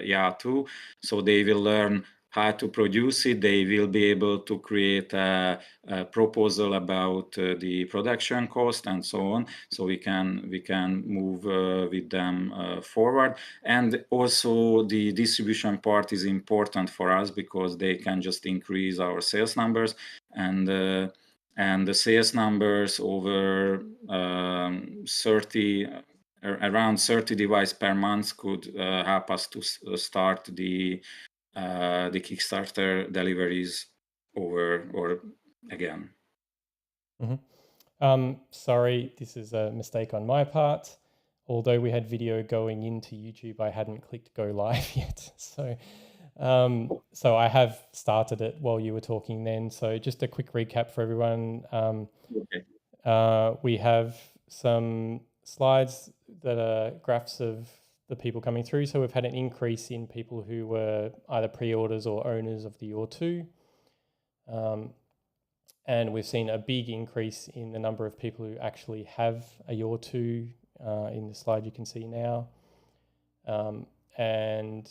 YAW 2. So they will learn how to produce it. They will be able to create a proposal about the production cost and so on. So we can move with them forward. And also the distribution part is important for us because they can just increase our sales numbers, and the sales numbers over 30 around 30 devices per month could help us to start the Kickstarter deliveries over or again. Sorry, this is a mistake on my part. Although we had video going into YouTube, I hadn't clicked go live yet. So I have started it while you were talking then. So just a quick recap for everyone. Okay. We have some slides that are graphs of the people coming through. So we've had an increase in people who were either pre-orders or owners of the YAW 2. And we've seen a big increase in the number of people who actually have a YAW 2 in the slide you can see now. And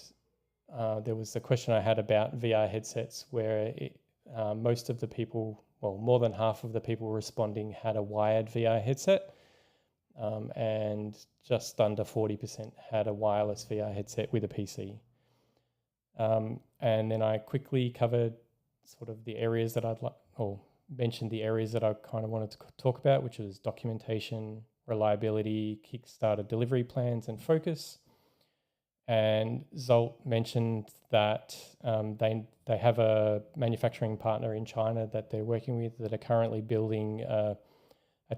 there was the question I had about VR headsets where most of the people, well, more than half of the people responding had a wired VR headset, and just under 40% had a wireless VR headset with a PC. And then I quickly covered sort of the areas that I'd like, or mentioned the areas that I kind of wanted to talk about, which was documentation, reliability, Kickstarter delivery plans, and focus. And Zolt mentioned that they have a manufacturing partner in China that they're working with that are currently building a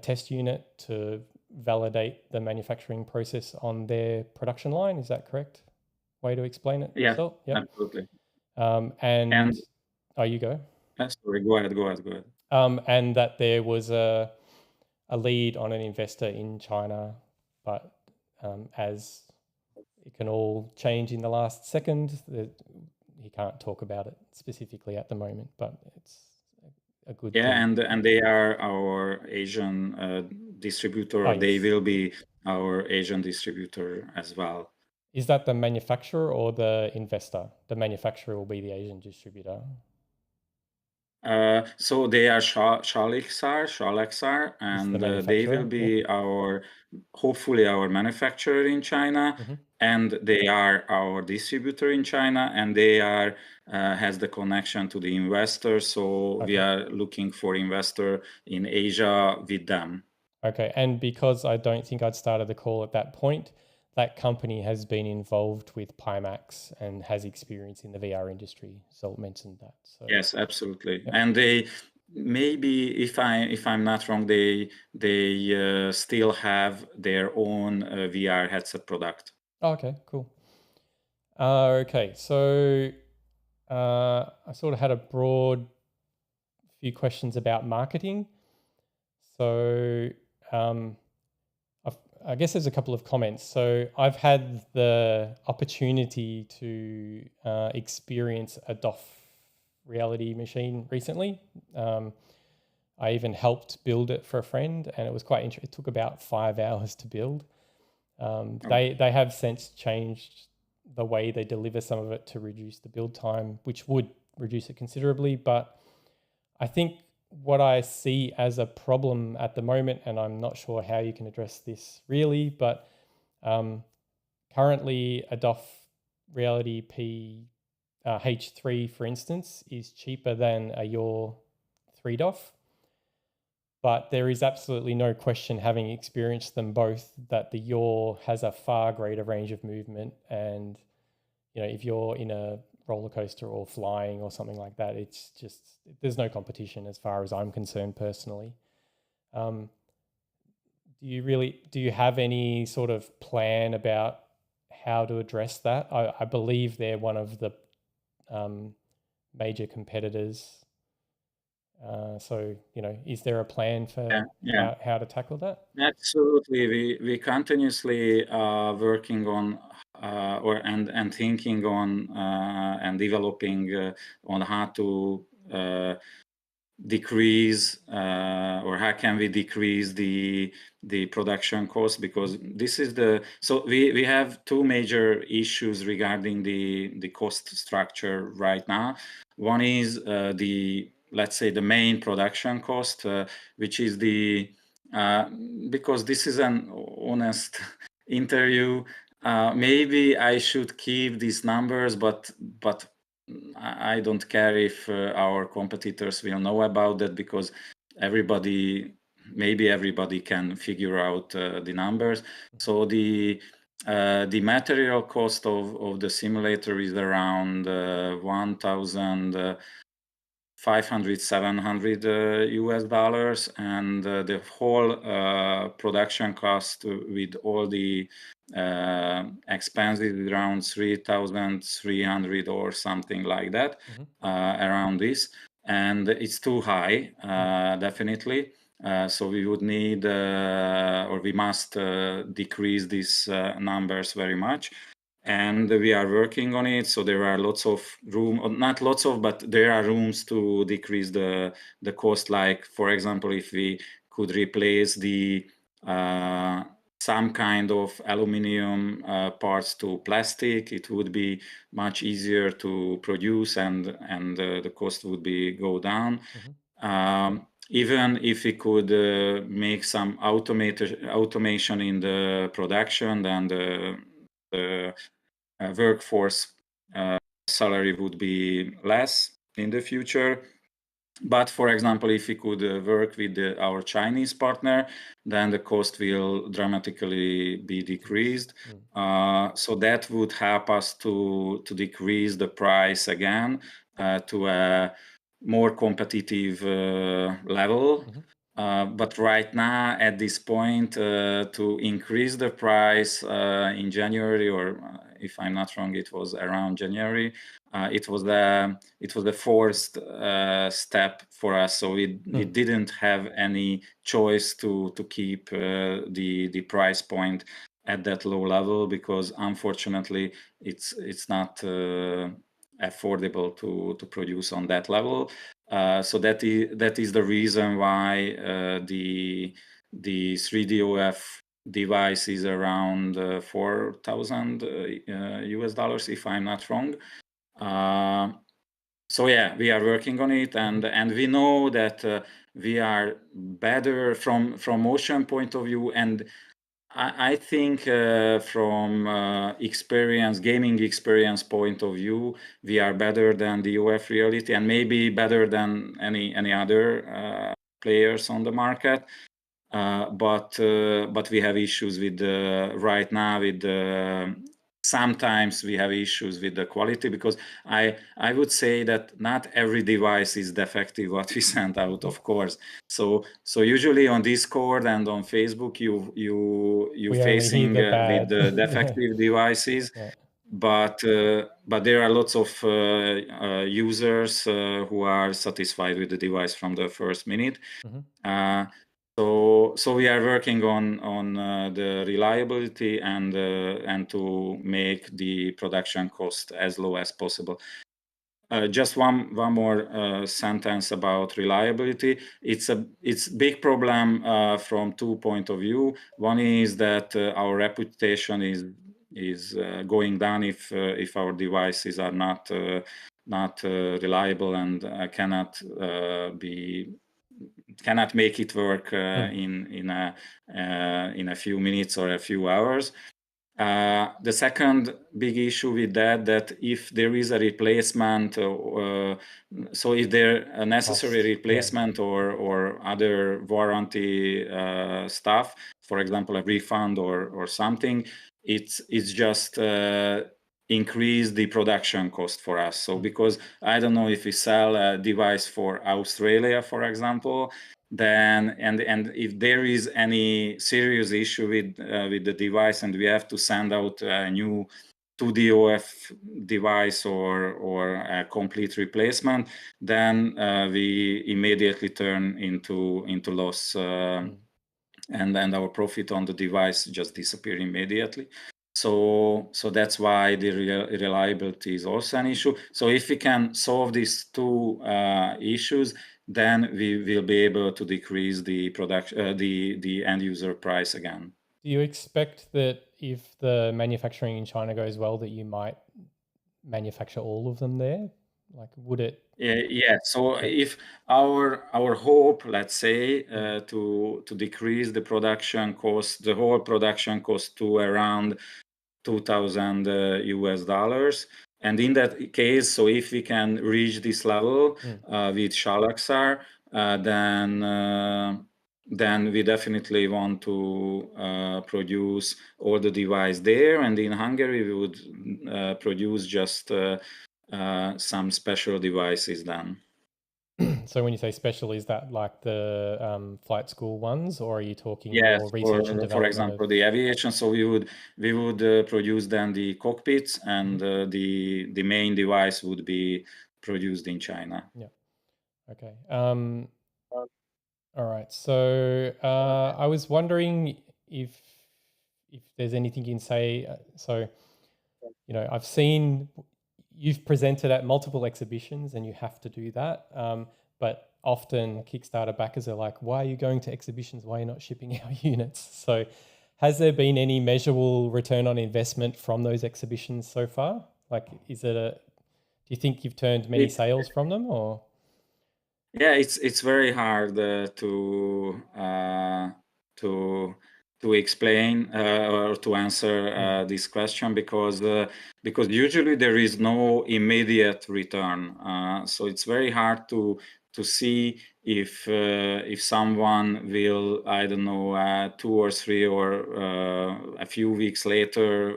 test unit to validate the manufacturing process on their production line. Is that correct way to explain it? Yeah, Zolt? Yep. Absolutely. And oh, you go. Sorry, go ahead. And that there was a lead on an investor in China, but as it can all change in the last second, he can't talk about it specifically at the moment, but it's a good thing. And they are our Asian distributor. Oh, yes. They will be our Asian distributor as well. Is that the manufacturer or the investor? The manufacturer will be the Asian distributor. So they are Shalexar, and they will be hopefully our manufacturer in China, and they are our distributor in China, and they are has the connection to the investor. So we are looking for investor in Asia with them. Okay, and because I don't think I'd started the call at that point, that company has been involved with Pimax and has experience in the VR industry. Zolt mentioned that. So. Yes, absolutely. Yep. And they maybe, if I'm not wrong, they still have their own VR headset product. Oh, okay, cool. Okay, so I sort of had a broad few questions about marketing. So I guess there's a couple of comments. So I've had the opportunity to experience a DOF reality machine recently. I even helped build it for a friend, and it was quite interesting. It took about 5 hours to build. They have since changed the way they deliver some of it to reduce the build time, which would reduce it considerably. But I think what I see as a problem at the moment, and I'm not sure how you can address this really, but currently a DOF Reality P H3, for instance, is cheaper than a YAW 3 DOF. But there is absolutely no question, having experienced them both, that the YAW has a far greater range of movement. And, you know, if you're in a roller coaster or flying or something like that, it's just, there's no competition as far as I'm concerned personally. Do you have any sort of plan about how to address that? I believe they're one of the major competitors. So, you know, is there a plan for how to tackle that? Absolutely. We continuously working on and thinking on and developing on how to decrease or how can we decrease the production cost, because this is so we have two major issues regarding the cost structure right now. One is let's say the main production cost, which is because this is an honest interview, maybe I should keep these numbers, but I don't care if our competitors will know about that, because maybe everybody can figure out the numbers. So the material cost of the simulator is around 1,000 500, 700 US dollars, and the whole production cost with all the expenses around 3,300 or something like that, around this. And it's too high, definitely. So we would need, or we must decrease these numbers very much. And we are working on it. So there are lots of room, not lots of, but there are rooms to decrease the cost. Like, for example, if we could replace the some kind of aluminum parts to plastic, it would be much easier to produce, and the cost would go down. Even if we could make some automation in the production, then the workforce salary would be less in the future. But for example, if we could work with our Chinese partner, then the cost will dramatically be decreased. So that would help us to decrease the price again to a more competitive level. But right now, at this point, to increase the price in January, or if I'm not wrong, it was around January. It was the fourth step for us, so we didn't have any choice to keep the price point at that low level, because unfortunately it's not affordable to produce on that level. So that is the reason why the 3DOF device is around 4,000 US dollars, if I'm not wrong. So yeah, we are working on it, and we know that we are better from motion point of view, and I think from gaming experience point of view, we are better than the OF Reality, and maybe better than any other players on the market. But we have issues with right now with sometimes we have issues with the quality, because I would say that not every device is defective what we send out, of course. So usually on Discord and on Facebook, you facing with the defective devices. But there are lots of users who are satisfied with the device from the first minute. So we are working on the reliability and to make the production cost as low as possible. Just one more sentence about reliability. It's big problem from 2 points of view. One is that our reputation is going down if our devices are not reliable and cannot make it work in a few minutes or a few hours. The second big issue with that if there is a replacement, so if there a necessary replacement or other warranty stuff, for example, a refund or something, it's just increase the production cost for us. So because I don't know if we sell a device for Australia, for example, then and if there is any serious issue with the device and we have to send out a new 2DOF device or a complete replacement, then we immediately turn into loss, and our profit on the device just disappear immediately. So that's why the reliability is also an issue. So if we can solve these two issues, then we will be able to decrease the production, the end user price again. Do you expect that if the manufacturing in China goes well, that you might manufacture all of them there? Like, would it? Yeah. So Yeah. if our hope, let's say, to decrease the production cost, the whole production cost to around 2,000 US dollars. And in that case, so if we can reach this level with Shalaxar, then we definitely want to produce all the device there. And in Hungary, we would produce just some special devices then. So when you say special, is that like the flight school ones, or are you talking Yes, more research and for development of? example, the aviation. So we would produce then the cockpits, and the main device would be produced in China. Yeah. Okay. All right. So I was wondering if there's anything you can say. So I've seen you've presented at multiple exhibitions, and you have to do that. But often Kickstarter backers are like, "Why are you going to exhibitions? Why are you not shipping our units?" So, has there been any measurable return on investment from those exhibitions so far? Like, do you think you've turned many It, sales from them, or? yeah, it's very hard to explain or to answer this question, because usually there is no immediate return. So it's very hard to see if someone will, I don't know, 2 or 3 or a few weeks later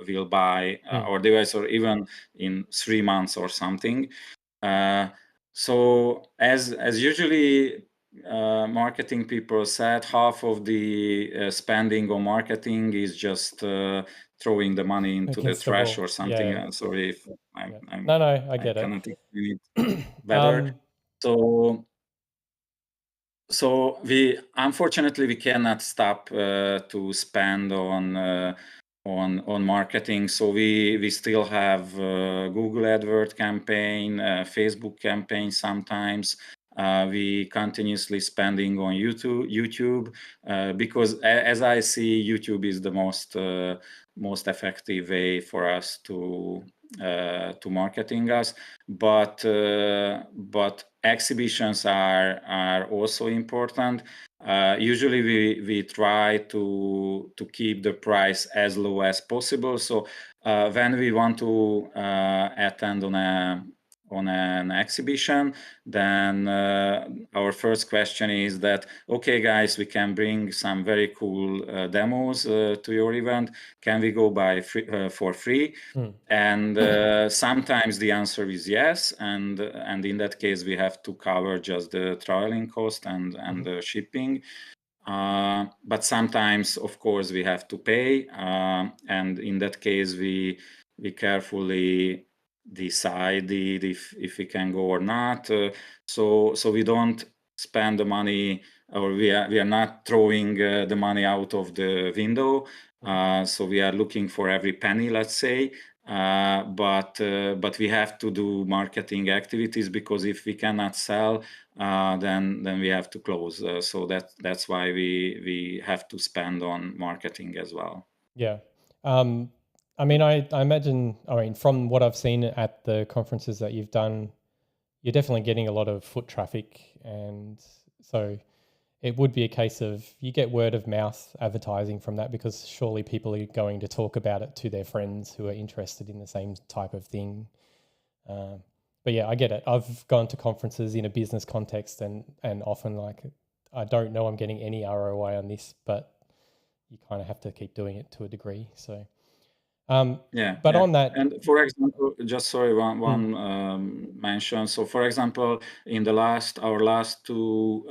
will buy our device, or even in 3 months or something. Uh, so as usually marketing people said, half of the spending on marketing is just throwing the money into the Against the trash wall? or something. Yeah. Sorry if Yeah. No, I I get cannot explain it it. better. So we unfortunately we cannot stop to spend on marketing. So we still have Google AdWord campaign, Facebook campaign sometimes. We continuously spending on YouTube because as I see, YouTube is the most effective way for us to marketing us. But exhibitions are also important. Usually we try to keep the price as low as possible. So when we want to attend on an exhibition, then our first question is that, okay guys, we can bring some very cool demos to your event. Can we go by for free? And sometimes the answer is yes, and in that case we have to cover just the traveling cost and the shipping. But sometimes, of course, we have to pay, and in that case we carefully decide if we can go or not. So we don't spend the money, or we are not throwing the money out of the window. So we are looking for every penny, let's say. But we have to do marketing activities, because if we cannot sell, then we have to close. So that's why we have to spend on marketing as well. Yeah. I mean, I imagine, I mean, from what I've seen at the conferences that you've done, you're definitely getting a lot of foot traffic. And so it would be a case of you get word of mouth advertising from that, because surely people are going to talk about it to their friends who are interested in the same type of thing. But yeah, I get it. I've gone to conferences in a business context, and often, like, I don't know I'm getting any ROI on this, but you kind of have to keep doing it to a degree. So, but on that, And for example, just sorry, one mention. So for example, in our last two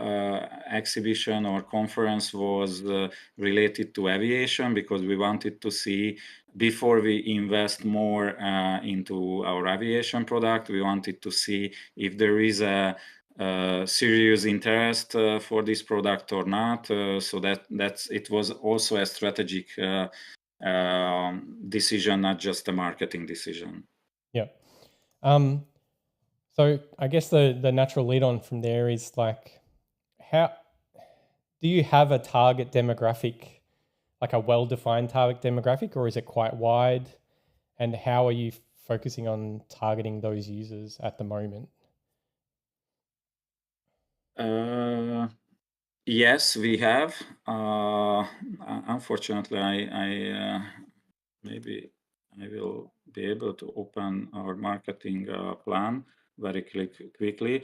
exhibition or conference was related to aviation, because we wanted to see, before we invest more into our aviation product, we wanted to see if there is a serious interest for this product or not. So it was also a strategic decision, not just a marketing decision. Yeah. So I guess the natural lead on from there is like, how do you have a target demographic, like a well-defined target demographic, or is it quite wide? And how are you focusing on targeting those users at the moment? Yes, we have. Unfortunately, maybe I will be able to open our marketing plan very quickly.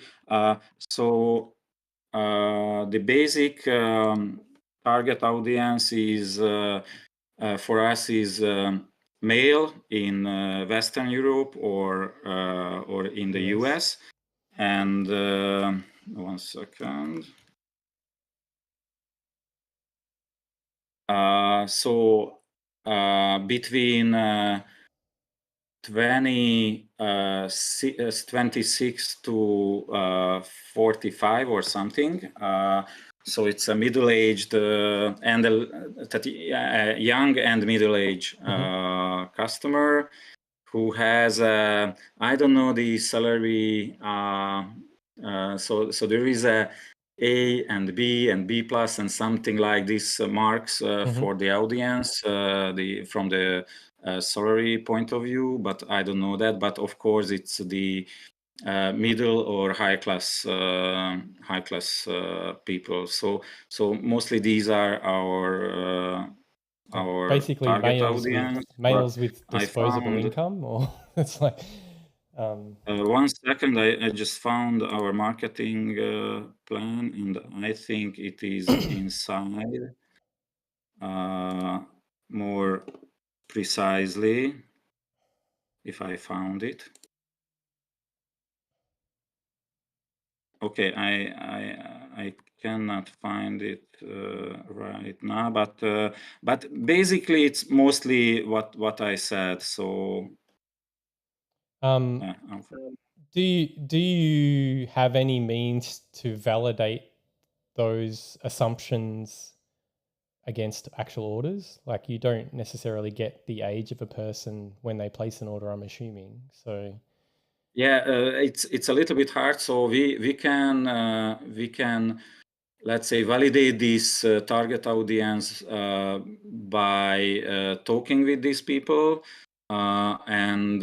So the basic target audience is for us is male in Western Europe or in the US. And one second. So between 26 to 45 or something. So it's a middle-aged and young and middle-aged customer who has I don't know the salary. So there is a and B plus and something like this marks for the audience from the salary point of view, but I don't know that. But of course, it's the middle or high class people. So mostly these are our basically target audience. males with I disposable found income, or it's like 1 second. I just found our marketing plan, and I think it is inside more precisely if I found it. Okay, I cannot find it right now, but basically it's mostly what I said. So do you have any means to validate those assumptions against actual orders? Like, you don't necessarily get the age of a person when they place an order, I'm assuming. So yeah, it's a little bit hard. So we can, let's say, validate this target audience by talking with these people and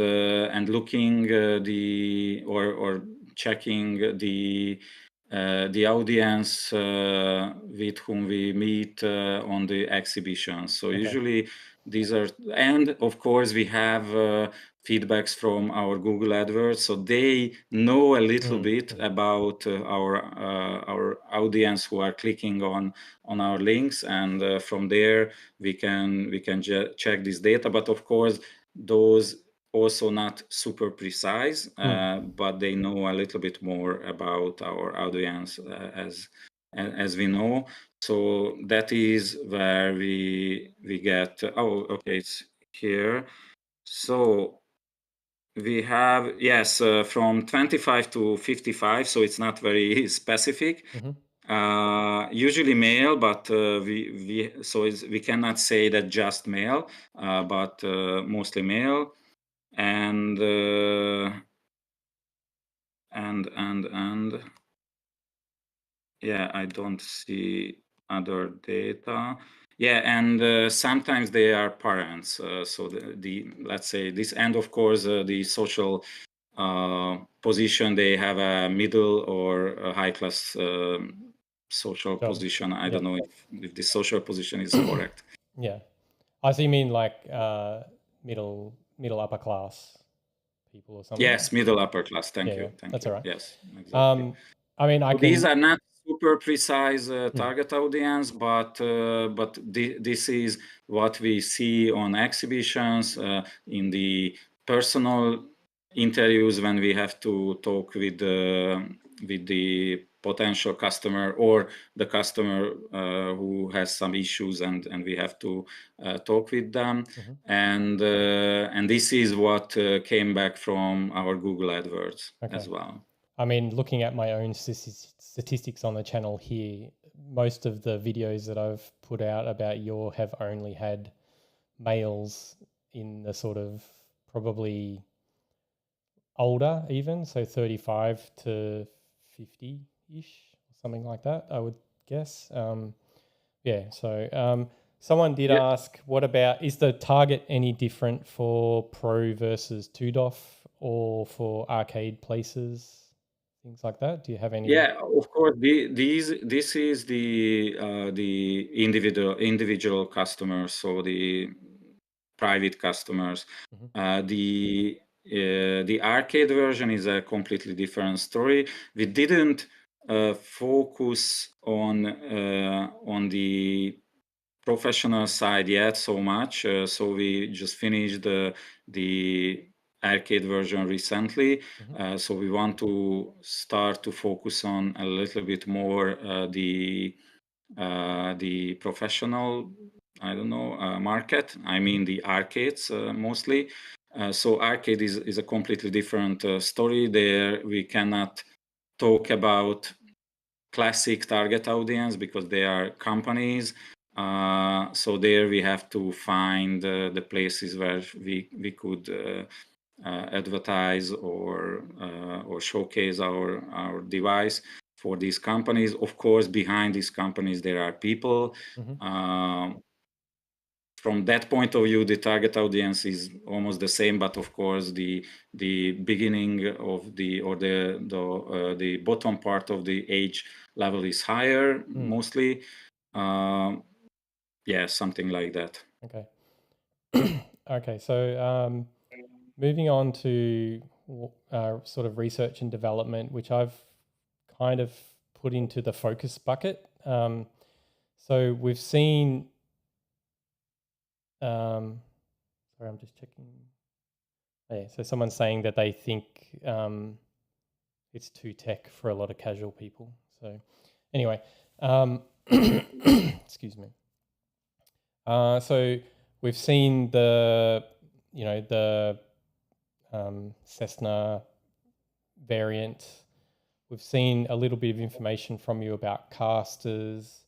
looking or checking the audience with whom we meet on the exhibition. So usually these are, and of course we have feedbacks from our Google AdWords, so they know a little bit about our audience who are clicking on our links, and from there we can check this data. But of course, those also not super precise, but they know a little bit more about our audience as we know. So that is where we get. Oh, okay, it's here. So we have, yes, from 25 to 55, so it's not very specific. Usually male, but we cannot say that just male, but mostly male, and yeah, I don't see other data. Yeah, and sometimes they are parents. So the let's say this, and of course the social position, they have a middle or a high class social position. I don't know if the social position is correct. Yeah. I so you mean like middle upper class people or something? Yes, middle upper class. Thank Yeah, you. Thank that's you. all right. Yes, exactly. I mean, I So these can. are not super precise target audience, but this is what we see on exhibitions, in the personal interviews when we have to talk with the potential customer or the customer who has some issues, and we have to talk with them. And this is what came back from our Google AdWords as well. I mean, looking at my own statistics on the channel here, most of the videos that I've put out about YAW have only had males in the sort of probably older even, so 35 to 50-ish, something like that, I would guess. Someone did Yeah, ask, what about, is the target any different for Pro versus 2DOF or for arcade places, things like that? Do you have any? yeah, of course. This is the individual customers, so the private customers. Mhm. The arcade version is a completely different story. We didn't focus on the professional side yet so much. So we just finished the arcade version recently. Mhm. So we want to start to focus on a little bit more the professional, I don't know, market. I Mhm. mean the arcades mostly. So arcade is a completely different story. There we cannot talk about classic target audience because they are companies. So there we have to find the places where we could advertise or showcase our device for these companies. Of course, behind these companies there are people. Mhm. From that point of view, the target audience is almost the same, but of course, the beginning of the bottom part of the age level is higher, Mm. mostly. Yeah, something like that. Okay. Okay. So moving on to sort of research and development, which I've kind of put into the focus bucket. So we've seen. Sorry, I'm just checking. Oh, yeah, so someone's saying that they think it's too tech for a lot of casual people. So anyway, excuse me. So we've seen the Cessna variant. We've seen a little bit of information from you about casters.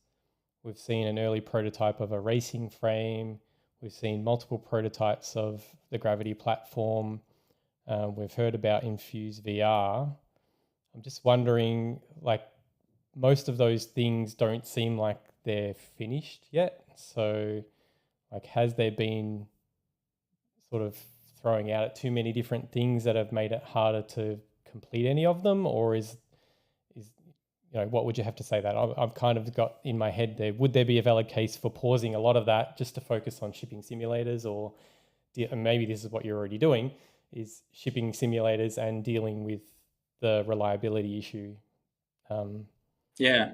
We've seen an early prototype of a racing frame. We've seen multiple prototypes of the Gravity platform. We've heard about Infuse VR. I'm just wondering, like, most of those things don't seem like they're finished yet. So, like, has there been sort of throwing out at too many different things that have made it harder to complete any of them, or is what would you have to say that I've kind of got in my head there? Would there be a valid case for pausing a lot of that just to focus on shipping simulators, or and maybe this is what you're already doing, is shipping simulators and dealing with the reliability issue? Um, Yeah.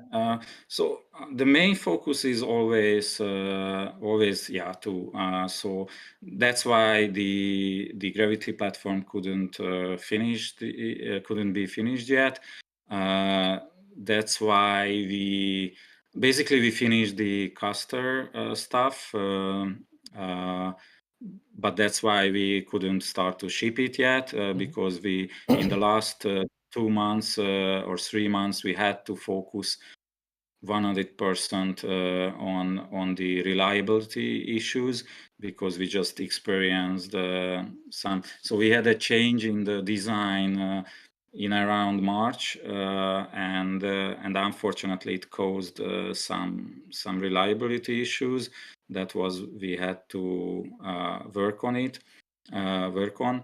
So the main focus is always yeah to so that's why the Gravity platform couldn't be finished yet. Uh, that's why we finished the caster stuff. But that's why we couldn't start to ship it yet mhm. because we in the last 2 months or 3 months we had to focus 100% on the reliability issues because we just experienced some. So we had a change in the design in around March, and unfortunately it caused some reliability issues. That was we had to work on.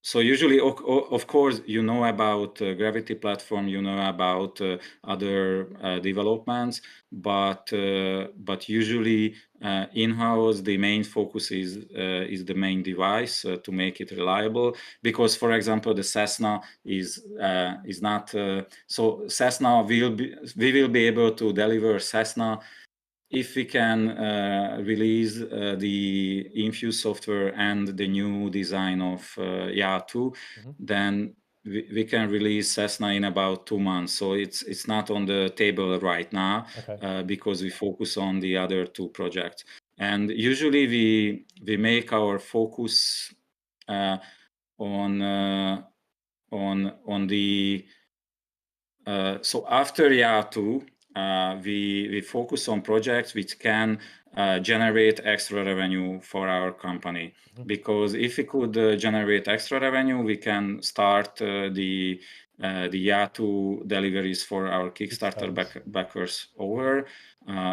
So usually, of course, you know about Gravity platform, you know about other developments, but usually in-house the main focus is the main device to make it reliable. Because, for example, the Cessna is not so Cessna we will be able to deliver Cessna if we can release the Infuse software and the new design of YAW 2, Mhm. then we can release Cessna in about 2 months. So it's not on the table right now Okay. because we focus on the other two projects. And usually we make our focus on on the so after YAW 2, we focus on projects which can generate extra revenue for our company. Because if we could generate extra revenue, we can start the YAW 2 deliveries for our Kickstarter backers over,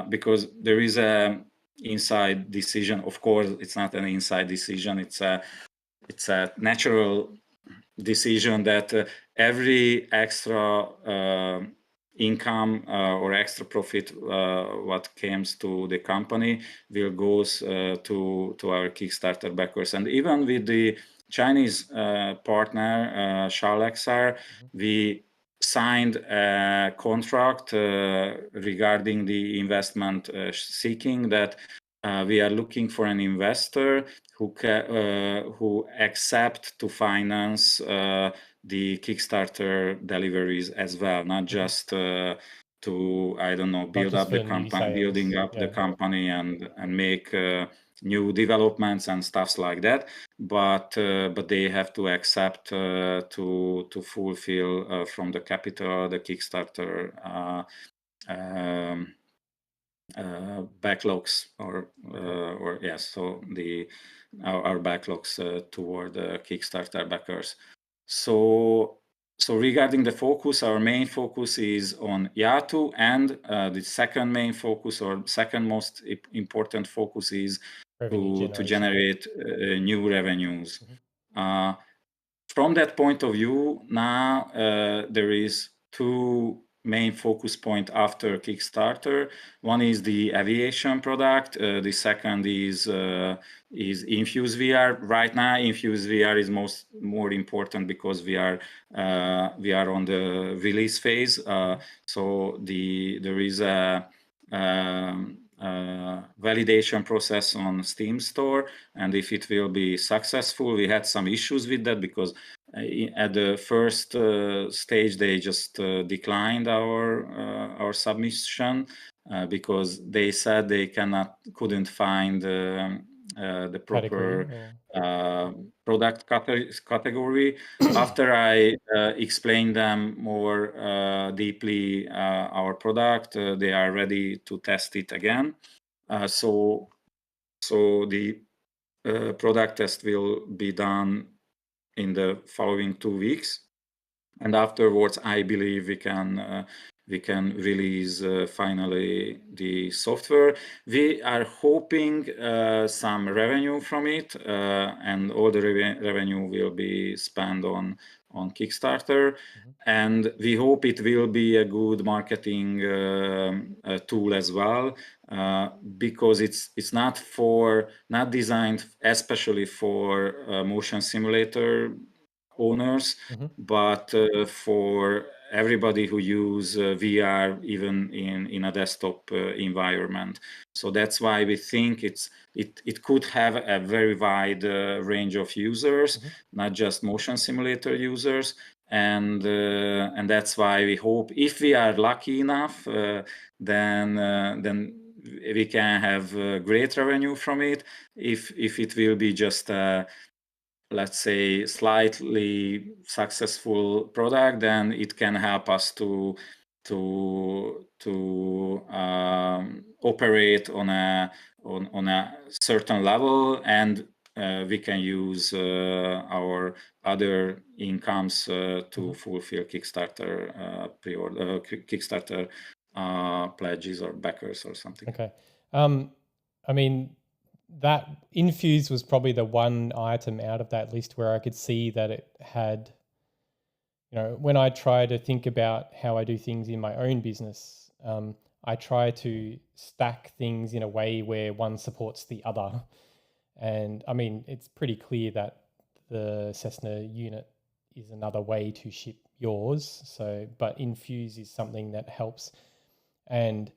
because there is a inside decision. Of course, it's not an inside decision. It's a natural decision that every extra income or extra profit what comes to the company will goes to our Kickstarter backers. And even with the Chinese partner Shalexar, we signed a contract regarding the investment seeking, that we are looking for an investor who accept to finance the Kickstarter deliveries as well, not just to, I don't know, build up the company, building up the company and make new developments and stuff like that, but they have to accept to fulfill from the capital the Kickstarter backlogs or yes, so our backlogs toward Kickstarter backers. So regarding the focus, our main focus is on YAW 2, and the second main focus or second most important focus is to generate new revenues. From that point of view, now there is two main focus point after Kickstarter. One is the Aviation product. The second is Infuse VR. Right now, Infuse VR is more important because we are on the release phase. So there is a validation process on Steam store, and if it will be successful, we had some issues with that because at the first stage they just declined our submission because they said they couldn't find the proper product category. After I explained them more deeply our product, they are ready to test it again. So the product test will be done in the following 2 weeks, and afterwards I believe we can release finally the software. We are hoping some revenue from it, and all the revenue will be spent on Kickstarter, and we hope it will be a good marketing tool as well, because it's not designed especially for motion simulator owners, but for everybody who use VR even in a desktop environment. So that's why we think it could have a very wide range of users, not just motion simulator users. And that's why we hope, if we are lucky enough, then we can have great revenue from it. If it will be just let's say slightly successful product, then it can help us to operate on a certain level, and we can use our other incomes to fulfill Kickstarter pre-order, Kickstarter pledges or backers or something. Okay. I mean, that Infuse was probably the one item out of that list where I could see that it had, when I try to think about how I do things in my own business, I try to stack things in a way where one supports the other. And I mean, it's pretty clear that the Cessna unit is another way to ship yours. So, but Infuse is something that helps. And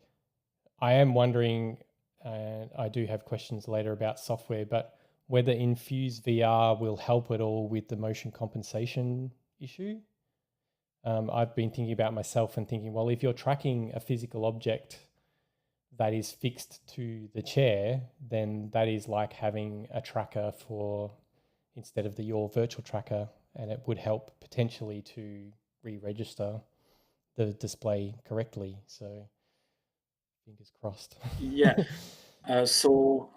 I am wondering, and I do have questions later about software, but whether Infuse VR will help at all with the motion compensation issue. I've been thinking about myself and thinking, well, if you're tracking a physical object that is fixed to the chair, then that is like having a tracker instead of your virtual tracker, and it would help potentially to re-register the display correctly. So Fingers crossed. Yeah. So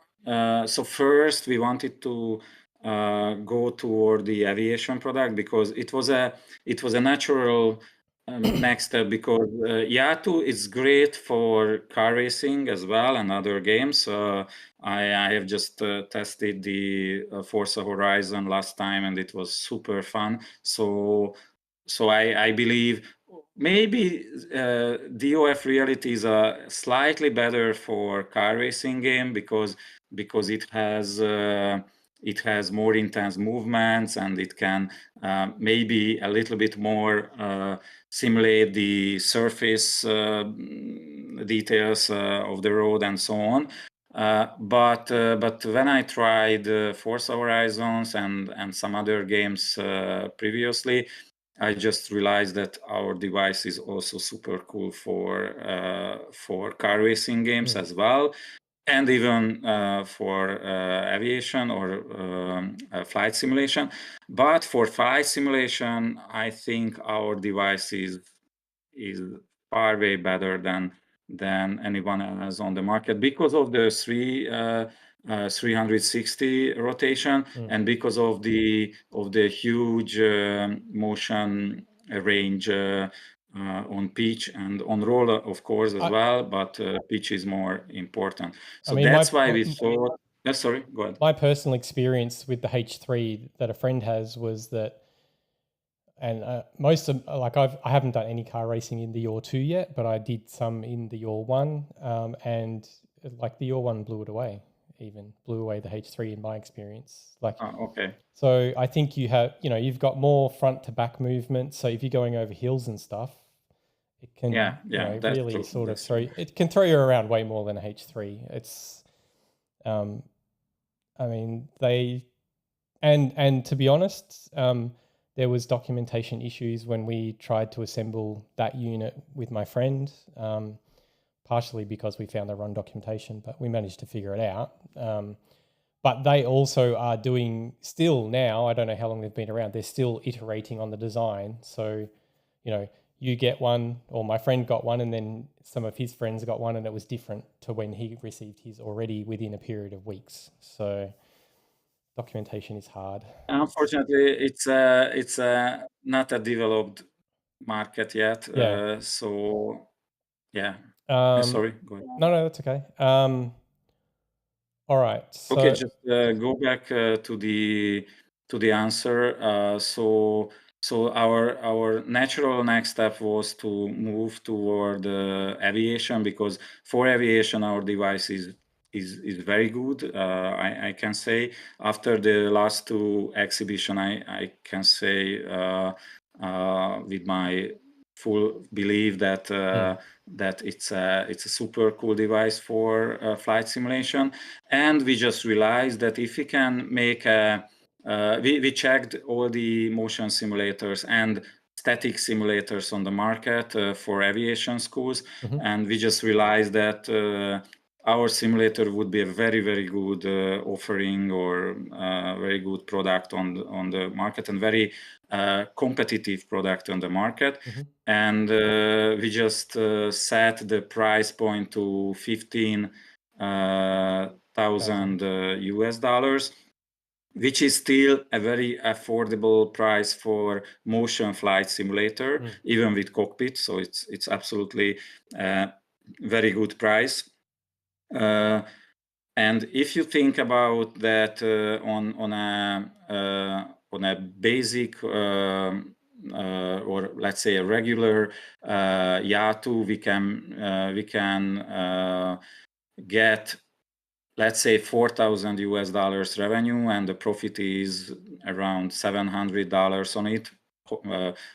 first we wanted to go toward the aviation product because it was a natural next step, because YATU is great for car racing as well and other games. I have just tested the Forza Horizon last time, and it was super fun. So I believe maybe DOF Reality is slightly better for car racing game, because it has more intense movements, and it can maybe a little bit more simulate the surface details of the road and so on. But when I tried Forza Horizons and some other games previously, I just realized that our device is also super cool for car racing games as well, and even for aviation or flight simulation. But for flight simulation, I think our device is far way better than anyone else on the market, because of the 360 rotation, and because of the huge motion range on pitch and on roller, of course, as well, but pitch is more important. So that's why we thought. Sorry, go ahead. My personal experience with the H3 that a friend has was that, and most of, like, I haven't done any car racing in the YAW 2 yet, but I did some in the YAW 1, and like the YAW 1 blew it away, even blew away the H3 in my experience. Like, okay. So I think you've got more front to back movement. So if you're going over hills and stuff, it can really true. sort of throw you around way more than a H3. It's, I mean, and to be honest, there was documentation issues when we tried to assemble that unit with my friend, partially because we found the wrong documentation, but we managed to figure it out. But they also are doing still now, I don't know how long they've been around, they're still iterating on the design. So, you get one, or my friend got one, and then some of his friends got one, and it was different to when he received his already within a period of weeks. So documentation is hard. Unfortunately, it's not a developed market yet. Yeah. So yeah. Sorry, go ahead. No, that's okay. All right. So, okay, just go back to the answer. So our natural next step was to move toward aviation, because for aviation our device is very good. I can say after the last two exhibition, I can say with my full belief that that it's a super cool device for flight simulation. And we just realized that if we can make we checked all the motion simulators and static simulators on the market for aviation schools, and we just realized that our simulator would be a very, very good offering, or very good product on the market, and very competitive product on the market. And we just set the price point to 15,000 US dollars, which is still a very affordable price for motion flight simulator, even with cockpit. So it's absolutely a very good price. And if you think about that on a basic or let's say a regular YATU, we can get, let's say, 4,000 US dollars revenue, and the profit is around $700 on it,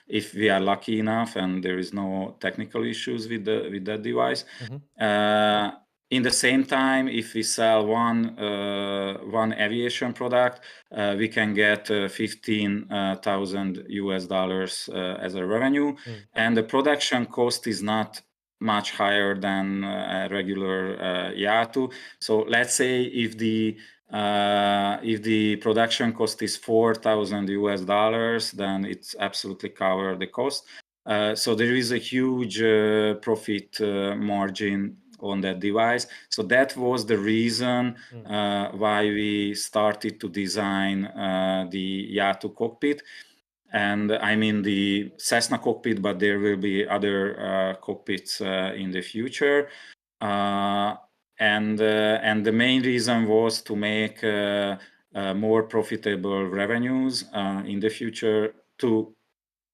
if we are lucky enough and there is no technical issues with that device. In the same time, if we sell one aviation product, we can get 15,000 US dollars as a revenue, and the production cost is not much higher than a regular YATU. So let's say if the production cost is 4,000 US dollars, then it's absolutely cover the cost. So there is a huge profit margin on that device. So that was the reason why we started to design the YAW cockpit. And I mean the Cessna cockpit, but there will be other cockpits in the future. And the main reason was to make more profitable revenues in the future to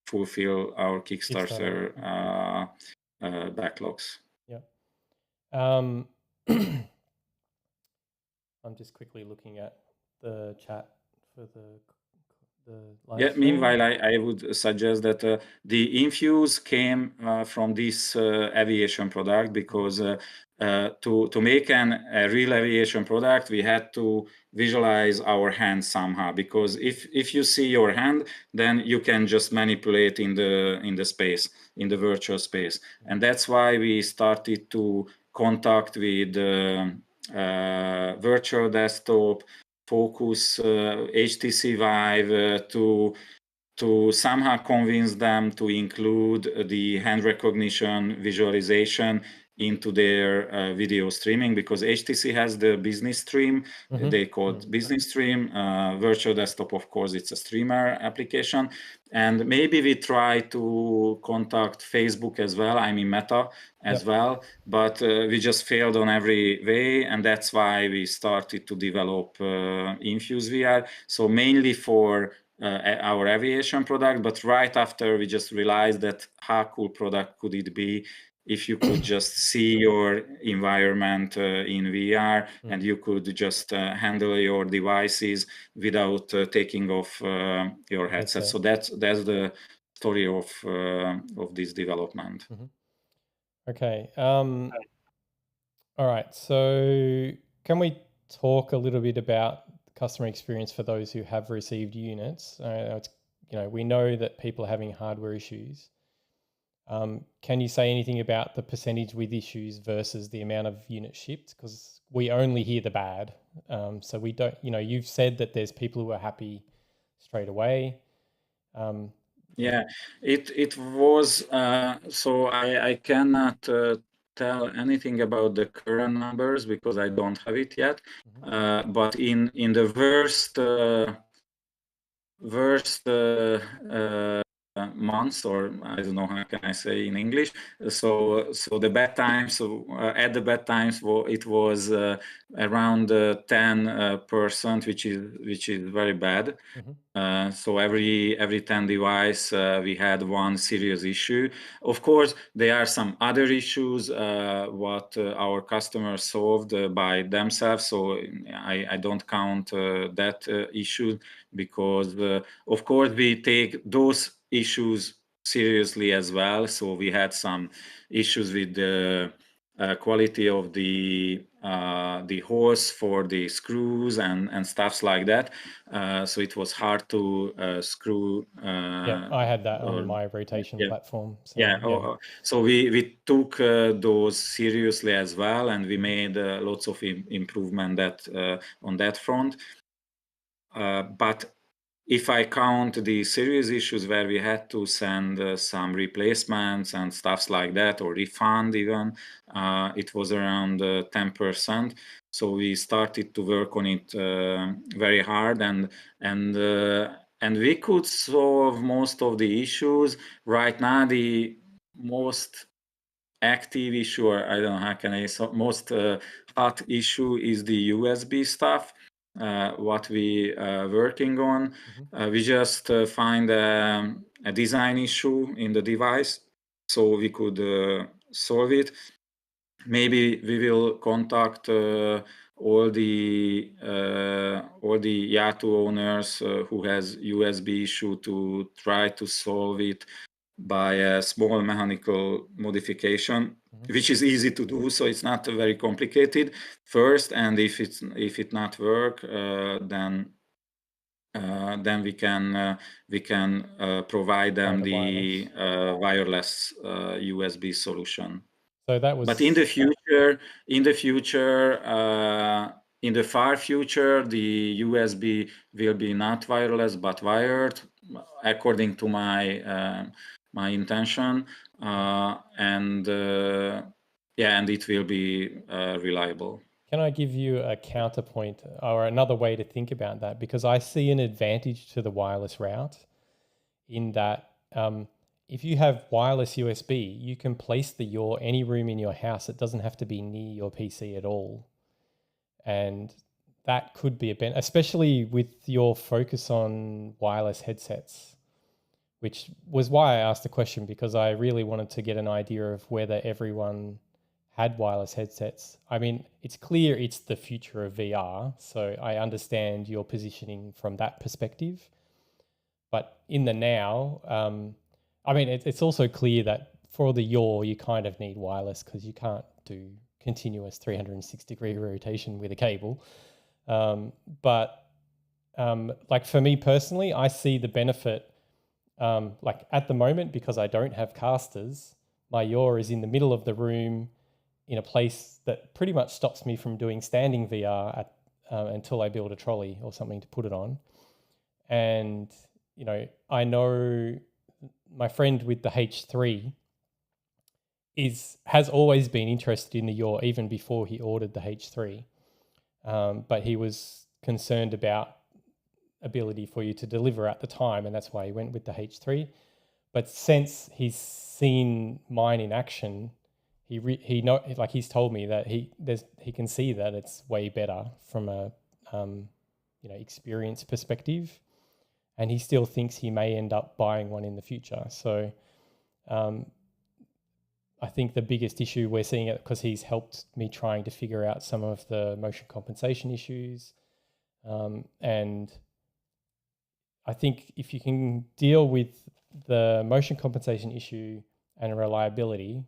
fulfill our Kickstarter backlogs. Yeah. I'm just quickly looking at the chat for the live Yeah, stream. meanwhile, I would suggest that the Infuse came from this aviation product, because to make a real aviation product, we had to visualize our hand somehow. Because if you see your hand, then you can just manipulate in the space, in the virtual space, and that's why we started to contact with virtual desktop, focus, HTC Vive, to somehow convince them to include the hand recognition visualization into their video streaming, because HTC has the business stream. They call it business stream. Virtual desktop, of course, it's a streamer application. And maybe we try to contact Facebook as well, I mean Meta as well, but we just failed on every way, and that's why we started to develop Infuse VR. So mainly for our aviation product, but right after we just realized that how cool product could it be if you could just see your environment in VR, and you could just handle your devices without taking off your headset. So that's the story of this development. Okay. All right. So can we talk a little bit about customer experience for those who have received units? We know that people are having hardware issues. Can you say anything about the percentage with issues versus the amount of units shipped? Because we only hear the bad. So we don't, you've said that there's people who are happy straight away. Yeah, it was, so I cannot tell anything about the current numbers because I don't have it yet. But in the worst months, or I don't know how can I say in English. So the bad times. So at the bad times, it was around 10%, which is very bad. So every 10 device, we had one serious issue. Of course, there are some other issues what our customers solved by themselves. So I don't count that issue, because of course we take those issues seriously as well. So we had some issues with the quality of the hose for the screws and stuffs like that. So it was hard to screw. Yeah, I had that on my rotation platform. So, so we took those seriously as well, and we made lots of improvement on that front. But if I count the serious issues where we had to send some replacements and stuffs like that, or refund even, it was around 10%. So we started to work on it very hard, and we could solve most of the issues. Right now, the most active issue, or I don't know how can I say, most hot issue is the USB stuff. What we working on. We just find a design issue in the device, so we could solve it. Maybe we will contact all the YATO owners who has USB issue to try to solve it by a small mechanical modification, which is easy to do. So it's not very complicated first, and if it not work, then we can provide them the wireless USB solution. So that was. But in the far future, the USB will be not wireless but wired, according to my intention, and Yeah, and it will be reliable. Can I give you a counterpoint or another way to think about that? Because I see an advantage to the wireless route in that if you have wireless USB, you can place the yaw any room in your house. It doesn't have to be near your PC at all. And that could be a especially with your focus on wireless headsets, which was why I asked the question, because I really wanted to get an idea of whether everyone had wireless headsets. I mean, it's clear it's the future of VR, so I understand your positioning from that perspective. But in the now, I mean, it's also clear that for the yaw, you kind of need wireless because you can't do continuous 360-degree rotation with a cable. But like for me personally, I see the benefit. Like at the moment, because I don't have casters, my yaw is in the middle of the room in a place that pretty much stops me from doing standing VR until I build a trolley or something to put it on. And, you know, I know my friend with the H3 has always been interested in the yaw even before he ordered the H3. But he was concerned about ability for you to deliver at the time, and that's why he went with the H3. But since he's seen mine in action, he's told me that he can see that it's way better from a experience perspective, and he still thinks he may end up buying one in the future. So I think the biggest issue we're seeing it because he's helped me trying to figure out some of the motion compensation issues, and I think if you can deal with the motion compensation issue and reliability,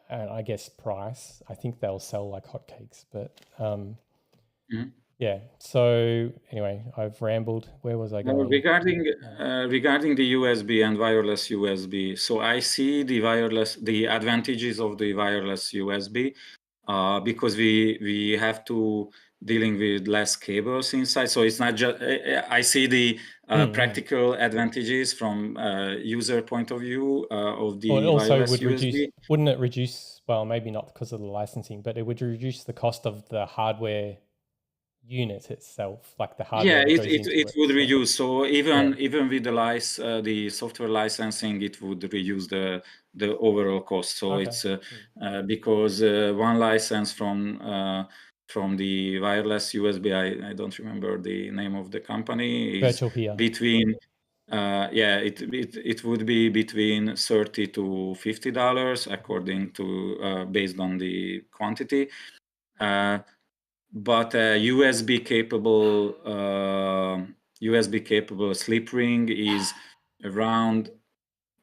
and I guess price, I think they'll sell like hotcakes. But yeah. So anyway, I've rambled. Where was I going? Regarding the USB and wireless USB, so I see the advantages of the wireless USB because we have to dealing with less cables inside. So it's not just I see the practical advantages from user point of view of the wireless USB. Wouldn't it reduce? Well, maybe not because of the licensing, but it would reduce the cost of the hardware unit itself, like the hardware that goes into it. It would reduce. So even with the software licensing, it would reduce the overall cost. So it's because one license from the wireless USB, I don't remember the name of the company, is between it would be between $30 to $50 according to based on the quantity. But USB capable slip ring is around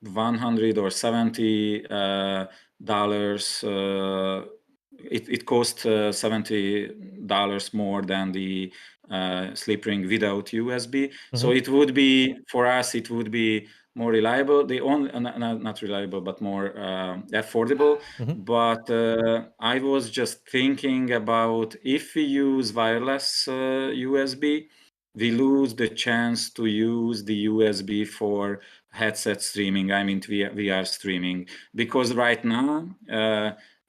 $100 or $70. It costs $70 more than the slip ring without USB. So it would be, for us, it would be more reliable. The only not reliable, but more affordable. But I was just thinking about if we use wireless USB, we lose the chance to use the USB for headset streaming. I mean VR streaming, because right now,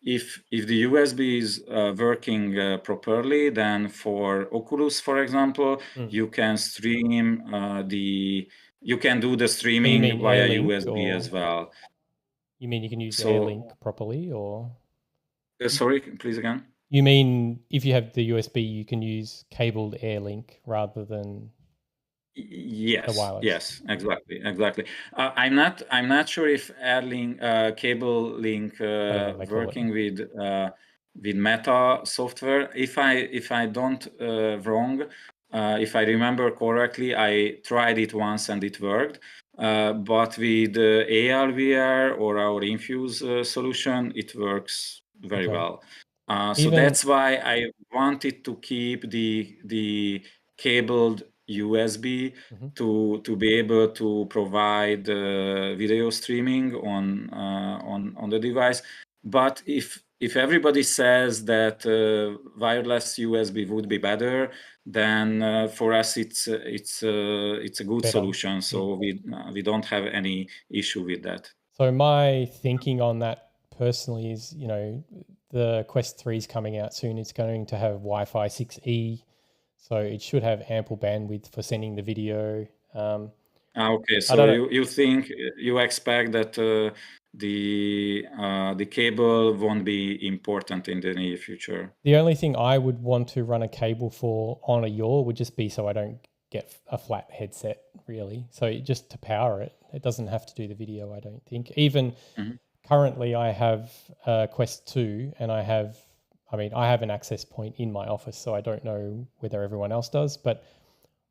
if the USB is working properly, then for Oculus, for example, you can stream you can do the streaming via USB as well. You mean you can use AirLink properly, or? Sorry, please again. You mean if you have the USB, you can use cabled AirLink rather than the wireless? Yes, exactly. I'm not sure if AirLink cable link working with Meta software. If I don't wrong, if I remember correctly, I tried it once and it worked. But with AR VR or our Infuse solution, it works very well. So that's why I wanted to keep the cabled USB to be able to provide video streaming on the device. But if everybody says that wireless USB would be better, then for us it's a good solution. So we don't have any issue with that. So my thinking on that personally is, the Quest 3 is coming out soon. It's going to have Wi-Fi 6E, so it should have ample bandwidth for sending the video. Okay, I so don't know. you expect that the cable won't be important in the near future. The only thing I would want to run a cable for on a yaw would just be so I don't get a flat headset, really. So just to power it, it doesn't have to do the video, I don't think. Even currently I have Quest 2 and I have an access point in my office, so I don't know whether everyone else does, but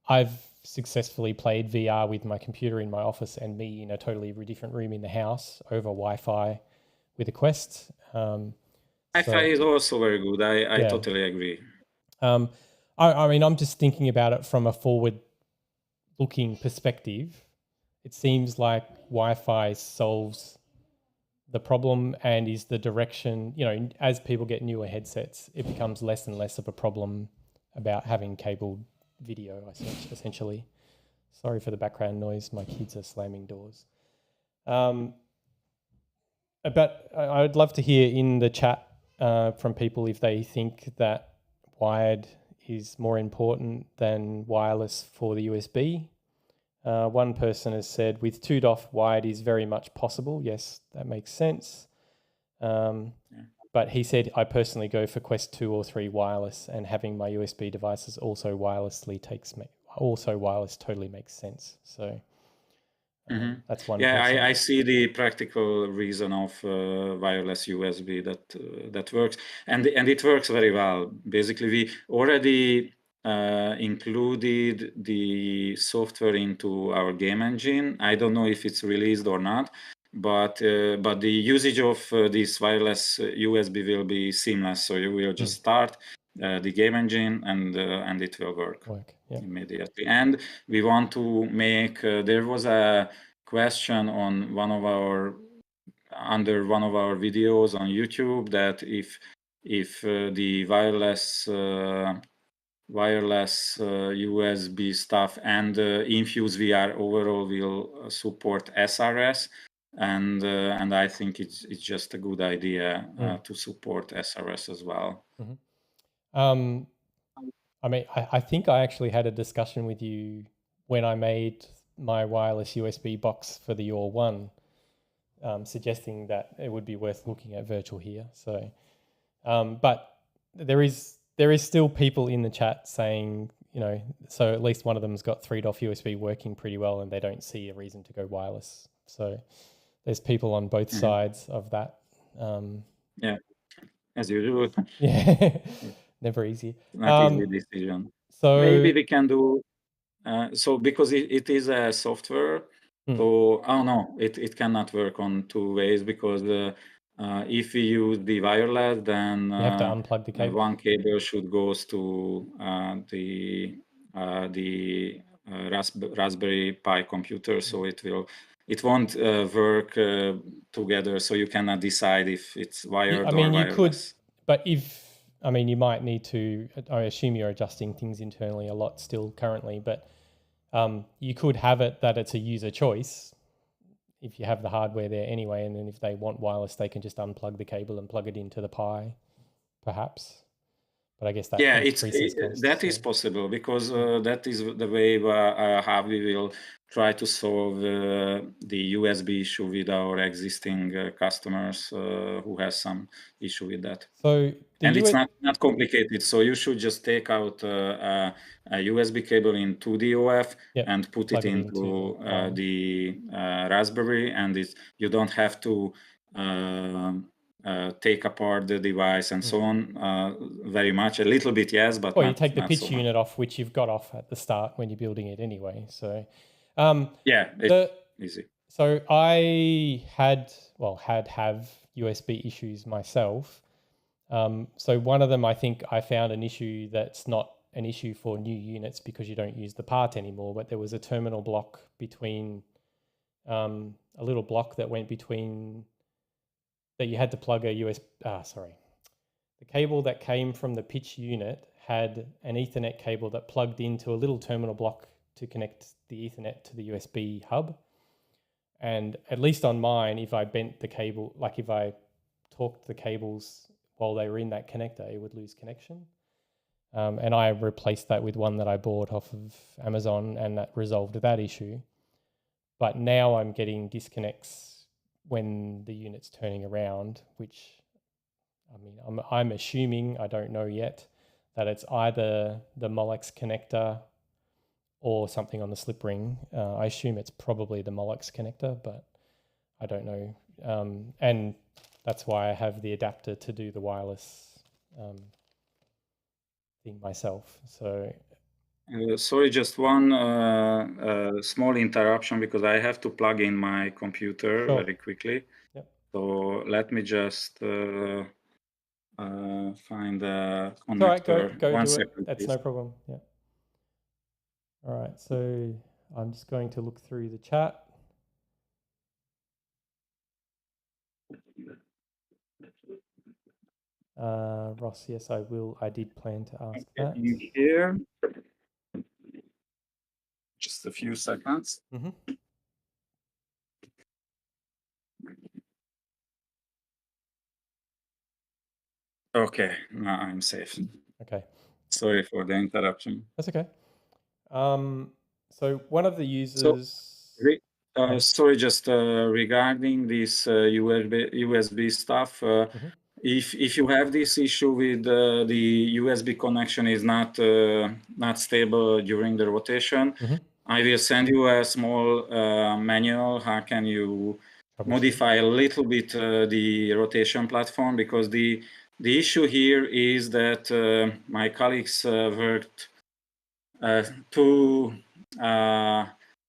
I've successfully played VR with my computer in my office and me in a totally different room in the house over Wi-Fi with a Quest. Wi-Fi is also very good. I Yeah. totally agree. I'm just thinking about it from a forward-looking perspective. It seems like Wi-Fi solves the problem and is the direction, as people get newer headsets, it becomes less and less of a problem about having cabled video, essentially. Sorry for the background noise. My kids are slamming doors. But I'd love to hear in the chat from people if they think that wired is more important than wireless for the USB. One person has said, with 2 DOF, wired is very much possible. Yes, that makes sense. But he said, I personally go for Quest 2 or 3 wireless, and having my USB devices also wireless totally makes sense. So that's one person. I see the practical reason of wireless USB that works, and it works very well. Basically, we already included the software into our game engine. I don't know if it's released or not, but the usage of this wireless USB will be seamless. So you will just start the game engine, and it will work immediately. And we want to make. There was a question on under one of our videos on YouTube that if the wireless USB stuff and Infuse VR overall will support SRS, and I think it's just a good idea to support SRS as well. I think I actually had a discussion with you when I made my wireless USB box for the YAW 1, suggesting that it would be worth looking at virtual here. So, but there is still people in the chat saying, so at least one of them's got 3 DOF USB working pretty well, and they don't see a reason to go wireless. So there's people on both sides of that. Yeah, as usual. Yeah, never easy. Not easy decision. So maybe we can do. So because it is a software, so no, it cannot work on 2 ways, because if we use the wireless, then you have to unplug the cable. one cable should goes to the Raspberry Pi computer, so it won't work together. So you cannot decide if it's wired or wireless. You could, but you might need to. I assume you're adjusting things internally a lot still currently, but you could have it that it's a user choice if you have the hardware there anyway, and then if they want wireless, they can just unplug the cable and plug it into the Pi, perhaps. But I guess that that is possible, because that is the way how we will try to solve the USB issue with our existing customers who has some issue with that. So it's not complicated. So you should just take out a USB cable in 2DOF and put it into the Raspberry, and you don't have to take apart the device and so on very much. A little bit, yes, but you take the pitch unit off, which you've got off at the start when you're building it anyway. So it's easy. So I have USB issues myself. So one of them, I think I found an issue that's not an issue for new units because you don't use the part anymore, but there was a terminal block between a little block that went between that you had to plug a the cable that came from the pitch unit had an Ethernet cable that plugged into a little terminal block to connect the Ethernet to the USB hub. And at least on mine, if I bent the cable, like if I torqued the cables while they were in that connector, it would lose connection. And I replaced that with one that I bought off of Amazon, and that resolved that issue. But now I'm getting disconnects when the unit's turning around, which, I mean, I'm assuming, I don't know yet, that it's either the Molex connector or something on the slip ring. I assume it's probably the Molex connector, but I don't know. And that's why I have the adapter to do the wireless thing myself. So sorry, just one small interruption, because I have to plug in my computer very quickly. Yep. So let me just find a connector. It's all right, go One do second, it. That's please. no problem. Yeah. All right, so I'm just going to look through the chat. Ross, yes, I will. I did plan to ask that. Here, just a few seconds. Mm-hmm. Okay, now I'm safe. Okay. Sorry for the interruption. That's okay. So one of the users. Sorry, just regarding this USB stuff. Mm-hmm. If you have this issue with the USB connection is not stable during the rotation, Mm-hmm. I will send you a small manual. How can you modify a little bit the rotation platform? Because the issue here is that my colleagues worked too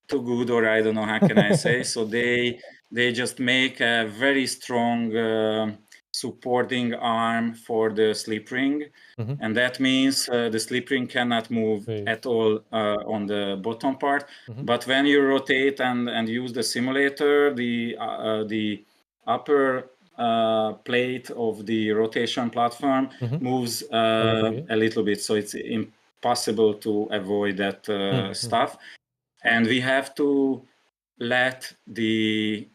good, or I don't know, how can I say. So they just make a very strong supporting arm for the slip ring. Mm-hmm. And that means the slip ring cannot move at all on the bottom part. Mm-hmm. But when you rotate and use the simulator, the upper plate of the rotation platform moves a little bit. So it's impossible to avoid that stuff. And we have to let the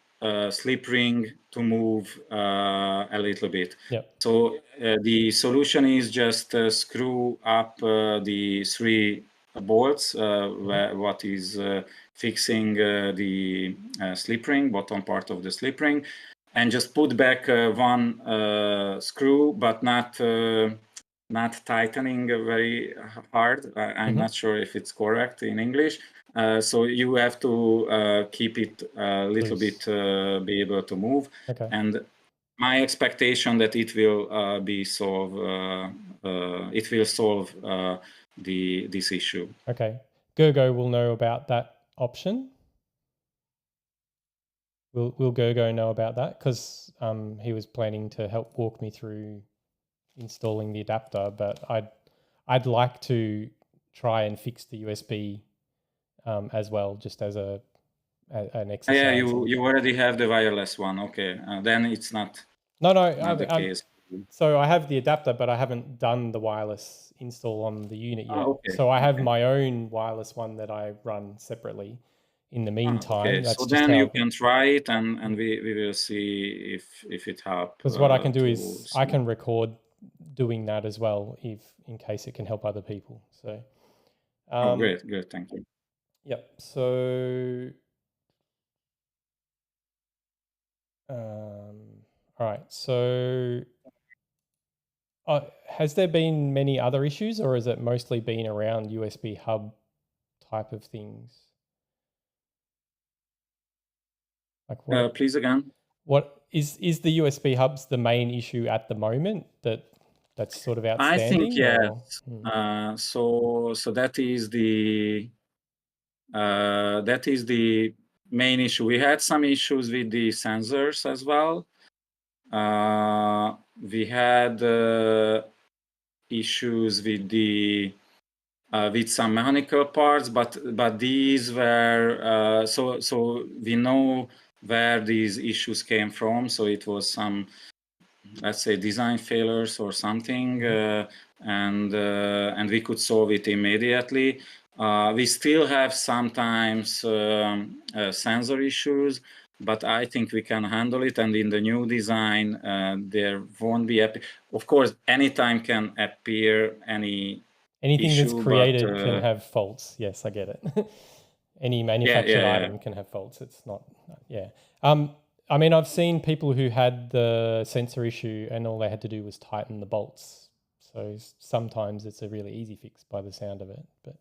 slip ring to move a little bit. Yep. So the solution is just screw up the 3 bolts, what is fixing the slip ring, bottom part of the slip ring, and just put back one screw, but not tightening very hard. I'm not sure if it's correct in English. So you have to keep it a little bit, be able to move. Okay. And my expectation that it will be solved. It will solve this issue. Okay. Gergo will know about that option. Will Gergo know about that? Because he was planning to help walk me through installing the adapter, but I'd like to try and fix the USB as well, just as an exercise. Yeah, you already have the wireless one. Okay, then it's not. No, the case. So I have the adapter, but I haven't done the wireless install on the unit yet. Okay. So I have my own wireless one that I run separately. In the meantime, okay. That's so just then you can try it, and we will see if it helps. Because what I can do is I can record doing that as well, in case it can help other people. So. Great, thank you. Yep. So. All right. So. Has there been many other issues, or has it mostly been around USB hub type of things? Like what? Please again. What is the USB hubs the main issue at the moment that's sort of outstanding? I think yes. So that is the main issue. We had some issues with the sensors as well. We had issues with the with some mechanical parts, but these were so we know where these issues came from. So it was some, let's say, design failures or something, and we could solve it immediately. We still have sometimes sensor issues, but I think we can handle it. And in the new design, there won't be of course, anytime can appear any Anything issue, that's created but can have faults. Yes, I get it. Any yeah, manufactured yeah, item can have faults. It's not, yeah. I mean, I've seen people who had the sensor issue and all they had to do was tighten the bolts. So sometimes it's a really easy fix by the sound of it. But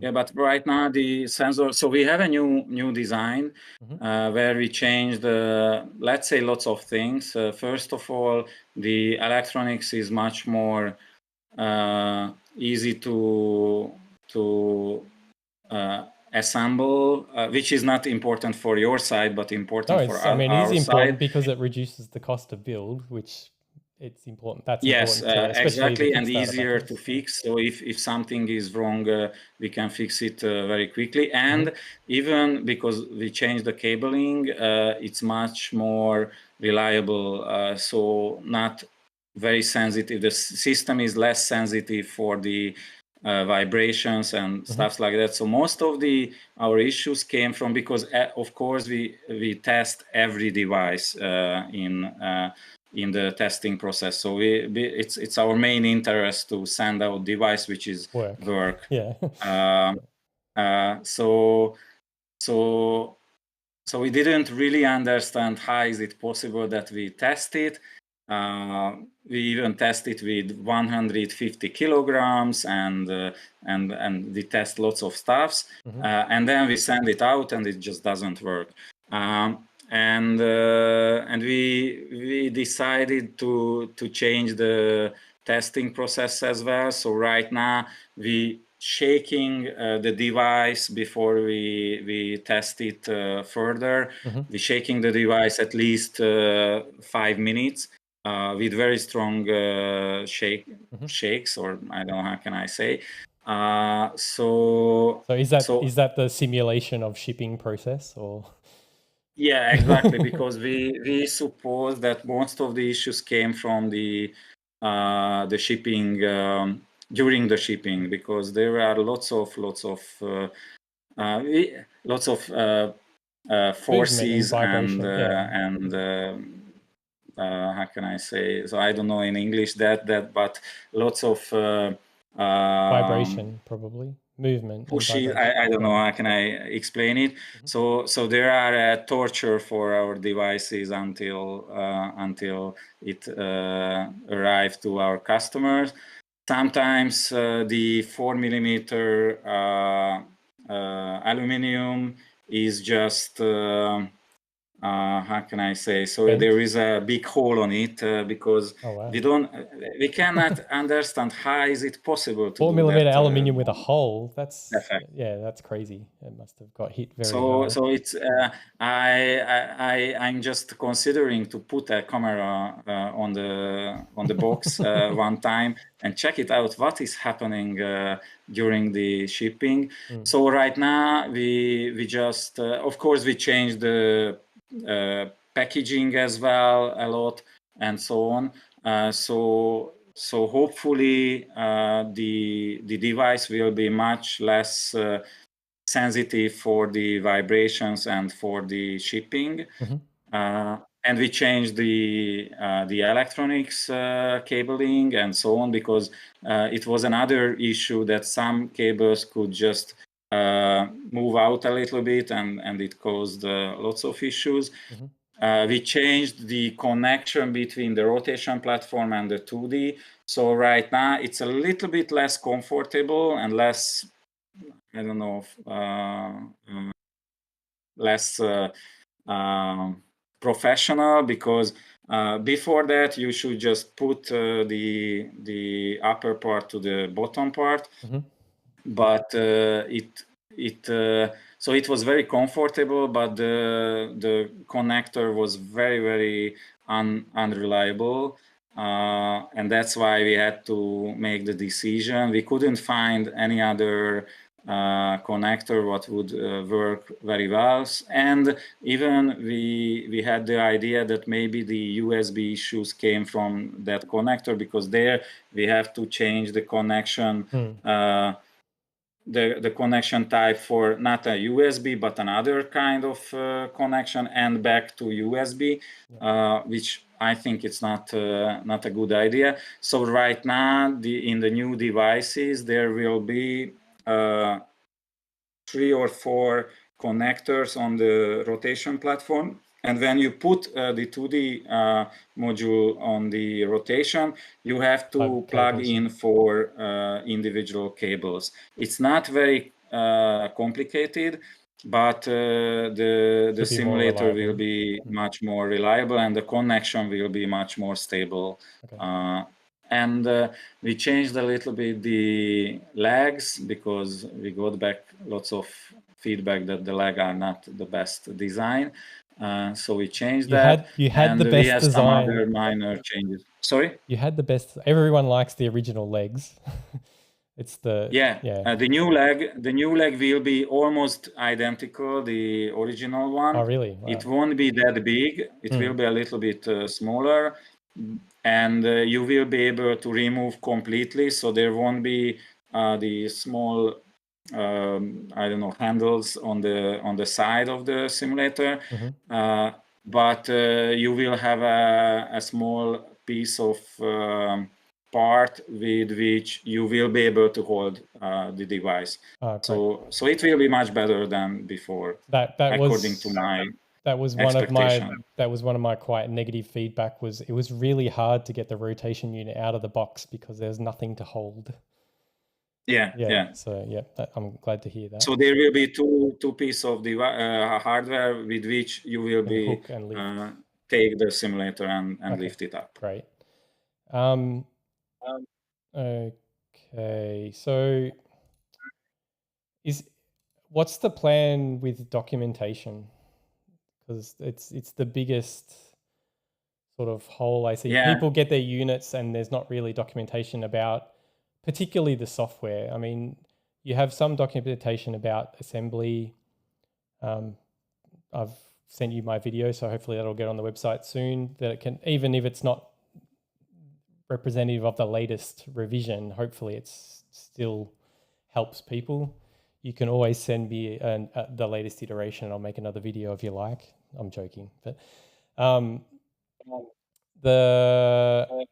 yeah, but right now the sensor. So we have a new design where we changed, let's say, lots of things. First of all, the electronics is much more easy to assemble, which is not important for your side, but important no, for it's, I mean, it is our important side. because it reduces the cost of build, which it's important. That's Yes, important to especially the exactly, and Kickstarter easier backers. to fix. So if something is wrong, we can fix it very quickly. And even because we changed the cabling, it's much more reliable. So not very sensitive. The system is less sensitive for the vibrations and stuff like that. So most of our issues came from, because of course we test every device in the testing process. So it's our main interest to send out device which is work. Yeah. So we didn't really understand how is it possible that we test it. We even test it with 150 kilograms and we test lots of stuffs. And then we send it out and it just doesn't work. And we decided to change the testing process as well. So right now we shaking the device before we test it further. We shaking the device at least 5 minutes with very strong shakes, or I don't know, how can I say. So is that the simulation of shipping process, or? Yeah, exactly, because we suppose that most of the issues came from the shipping, during the shipping, because there are lots of forces vibration, and how can I say? So I don't know in English but lots of vibration, probably movement, pushy. and vibration. I don't know how can I explain it. So there are torture for our devices until it arrived to our customers. Sometimes the 4 millimeter aluminum is just how can I say? So bent? there is a big hole on it because wow. we cannot understand how is it possible to 4 do millimeter that. aluminium with a hole. That's Effect. that's crazy. It must have got hit very So hard. it's I'm just considering to put a camera on the box one time and check it out what is happening during the shipping. So right now we just of course we changed the packaging as well a lot and so on. So hopefully the device will be much less sensitive for the vibrations and for the shipping. And we changed the electronics cabling and so on, because it was another issue that some cables could just move out a little bit, and it caused lots of issues. We changed the connection between the rotation platform and the 2D. So right now it's a little bit less comfortable and less, I don't know, less professional, because before that you should just put the upper part to the bottom part, but so it was very comfortable, but the connector was very unreliable, and that's why we had to make the decision. We couldn't find any other connector what would work very well, and even we had the idea that maybe the USB issues came from that connector, because there we have to change the connection the connection type for not a USB but another kind of connection and back to USB, which I think it's not a good idea. So right now, in the new devices, there will be 3 or 4 connectors on the rotation platform. And when you put the 2D module on the rotation, you have to plug in 4 individual cables. It's not very complicated, but the simulator will be much more reliable and the connection will be much more stable. And we changed a little bit the legs because we got back lots of feedback that the leg are not the best design. So we changed that. You had the best we have design. some other minor changes. Sorry? You had the best. Everyone likes the original legs. It's the the new leg will be almost identical the original one. Oh, really? Wow. It won't be that big. It will be a little bit smaller, and you will be able to remove completely. So there won't be the small I don't know, handles on the side of the simulator, but you will have a small piece of part with which you will be able to hold the device. So it will be much better than before, according to my that was one of my quite negative feedback. Was it was really hard to get the rotation unit out of the box because there's nothing to hold. Yeah. So I'm glad to hear that. So there will be two pieces of the hardware with which you will be hook and lift. Take the simulator and lift it up. Great. Okay. So what's the plan with documentation? Because it's the biggest sort of hole I see. People get their units and there's not really documentation about particularly the software. I mean, you have some documentation about assembly. I've sent you my video, so hopefully that'll get on the website soon. That it can, even if it's not representative of the latest revision, hopefully it still helps people. You can always send me the latest iteration and I'll make another video if you like. I'm joking, but the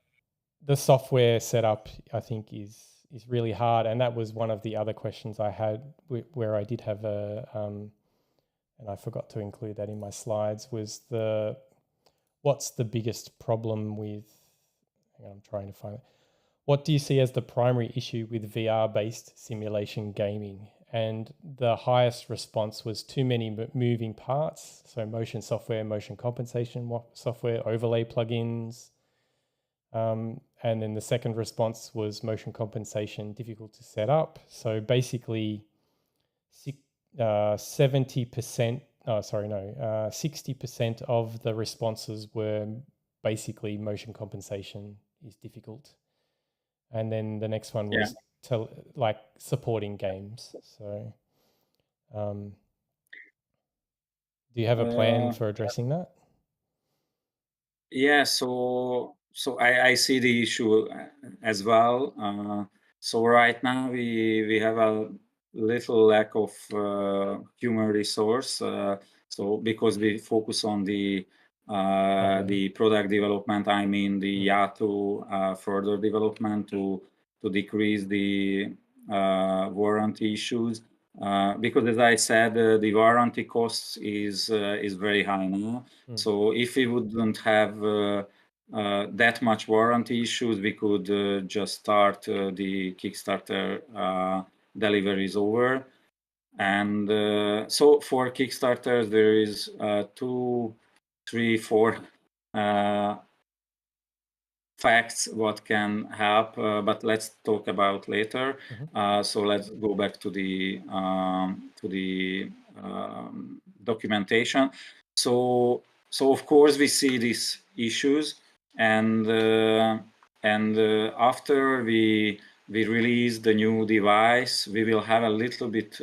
software setup, I think, is really hard, and that was one of the other questions I had where I did have and I forgot to include that in my slides, was what's the biggest problem with, hang on, I'm trying to find it. What do you see as the primary issue with VR-based simulation gaming? And the highest response was too many moving parts. So motion software, motion compensation software, overlay plugins. And then the second response was motion compensation, difficult to set up. So basically 60% of the responses were basically motion compensation is difficult. And then the next one was like supporting games. So do you have a plan for addressing that? Yeah, so I see the issue as well. So right now we have a little lack of human resource. So because we focus on the product development, I mean the YAW further development to decrease the warranty issues. Because as I said, the warranty costs is very high now. So if we wouldn't have that much warranty issues, we could just start the Kickstarter deliveries over. And so for Kickstarters, there is 2, 3, 4 facts what can help, but let's talk about later. So let's go back to the documentation. So of course we see these issues, and after we release the new device, we will have a little bit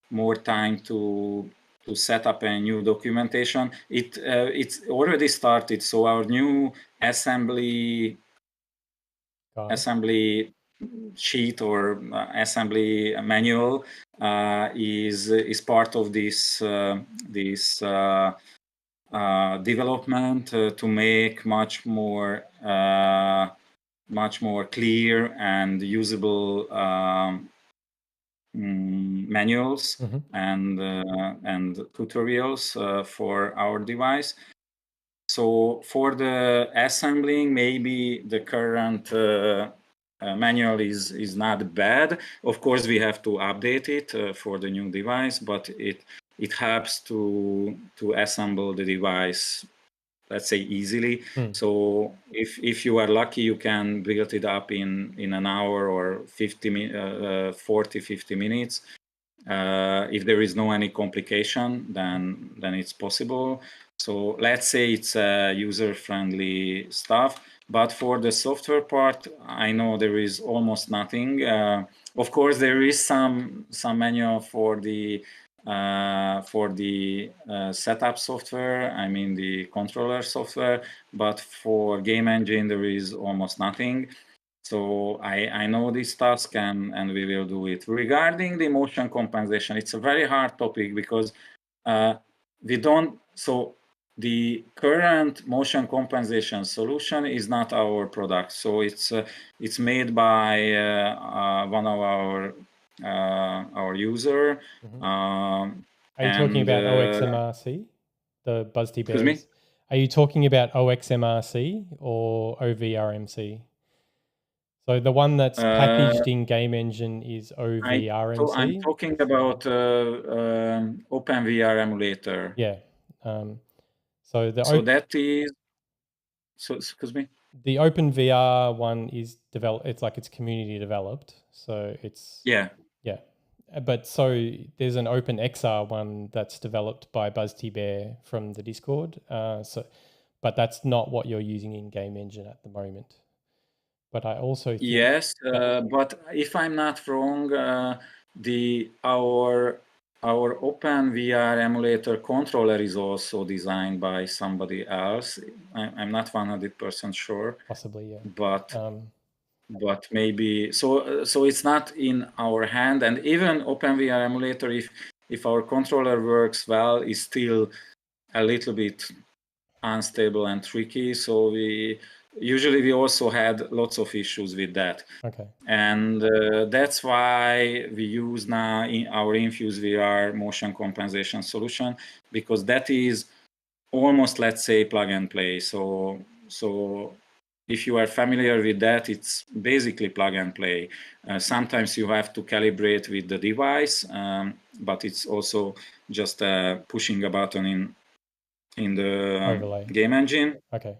more time to set up a new documentation. It's already started. So our new assembly sheet or assembly manual is part of this development to make much more clear and usable manuals and tutorials for our device. So for the assembling, maybe the current manual is not bad. Of course, we have to update it for the new device, but it helps to assemble the device, let's say, easily. So if you are lucky, you can build it up in an hour or 40-50 minutes. If there is no any complication, then it's possible. So let's say it's user-friendly stuff. But for the software part, I know there is almost nothing. Of course, there is some manual for the setup software, I mean the controller software, but for game engine there is almost nothing. So I know this task and we will do it. Regarding the motion compensation, it's a very hard topic because we don't, so the current motion compensation solution is not our product. So it's made by one of our user. Are you talking about OXMRC, the BuzzT Excuse me? Bears? Are you talking about OXMRC or OVRMC? So the one that's packaged in Game Engine is OVRMC. I'm talking about Open VR emulator. Yeah. So that is. So excuse me. The OpenVR one is developed. It's like it's community developed. So it's yeah. But so there's an OpenXR one that's developed by BuzzT Bear from the Discord. But that's not what you're using in Game Engine at the moment. But I also think yes, but if I'm not wrong, our Open VR emulator controller is also designed by somebody else. I'm not 100% sure. Possibly, yeah. But maybe so it's not in our hand. And even Open VR emulator, if our controller works well, is still a little bit unstable and tricky. So we also had lots of issues with that. Okay. And that's why we use now in our Infuse VR motion compensation solution, because that is almost, let's say, plug and play. So if you are familiar with that, it's basically plug and play. Sometimes you have to calibrate with the device, but it's also just pushing a button in the overlay game engine. Okay.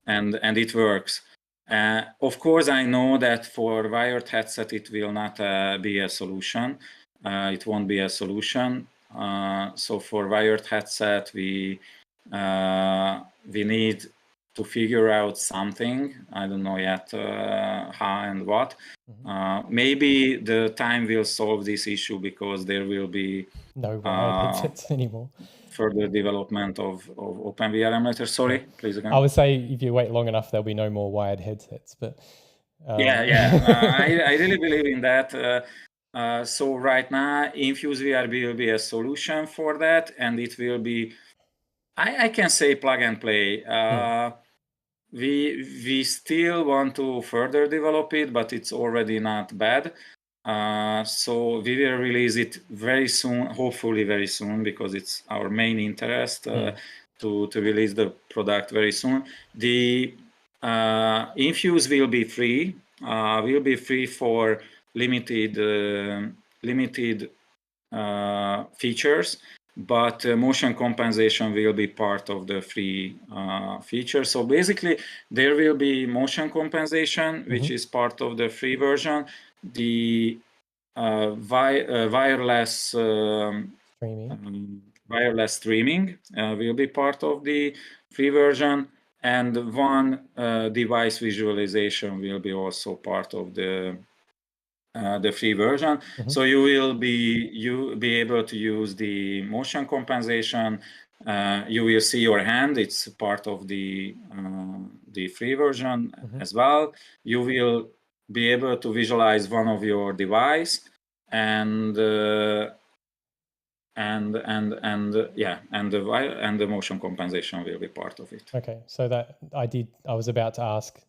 And it works. Of course, I know that for wired headset it will not be a solution. It won't be a solution. So for wired headset, we need to figure out something. I don't know yet how and what. Maybe the time will solve this issue, because there will be no wired headsets anymore. Further development of Open VR emulator. Sorry, please again. I would say if you wait long enough, there'll be no more wired headsets. But I really believe in that. So right now, Infuse VR will be a solution for that, and it will be, I can say, plug and play. We still want to further develop it, but it's already not bad. So we will release it very soon, hopefully very soon, because it's our main interest to release the product very soon. The Infuse will be free. For limited features, but motion compensation will be part of the free feature. So basically, there will be motion compensation, which is part of the free version. The wireless streaming will be part of the free version, and one device visualization will be also part of the free version. So you will be able to use the motion compensation. You will see your hand. It's part of the free version as well. You will be able to visualize one of your device, and the motion compensation will be part of it. Okay, so that I was about to ask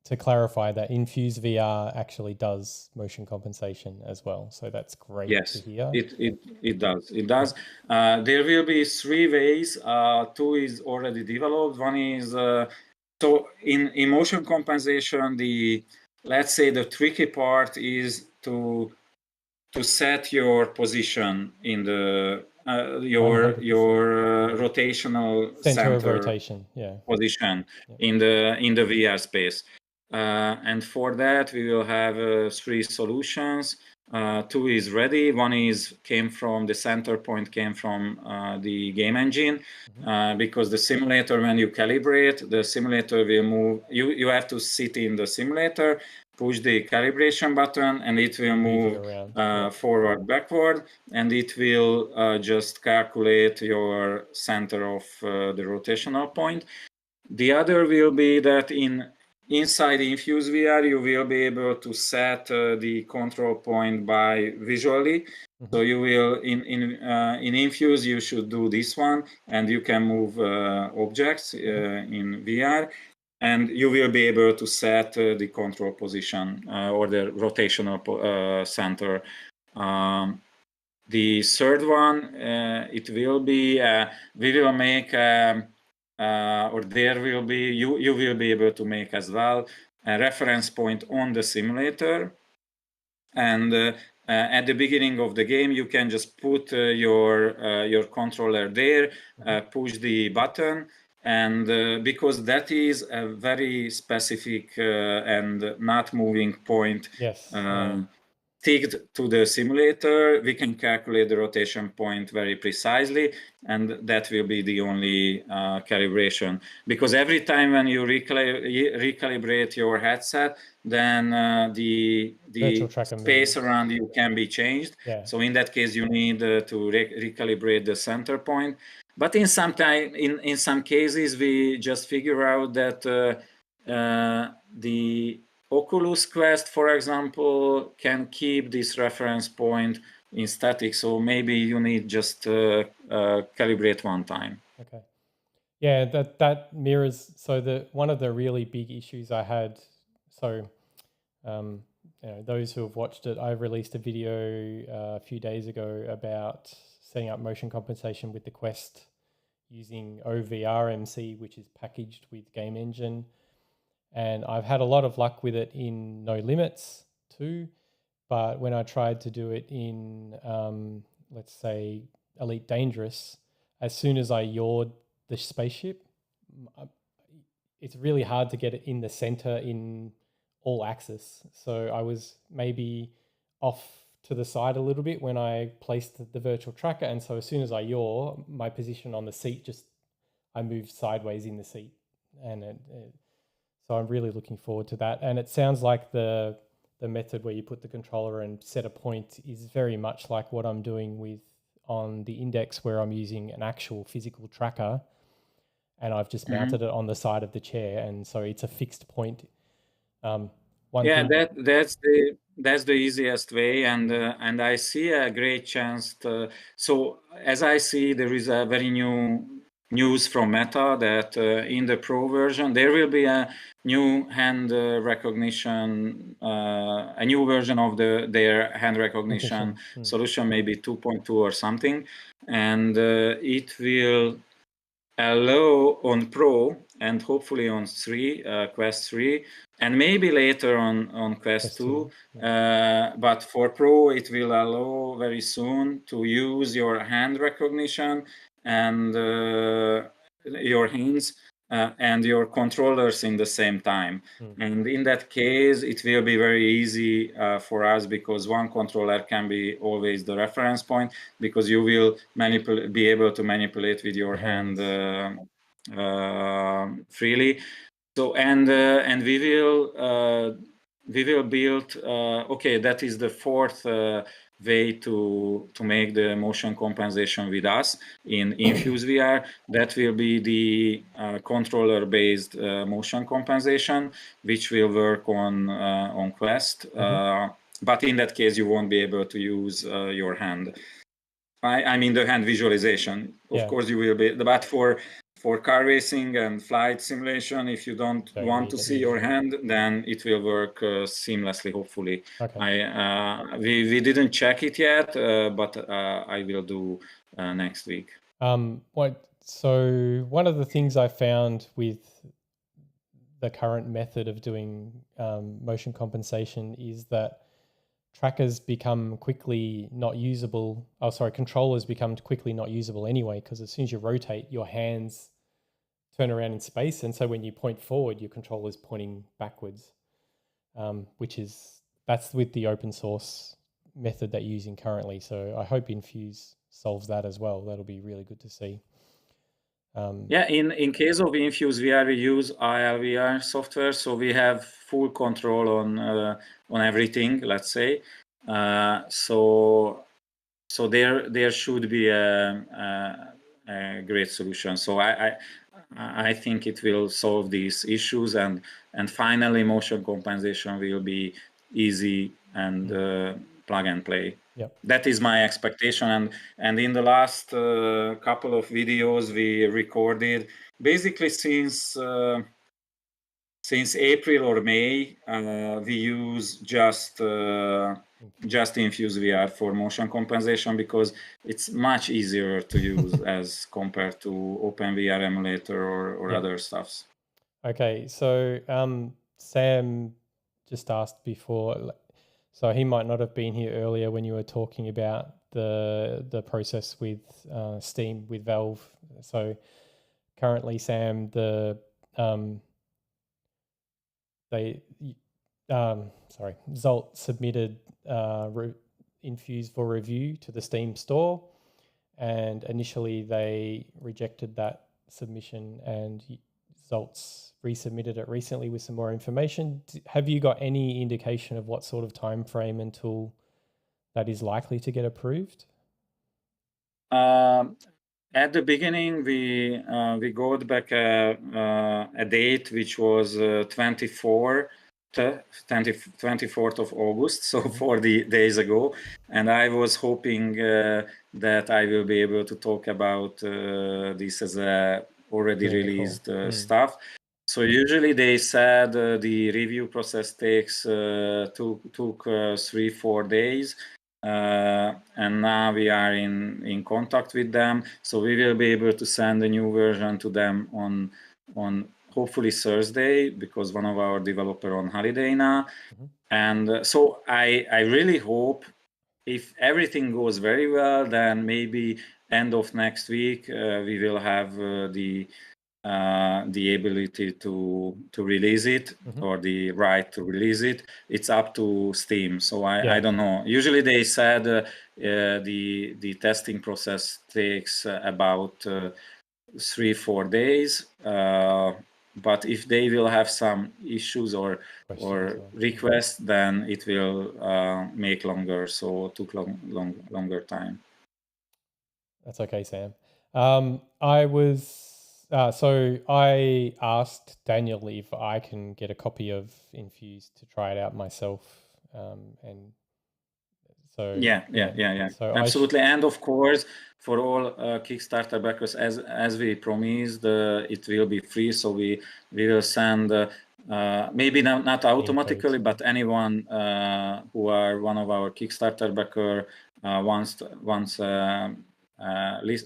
to clarify that Infuse VR actually does motion compensation as well. So that's great to Yes, hear. it does. It does. There will be 3 ways. 2 is already developed. One is so in motion compensation, let's say the tricky part is to set your position in the your 100%. rotational Center of center rotation, yeah. position Yep. in the VR space. And for that, we will have 3 solutions. 2 is ready. One came from the center point, came from the game engine, because the simulator, when you calibrate, the simulator will move. You have to sit in the simulator, push the calibration button, and it will move forward, backward, and it will just calculate your center of the rotational point. The other will be that inside Infuse VR, you will be able to set the control point by visually. So you will in Infuse, you should do this one, and you can move objects in VR, and you will be able to set the control position or the rotational center. The third one, it will be we will make or there will be you will be able to make as well a reference point on the simulator, and at the beginning of the game you can just put your controller there, push the button, and because that is a very specific and not moving point, ticked to the simulator, we can calculate the rotation point very precisely, and that will be the only calibration. Because every time when you recalibrate your headset, then the space around you can be changed. So in that case, you need to recalibrate the center point. But in some cases, we just figure out that the Oculus Quest, for example, can keep this reference point in static, so maybe you need just calibrate one time. Okay. Yeah, that mirrors. So one of the really big issues I had. So, those who have watched it, I released a video a few days ago about setting up motion compensation with the Quest using OVR MC, which is packaged with Game Engine. And I've had a lot of luck with it in No Limits too. But when I tried to do it in, let's say, Elite Dangerous, as soon as I yawed the spaceship, it's really hard to get it in the center in all axis. So I was maybe off to the side a little bit when I placed the virtual tracker. And so as soon as I yaw, my position on the seat I moved sideways in the seat. And so I'm really looking forward to that. And it sounds like the method where you put the controller and set a point is very much like what I'm doing on the Index, where I'm using an actual physical tracker and I've just mounted it on the side of the chair. And so it's a fixed point. That's the easiest way, and I see a great chance. So as I see, there is a very new news from Meta that in the Pro version there will be a new hand recognition, a new version of their hand recognition solution, maybe 2.2 or something, and it will allow on Pro and hopefully on Quest 3, and maybe later on Quest 2. But for Pro, it will allow very soon to use your hand recognition and your hands and your controllers in the same time. And in that case, it will be very easy for us, because one controller can be always the reference point, because you will be able to manipulate with your hand freely. So and we will build. Okay, that is the fourth way to make the motion compensation with us in Infuse VR. That will be the controller-based motion compensation, which will work on Quest. But in that case, you won't be able to use your hand. I mean the hand visualization. Of course, you will be, but for car racing and flight simulation, if you don't want to see your hand, then it will work seamlessly, hopefully. Okay. We didn't check it yet, but I will do next week. So one of the things I found with the current method of doing motion compensation is that trackers become quickly not usable. Oh, sorry, controllers become quickly not usable anyway, because as soon as you rotate, your hands turn around in space. And so when you point forward, your controller is pointing backwards, that's with the open source method that you're using currently. So I hope Infuse solves that as well. That'll be really good to see. Yeah, in case of Infuse VR, we use ILVR software, so we have full control on everything. Let's say, so there should be a great solution. So I think it will solve these issues, and finally motion compensation will be easy and plug and play. Yep. That is my expectation, and in the last couple of videos we recorded, basically since April or May, we use just Infuse VR for motion compensation because it's much easier to use as compared to OpenVR emulator or other stuffs. Okay, so Sam just asked before, so he might not have been here earlier when you were talking about the process with Steam with Valve. So currently, Sam, Zolt submitted Infuse for review to the Steam store, and initially they rejected that submission, and Zolt's resubmitted it recently with some more information. Have you got any indication of what sort of time frame until that is likely to get approved? At the beginning, we got back a date which was 24th of August, so 4 days ago, and I was hoping that I will be able to talk about this as a already released stuff. So usually they said the review process takes took 3-4 days. And now we are in contact with them, so we will be able to send a new version to them on hopefully Thursday, because one of our developer on holiday now. And so I really hope, if everything goes very well, then maybe end of next week we will have the ability to release it, or the right to release it. It's up to Steam, so I don't know. Usually they said the testing process takes about 3-4 days, but if they will have some issues or requests, then it will make longer, so took longer time. That's okay, Sam. So I asked Daniel if I can get a copy of Infuse to try it out myself, and so yeah. So absolutely, and of course for all Kickstarter backers, as we promised, it will be free. So we will send maybe not automatically, but anyone who are one of our Kickstarter backer wants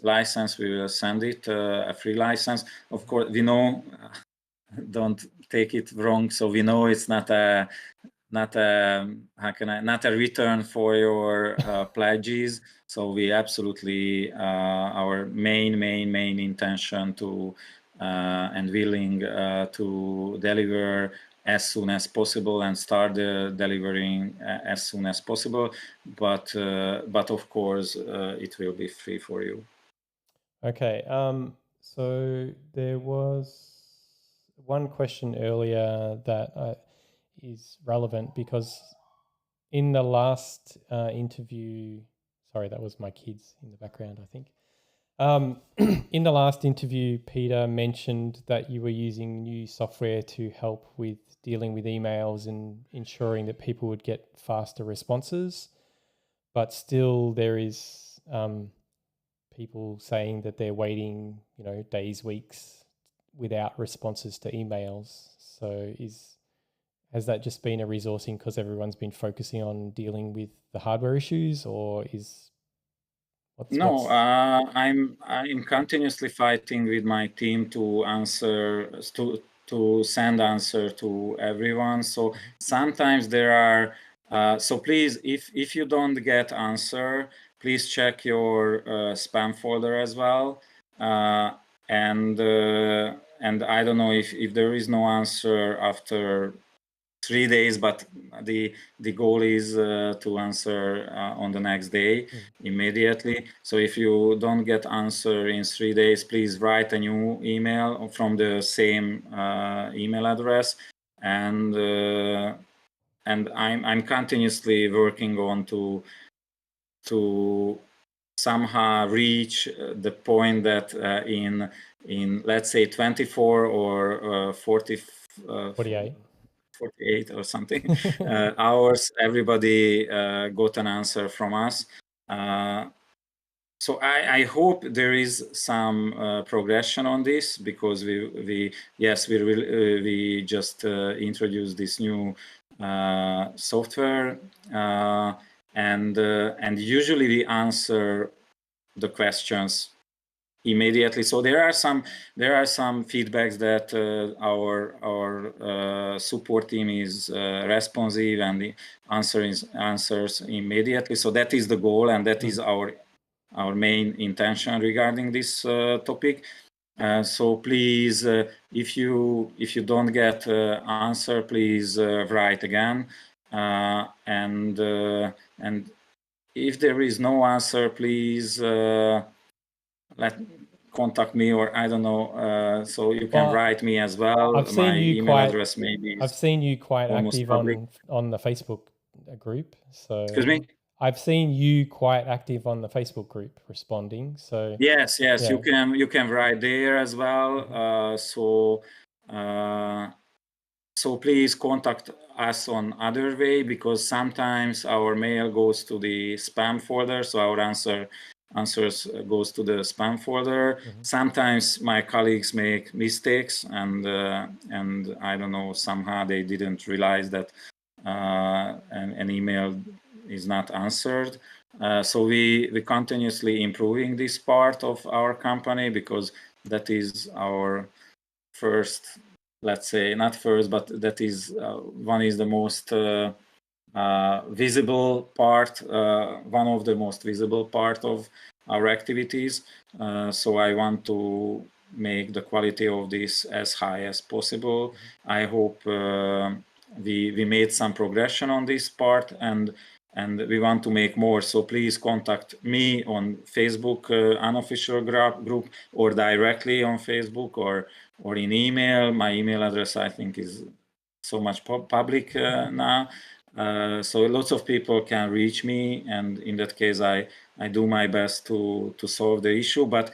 license, we will send it a free license. Of course, we know, don't take it wrong, so we know it's not a return for your pledges. So we absolutely our main intention to and willing to deliver as soon as possible and start delivering as soon as possible, but of course it will be free for you. Okay, so there was one question earlier that is relevant, because in the last interview, sorry, that was my kids in the background, I think. In the last interview, Peter mentioned that you were using new software to help with dealing with emails and ensuring that people would get faster responses, but still there is people saying that they're waiting, days, weeks without responses to emails. So has that just been a resourcing because everyone's been focusing on dealing with the hardware issues, or No, I'm continuously fighting with my team to send answer to everyone. So sometimes there are so please, if you don't get answer, please check your spam folder as well. And I don't know if there is no answer after 3 days, but the goal is to answer on the next day immediately. So if you don't get answer in 3 days, please write a new email from the same email address, and I'm continuously working on to somehow reach the point that in let's say 24 or 48. 48 or something hours, everybody got an answer from us. So I hope there is some progression on this, because we just introduced this new software, and usually we answer the questions immediately. So there are some feedbacks that our support team is responsive and answers immediately. So that is the goal, and that is our main intention regarding this topic. So please, if you don't get answer, please write again, and if there is no answer, please contact me, or I don't know. So you can write me as well. I've seen my email address maybe. I've seen you quite active public. on the Facebook group. So Excuse me. I've seen you quite active on the Facebook group responding. So yes, yeah. you can write there as well. So please contact us on other way, because sometimes our mail goes to the spam folder, so our answers goes to the spam folder. Sometimes my colleagues make mistakes, and I don't know, somehow they didn't realize that an email is not answered. So we continuously improving this part of our company, because that is our first, let's say, not first, but that is one is the most visible part, one of the most visible part of our activities. So I want to make the quality of this as high as possible. I hope we made some progression on this part, and we want to make more. So please contact me on Facebook unofficial group, or directly on Facebook, or in email. My email address, I think, is so much public now. So lots of people can reach me, and in that case, I do my best to solve the issue. But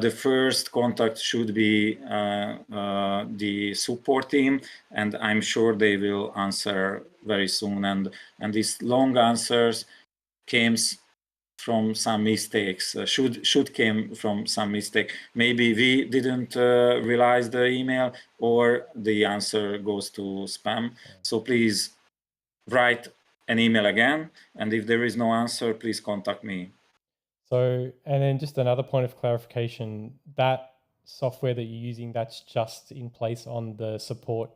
the first contact should be the support team, and I'm sure they will answer very soon. And these long answers came from some mistakes, should came from some mistake. Maybe we didn't realize the email, or the answer goes to spam. So please write an email again, and if there is no answer, please contact me. So, and then just another point of clarification, that software that you're using, that's just in place on the support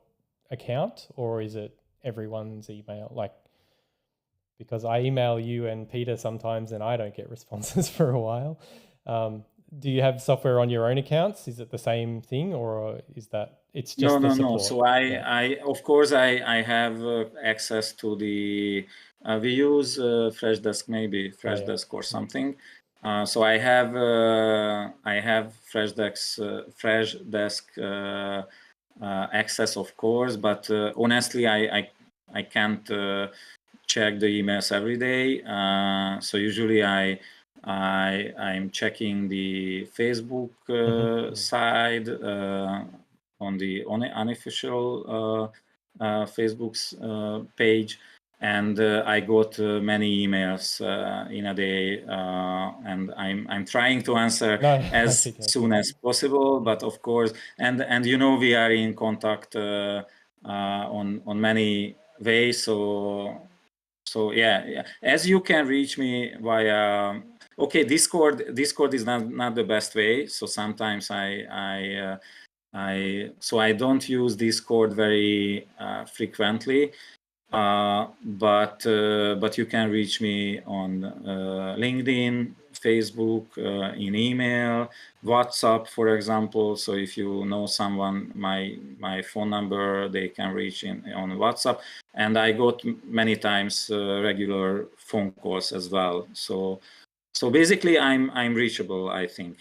account, or is it everyone's email? Like, because I email you and Peter sometimes and I don't get responses for a while. Do you have software on your own accounts? Is it the same thing, or is that it's just the support? No. So I of course I have access to the we use FreshDesk, maybe FreshDesk or something. So I have FreshDesk access, of course, but honestly I can't check the emails every day. So usually I'm checking the Facebook side on the unofficial Facebook's page, and I got many emails in a day, and I'm trying to answer as soon as possible. But of course, and we are in contact on many ways. So yeah, as you can reach me via Discord is not the best way. So sometimes I don't use Discord very frequently, but you can reach me on LinkedIn, Facebook, in email, WhatsApp, for example. So if you know someone, my phone number, they can reach in on WhatsApp. And I got many times regular phone calls as well. So basically, I'm reachable, I think,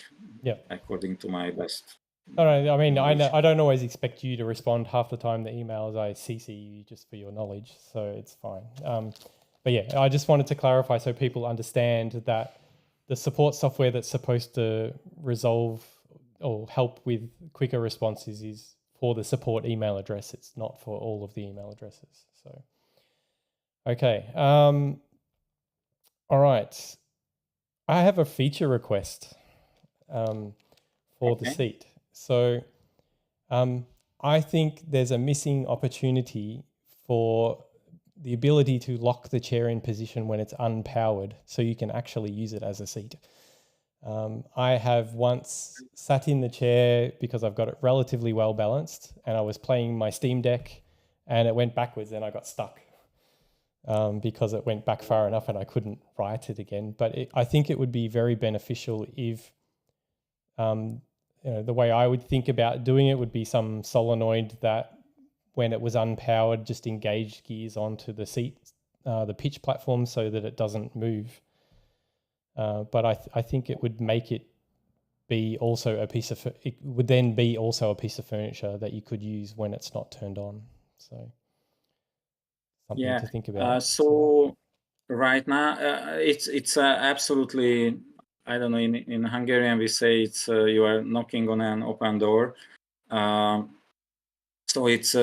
according to my best. All right. I mean, I don't always expect you to respond half the time the emails I CC you, just for your knowledge, so it's fine. But yeah, I just wanted to clarify so people understand that the support software that's supposed to resolve or help with quicker responses is for the support email address. It's not for all of the email addresses. So, okay. All right. I have a feature request for the seat. So I think there's a missing opportunity for the ability to lock the chair in position when it's unpowered so you can actually use it as a seat. I have once sat in the chair because I've got it relatively well balanced and I was playing my Steam Deck and it went backwards and I got stuck because it went back far enough and I couldn't right it again. But I think it would be very beneficial if the way I would think about doing it would be some solenoid that when it was unpowered, just engaged gears onto the seat, the pitch platform so that it doesn't move. But I think it would make it be also a piece of, it would then be also a piece of furniture that you could use when it's not turned on. So something to think about. So right now, it's absolutely, I don't know, in Hungarian we say it's you are knocking on an open door. So it's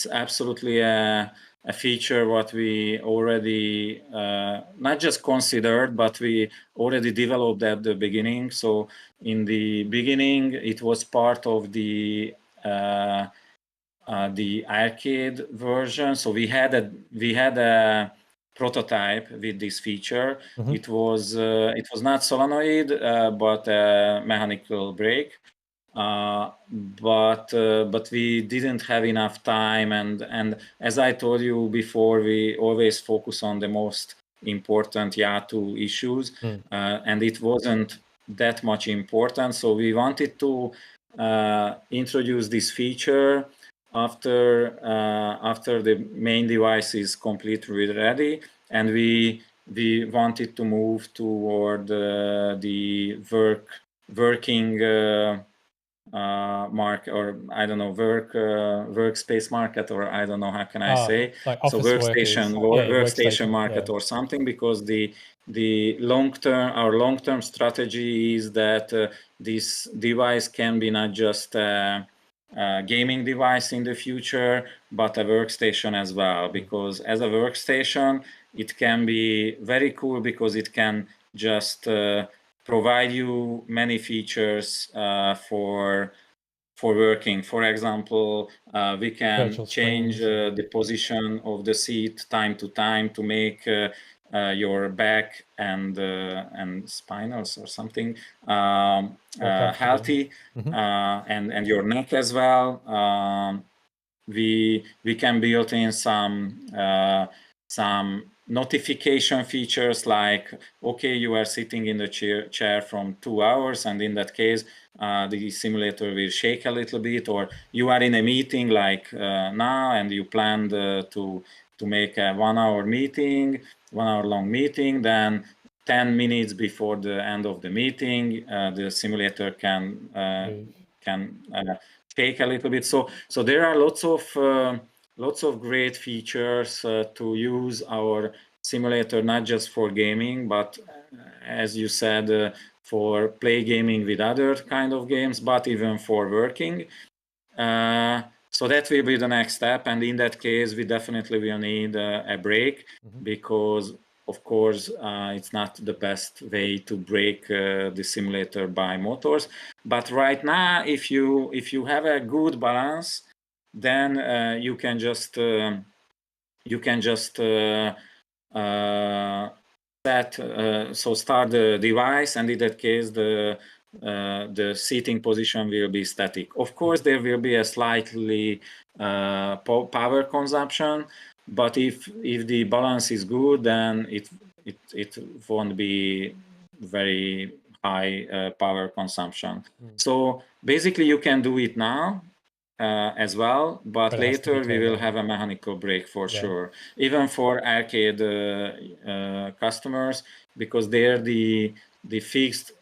absolutely a feature what we already not just considered, but we already developed at the beginning. So in the beginning, it was part of the arcade version. So we had a prototype with this feature. It was not solenoid, but a mechanical brake. But we didn't have enough time, and as I told you before, we always focus on the most important YAW issues, and it wasn't that much important. So we wanted to introduce this feature after the main device is completely ready, and we wanted to move toward the working market, or I don't know, workspace market, or I don't know how can I say, like so workstation market or something, because our long-term strategy is that this device can be not just a gaming device in the future, but a workstation as well, because as a workstation it can be very cool because it can just provide you many features for working. For example, we can change the position of the seat time to time to make your back and spinals or something healthy, and your neck as well. We can build in some notification features like, okay, you are sitting in the chair from 2 hours, and in that case the simulator will shake a little bit, or you are in a meeting like now and you planned to make a 1 hour long meeting, then 10 minutes before the end of the meeting the simulator can shake a little bit. So there are lots of great features to use our simulator, not just for gaming, but as you said, for play gaming with other kind of games, but even for working. So that will be the next step, and in that case, we definitely will need a break, because, of course, it's not the best way to break the simulator by motors. But right now, if you have a good balance, then you can just start the device, and in that case the seating position will be static. Of course, there will be a slightly power consumption, but if the balance is good, then it won't be very high power consumption. So basically, you can do it now as well, but later we will have a mechanical brake for sure, even for arcade customers, because there the fixed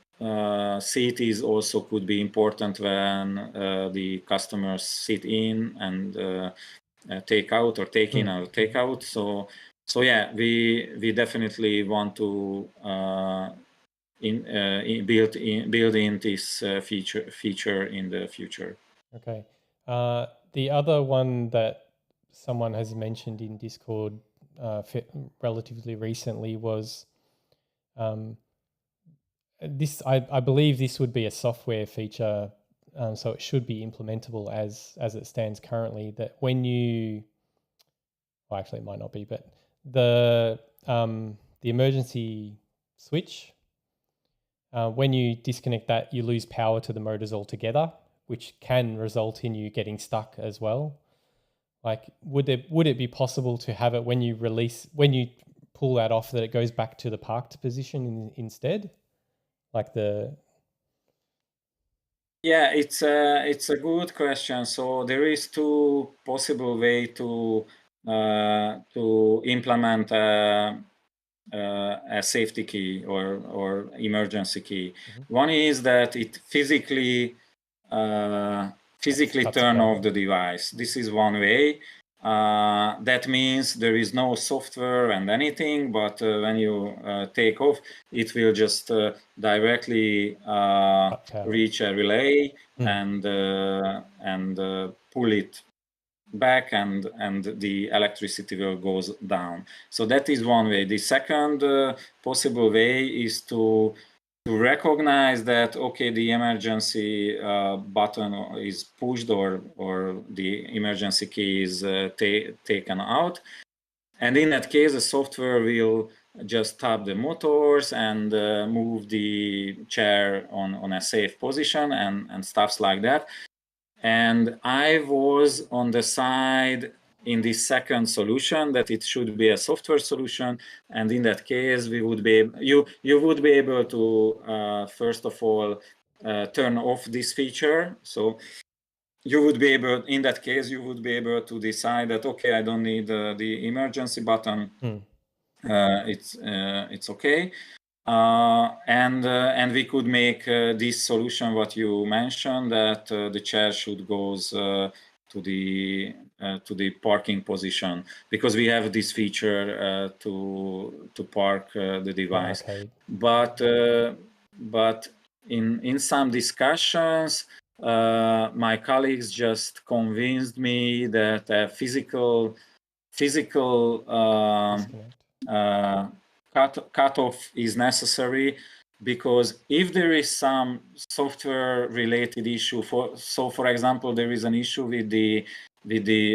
seat is also could be important when the customers sit in and take out, or take in or take out. So yeah, we definitely want to build in this feature in the future. Okay. The other one that someone has mentioned in Discord relatively recently was this. I believe this would be a software feature, so it should be implementable as it stands currently. That when you, well, actually, it might not be, but the emergency switch, when you disconnect that, you lose power to the motors altogether, which can result in you getting stuck as well. Like, would it be possible to have it when you pull that off, that it goes back to the parked position instead? Like Yeah, it's a good question. So there is two possible way to implement a safety key or emergency key. One is that it physically turn off the device. This is one way. That means there is no software and anything, but when you take off, it will just directly reach a relay and pull it back, and the electricity will goes down. So that is one way. The second possible way is to recognize that, okay, the emergency button is pushed, or the emergency key is taken out, and in that case the software will just stop the motors and move the chair on a safe position and stuff like that. And I was on the side in the second solution, that it should be a software solution, and in that case we would be you would be able to first of all turn off this feature. So you would be able, in that case, you would be able to decide that, okay, I don't need the emergency button. It's okay. And we could make this solution what you mentioned, that the chair should goes to the parking position, because we have this feature to park the device. But in some discussions, my colleagues just convinced me that a physical cutoff is necessary, because if there is some software related issue, for example, there is an issue with the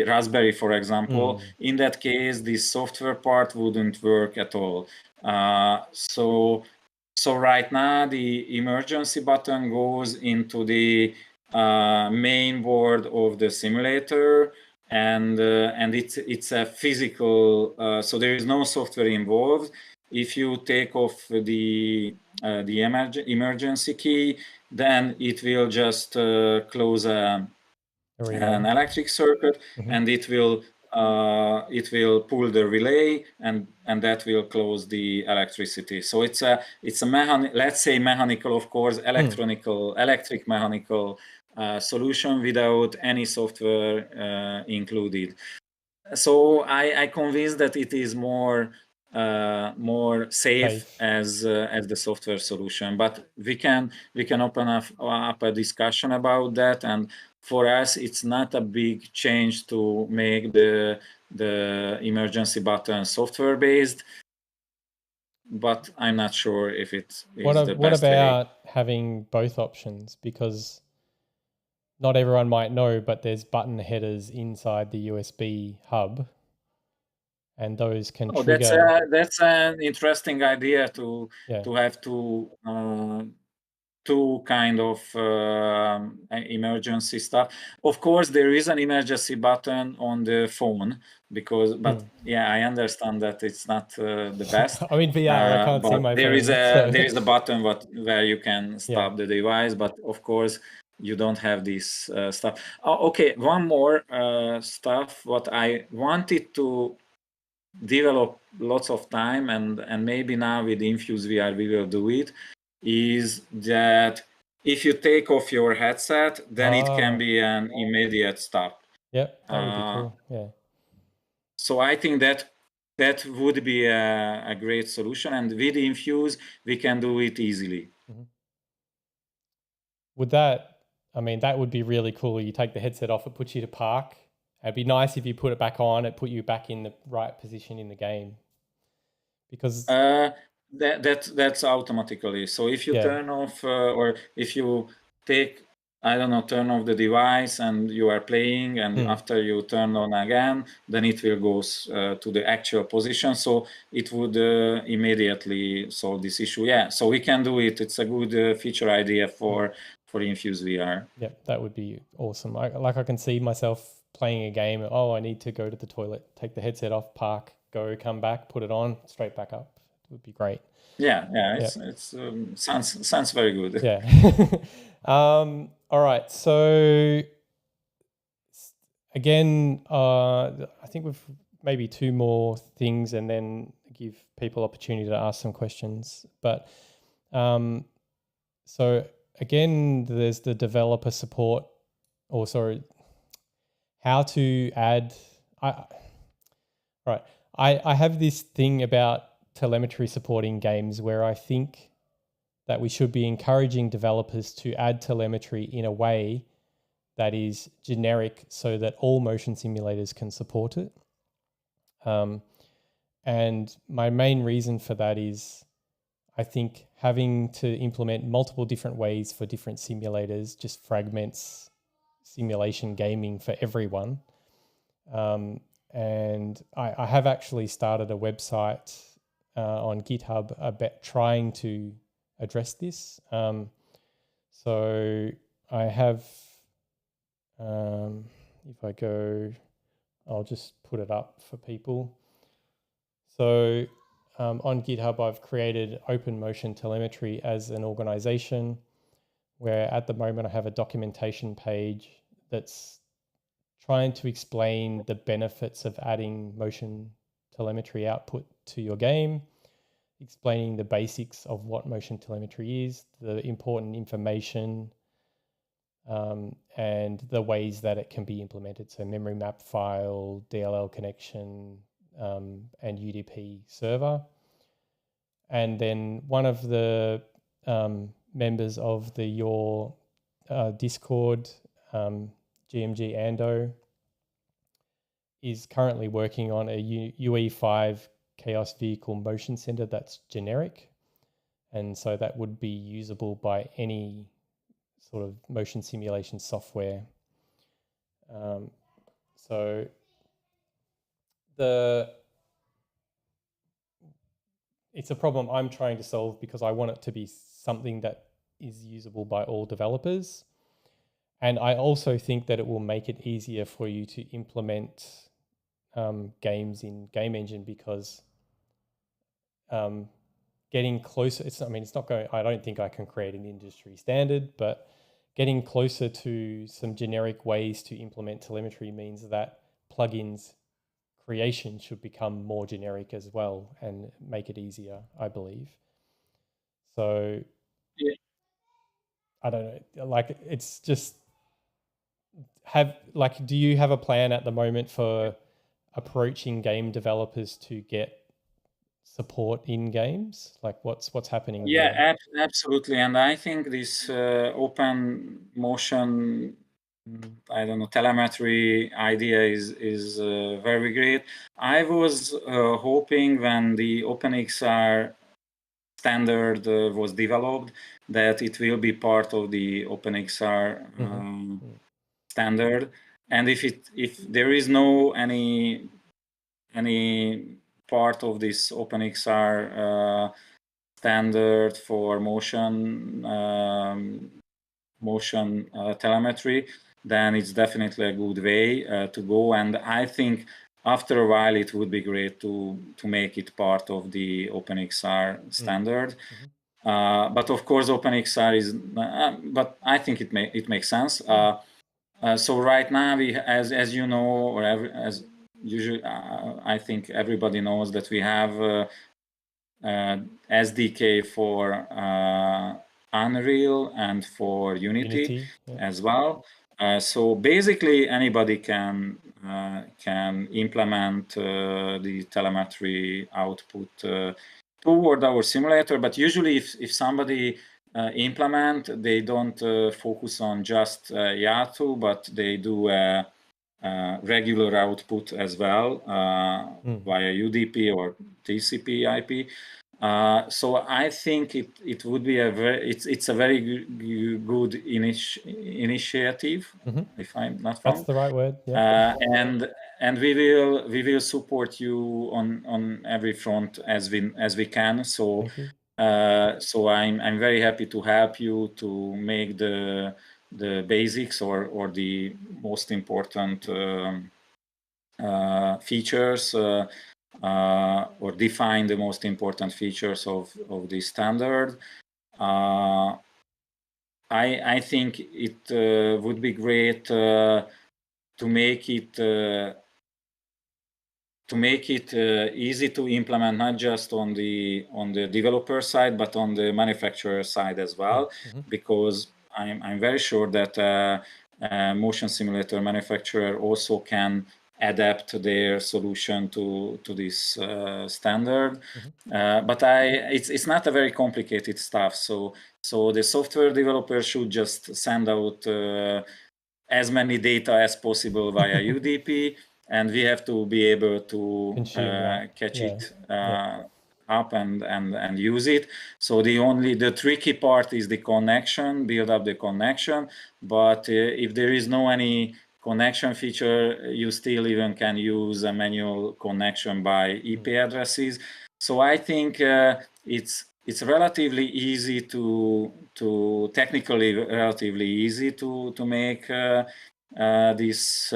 Raspberry, for example, in that case the software part wouldn't work at all. So right now the emergency button goes into the main board of the simulator, and it's a physical, so there is no software involved. If you take off the emergency key, then it will just close an electric circuit, and it will pull the relay, and that will close the electricity. So it's a let's say mechanical, of course, electric mechanical solution without any software included. So I convinced that it is more safe Safe. as the software solution. But we can open up a discussion about that. And for us, it's not a big change to make the emergency button software based. But I'm not sure if it is the What best way. about having both options? Because not everyone might know, but there's button headers inside the USB hub, and those can Oh, that's trigger. an interesting idea to Yeah. have two kind of emergency stuff. Of course, there is an emergency button on the phone but yeah, I understand that it's not the best. I'm in VR. I can't see But my there is phone. So a button where you can yeah. stop the device. But of course, you don't have this stuff. Oh, okay, one more stuff. What I wanted to develop lots of time, and maybe now with Infuse VR we will do it, is that if you take off your headset, then it can be an immediate stop. Yep, that would be Uh, cool. Yeah. so I think that would be a great solution, and with Infuse we can do it easily. Would that, I mean, that would be really cool. You take the headset off, it puts you to park. It'd be nice if you put it back on, it put you back in the right position in the game. Because That's automatically. So if you yeah. turn off or if you take, I don't know, turn off the device and you are playing, and after you turn on again, then it will go to the actual position. So it would immediately solve this issue. Yeah, so we can do it. It's a good feature idea for Infuse VR. Yeah, that would be awesome. I can see myself playing a game. Oh, I need to go to the toilet, take the headset off, park, go, come back, put it on, straight back up. It would be great. Yeah, Yeah. it's sounds very good. Yeah. All right. So again, I think we've maybe two more things, and then give people opportunity to ask some questions. But so again, there's the developer support, or sorry, how to add. I have this thing about telemetry supporting games where I think that we should be encouraging developers to add telemetry in a way that is generic so that all motion simulators can support it. And my main reason for that is I think having to implement multiple different ways for different simulators just fragments simulation gaming for everyone. And I have actually started a website on GitHub about trying to address this. So I have, if I go, I'll just put it up for people. So on GitHub, I've created Open Motion Telemetry as an organization where at the moment I have a documentation page that's trying to explain the benefits of adding motion telemetry output to your game, explaining the basics of what motion telemetry is, the important information, and the ways that it can be implemented. So memory map file, DLL connection, and UDP server. And then one of the members of the YAW Discord, GMG Ando, is currently working on a UE5 Chaos Vehicle Motion Center that's generic. And so that would be usable by any sort of motion simulation software. So it's a problem I'm trying to solve because I want it to be something that is usable by all developers. And I also think that it will make it easier for you to implement games in Game Engine because getting closer, it's not going, I don't think I can create an industry standard, but getting closer to some generic ways to implement telemetry means that plugins creation should become more generic as well and make it easier, I believe. So Yeah. I don't know, like it's just do you have a plan at the moment for approaching game developers to get support in games? Like what's happening Yeah, there? absolutely. And I think this open motion, I don't know, telemetry idea is very great. I was hoping when the OpenXR standard was developed that it will be part of the OpenXR standard. And if there is no any part of this OpenXR standard for motion telemetry, then it's definitely a good way to go. And I think after a while it would be great to make it part of the OpenXR standard. But of course, OpenXR is. But I think it makes sense. So right now we, as you know, or as usually, I think everybody knows that we have SDK for Unreal and for Unity as well. So basically, anybody can implement the telemetry output toward our simulator. But usually, if somebody implement, they don't focus on just YAW, but they do regular output as well via UDP or TCP IP. So I think it would be it's a very good initiative, if I'm not wrong. That's the right word. Yeah. And we will support you on every front as we can. So Thank you. So I'm very happy to help you to make the basics or the most important features or define the most important features of this standard. I think it would be great to make it easy to implement, not just on the developer side, but on the manufacturer side as well, because I'm very sure that motion simulator manufacturer also can adapt their solution to this standard. But it's not a very complicated stuff. So the software developer should just send out as many data as possible via UDP, and we have to be able to catch it up and use it. So the tricky part is the connection, build up the connection. But if there is no any connection feature, you still even can use a manual connection by IP addresses. So I think it's relatively easy to technically relatively easy to make this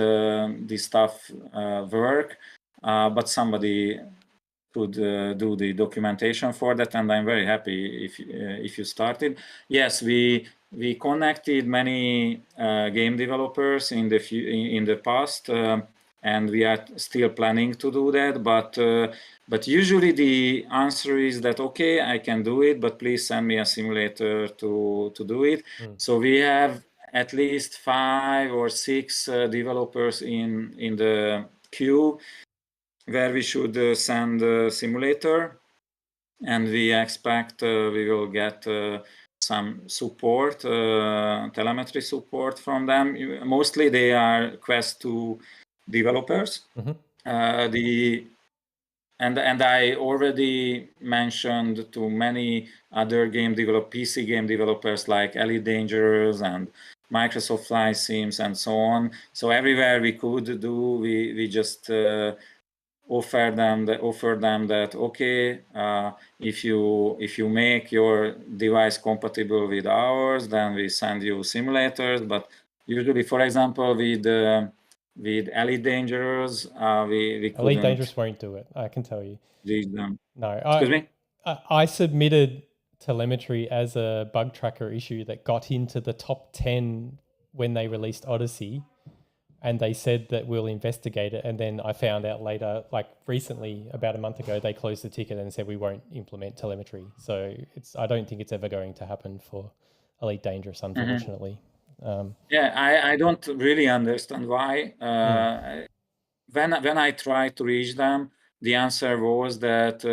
stuff work, but somebody could do the documentation for that, and I'm very happy if you started. Yes, we connected many game developers in the past, and we are still planning to do that. But usually the answer is that okay, I can do it, but please send me a simulator to do it. So we have at least 5 or 6 developers in the queue where we should send a simulator, and we expect we will get some support, telemetry support from them. Mostly they are Quest 2 developers. And I already mentioned to many other PC game developers like Elite Dangerous and Microsoft Flight Sims and so on. So everywhere we could do, we just offer them that okay, if you make your device compatible with ours, then we send you simulators. But usually, for example, with Elite Dangerous, we couldn't. Elite Dangerous won't do it. I can tell you. Read them. No, Excuse me. I submitted telemetry as a bug tracker issue that got into the top 10 when they released Odyssey, and they said that we'll investigate it. And then I found out later, like recently, about a month ago, they closed the ticket and said we won't implement telemetry. So I don't think it's ever going to happen for Elite Dangerous, unfortunately. Yeah, I don't really understand why. when I tried to reach them, the answer was that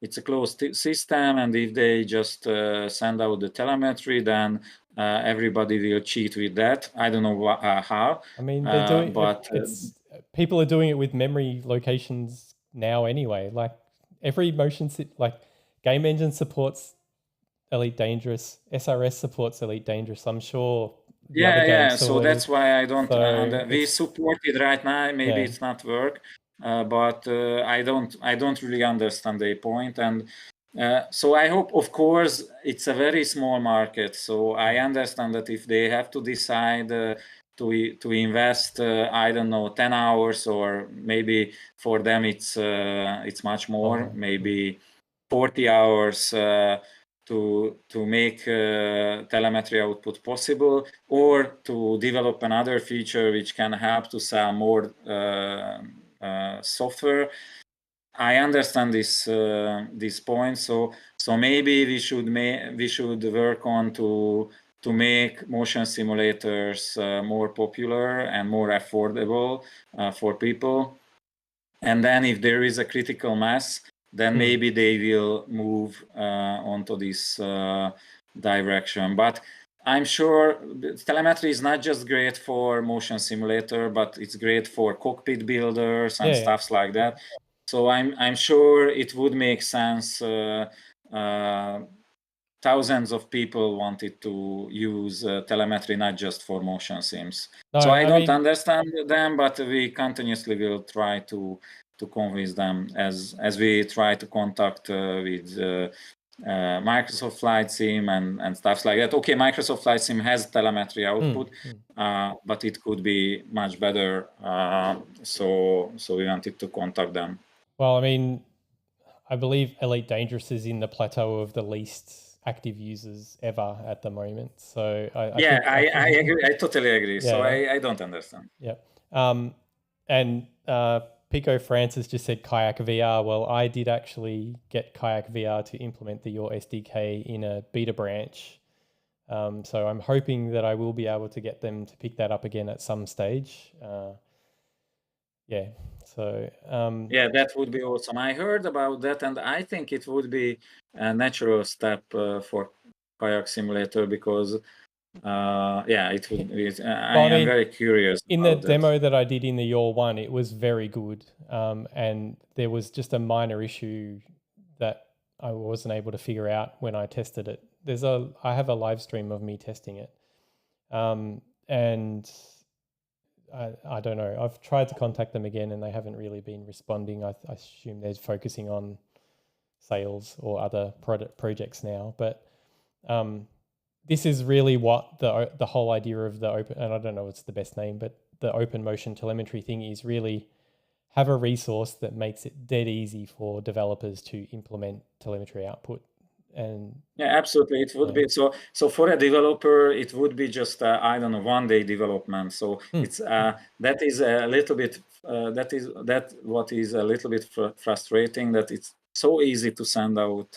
it's a closed system, and if they just send out the telemetry, then everybody will cheat with that. I don't know how. I mean, they're doing but it's people are doing it with memory locations now anyway. Like every like Game Engine supports Elite Dangerous, SRS supports Elite Dangerous. I'm sure the other games So still that's why I don't. So We support it right now. Maybe it's not work, but I don't really understand the point. And so I hope, of course, it's a very small market. So I understand that if they have to decide to invest, I don't know, 10 hours, or maybe for them it's much more, maybe 40 hours. To make telemetry output possible, or to develop another feature which can help to sell more software. I understand this point. So maybe we should work on to make motion simulators more popular and more affordable for people. And then if there is a critical mass, then maybe they will move onto this direction. But I'm sure telemetry is not just great for motion simulator, but it's great for cockpit builders and stuffs like that. So I'm sure it would make sense. Thousands of people wanted to use telemetry, not just for motion sims. No, so I don't understand them, but we continuously will try to convince them as we try to contact with Microsoft Flight Sim and stuff like that. Okay, Microsoft Flight Sim has telemetry output, but it could be much better. So we wanted to contact them. Well, I mean, I believe Elite Dangerous is in the plateau of the least active users ever at the moment. So I agree. I totally agree. So I don't understand. Yeah. And Pico Francis just said Kayak VR. Well, I did actually get Kayak VR to implement the YAW SDK in a beta branch. So I'm hoping that I will be able to get them to pick that up again at some stage. So that would be awesome. I heard about that, and I think it would be a natural step for Kayak Simulator, because it would be. I am very curious. In the demo that I did in the YAW 1, it was very good, and there was just a minor issue that I wasn't able to figure out when I tested it. I have a live stream of me testing it, and I don't know. I've tried to contact them again, and they haven't really been responding. I assume they're focusing on sales or other projects now. But this is really what the whole idea of the open, and I don't know what's the best name, but the open motion telemetry thing is really have a resource that makes it dead easy for developers to implement telemetry output. And absolutely, it would be so for a developer it would be just I don't know, 1 day development. So it's that is a little bit what is a little bit frustrating, that it's so easy to send out.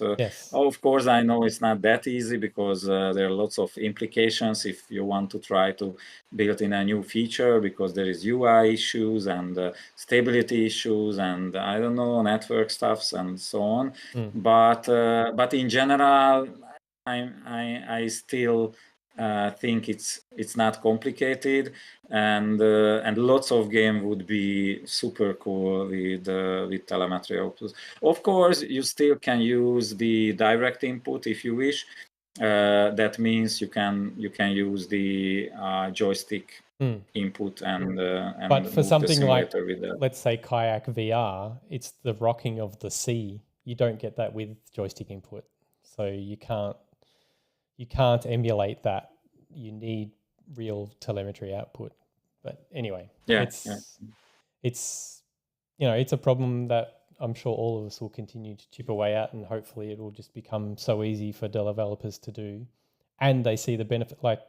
Of course, I know it's not that easy, because there are lots of implications if you want to try to build in a new feature, because there is UI issues and stability issues and I don't know, network stuffs and so on. But in general, I still think it's not complicated, and lots of game would be super cool with telemetry outputs. Of course, you still can use the direct input if you wish. That means you can use the joystick input and but for something like, with that. Let's say Kayak VR, it's the rocking of the sea. You don't get that with joystick input, so you can't emulate that. You need real telemetry output. But anyway, it's it's a problem that I'm sure all of us will continue to chip away at, and hopefully it will just become so easy for developers to do, and they see the benefit. Like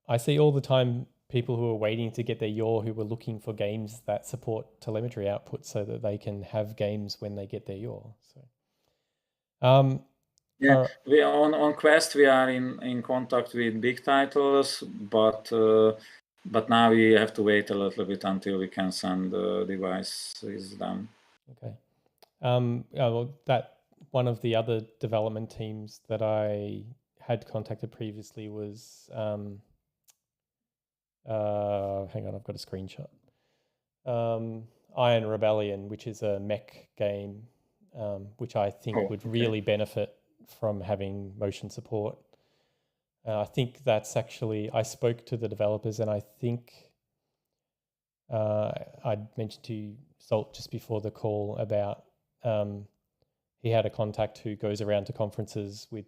I see all the time people who are waiting to get their YAW who were looking for games that support telemetry output so that they can have games when they get their YAW. So we on Quest we are in contact with big titles, but but now we have to wait a little bit until we can send the devices down. Okay. Well, that one of the other development teams that I had contacted previously was hang on, I've got a screenshot. Iron Rebellion, which is a mech game, which I think would really benefit from having motion support. I think that's actually, I spoke to the developers, and I think I mentioned to Salt just before the call about he had a contact who goes around to conferences with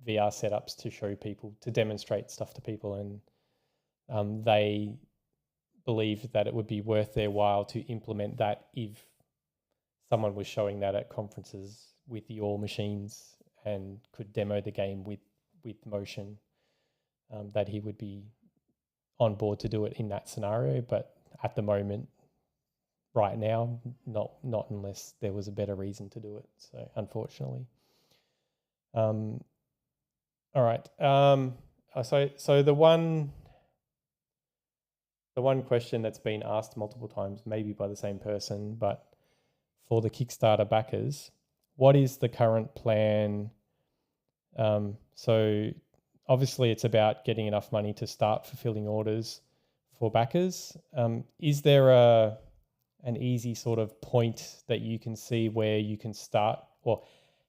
VR setups to show people, to demonstrate stuff to people, and they believed that it would be worth their while to implement that if someone was showing that at conferences with your machines and could demo the game with motion, that he would be on board to do it in that scenario. But at the moment, right now, not unless there was a better reason to do it. So unfortunately. All right. So the one question that's been asked multiple times, maybe by the same person, but for the Kickstarter backers, what is the current plan? So obviously it's about getting enough money to start fulfilling orders for backers. Is there an easy sort of point that you can see where you can start, or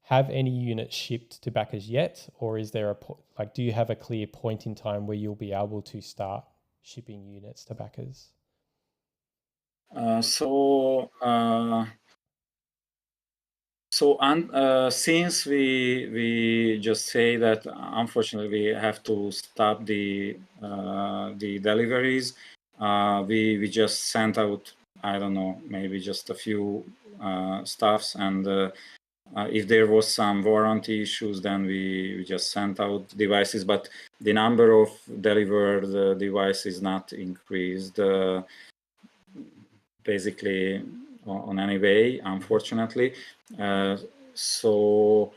have any units shipped to backers yet? Or is there do you have a clear point in time where you'll be able to start shipping units to backers? Since we just say that unfortunately we have to stop the deliveries, we just sent out, I don't know, maybe just a few stuffs, and if there was some warranty issues, then we just sent out devices, but the number of delivered devices not increased basically on any way, unfortunately. So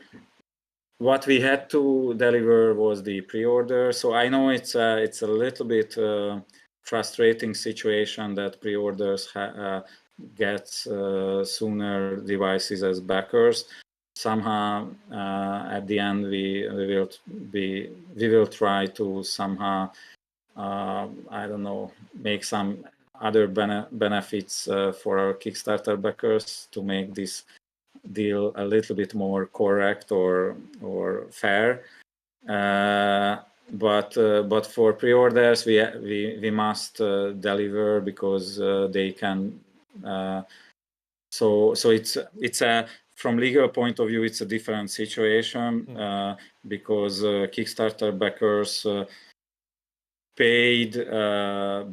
what we had to deliver was the pre-order. So I know it's a little bit frustrating situation that pre-orders get sooner devices as backers. Somehow at the end we will try to somehow I don't know, make some other benefits for our Kickstarter backers to make this deal a little bit more correct or fair. But for pre-orders we must deliver because they can. So it's a, from legal point of view, it's a different situation because Kickstarter backers paid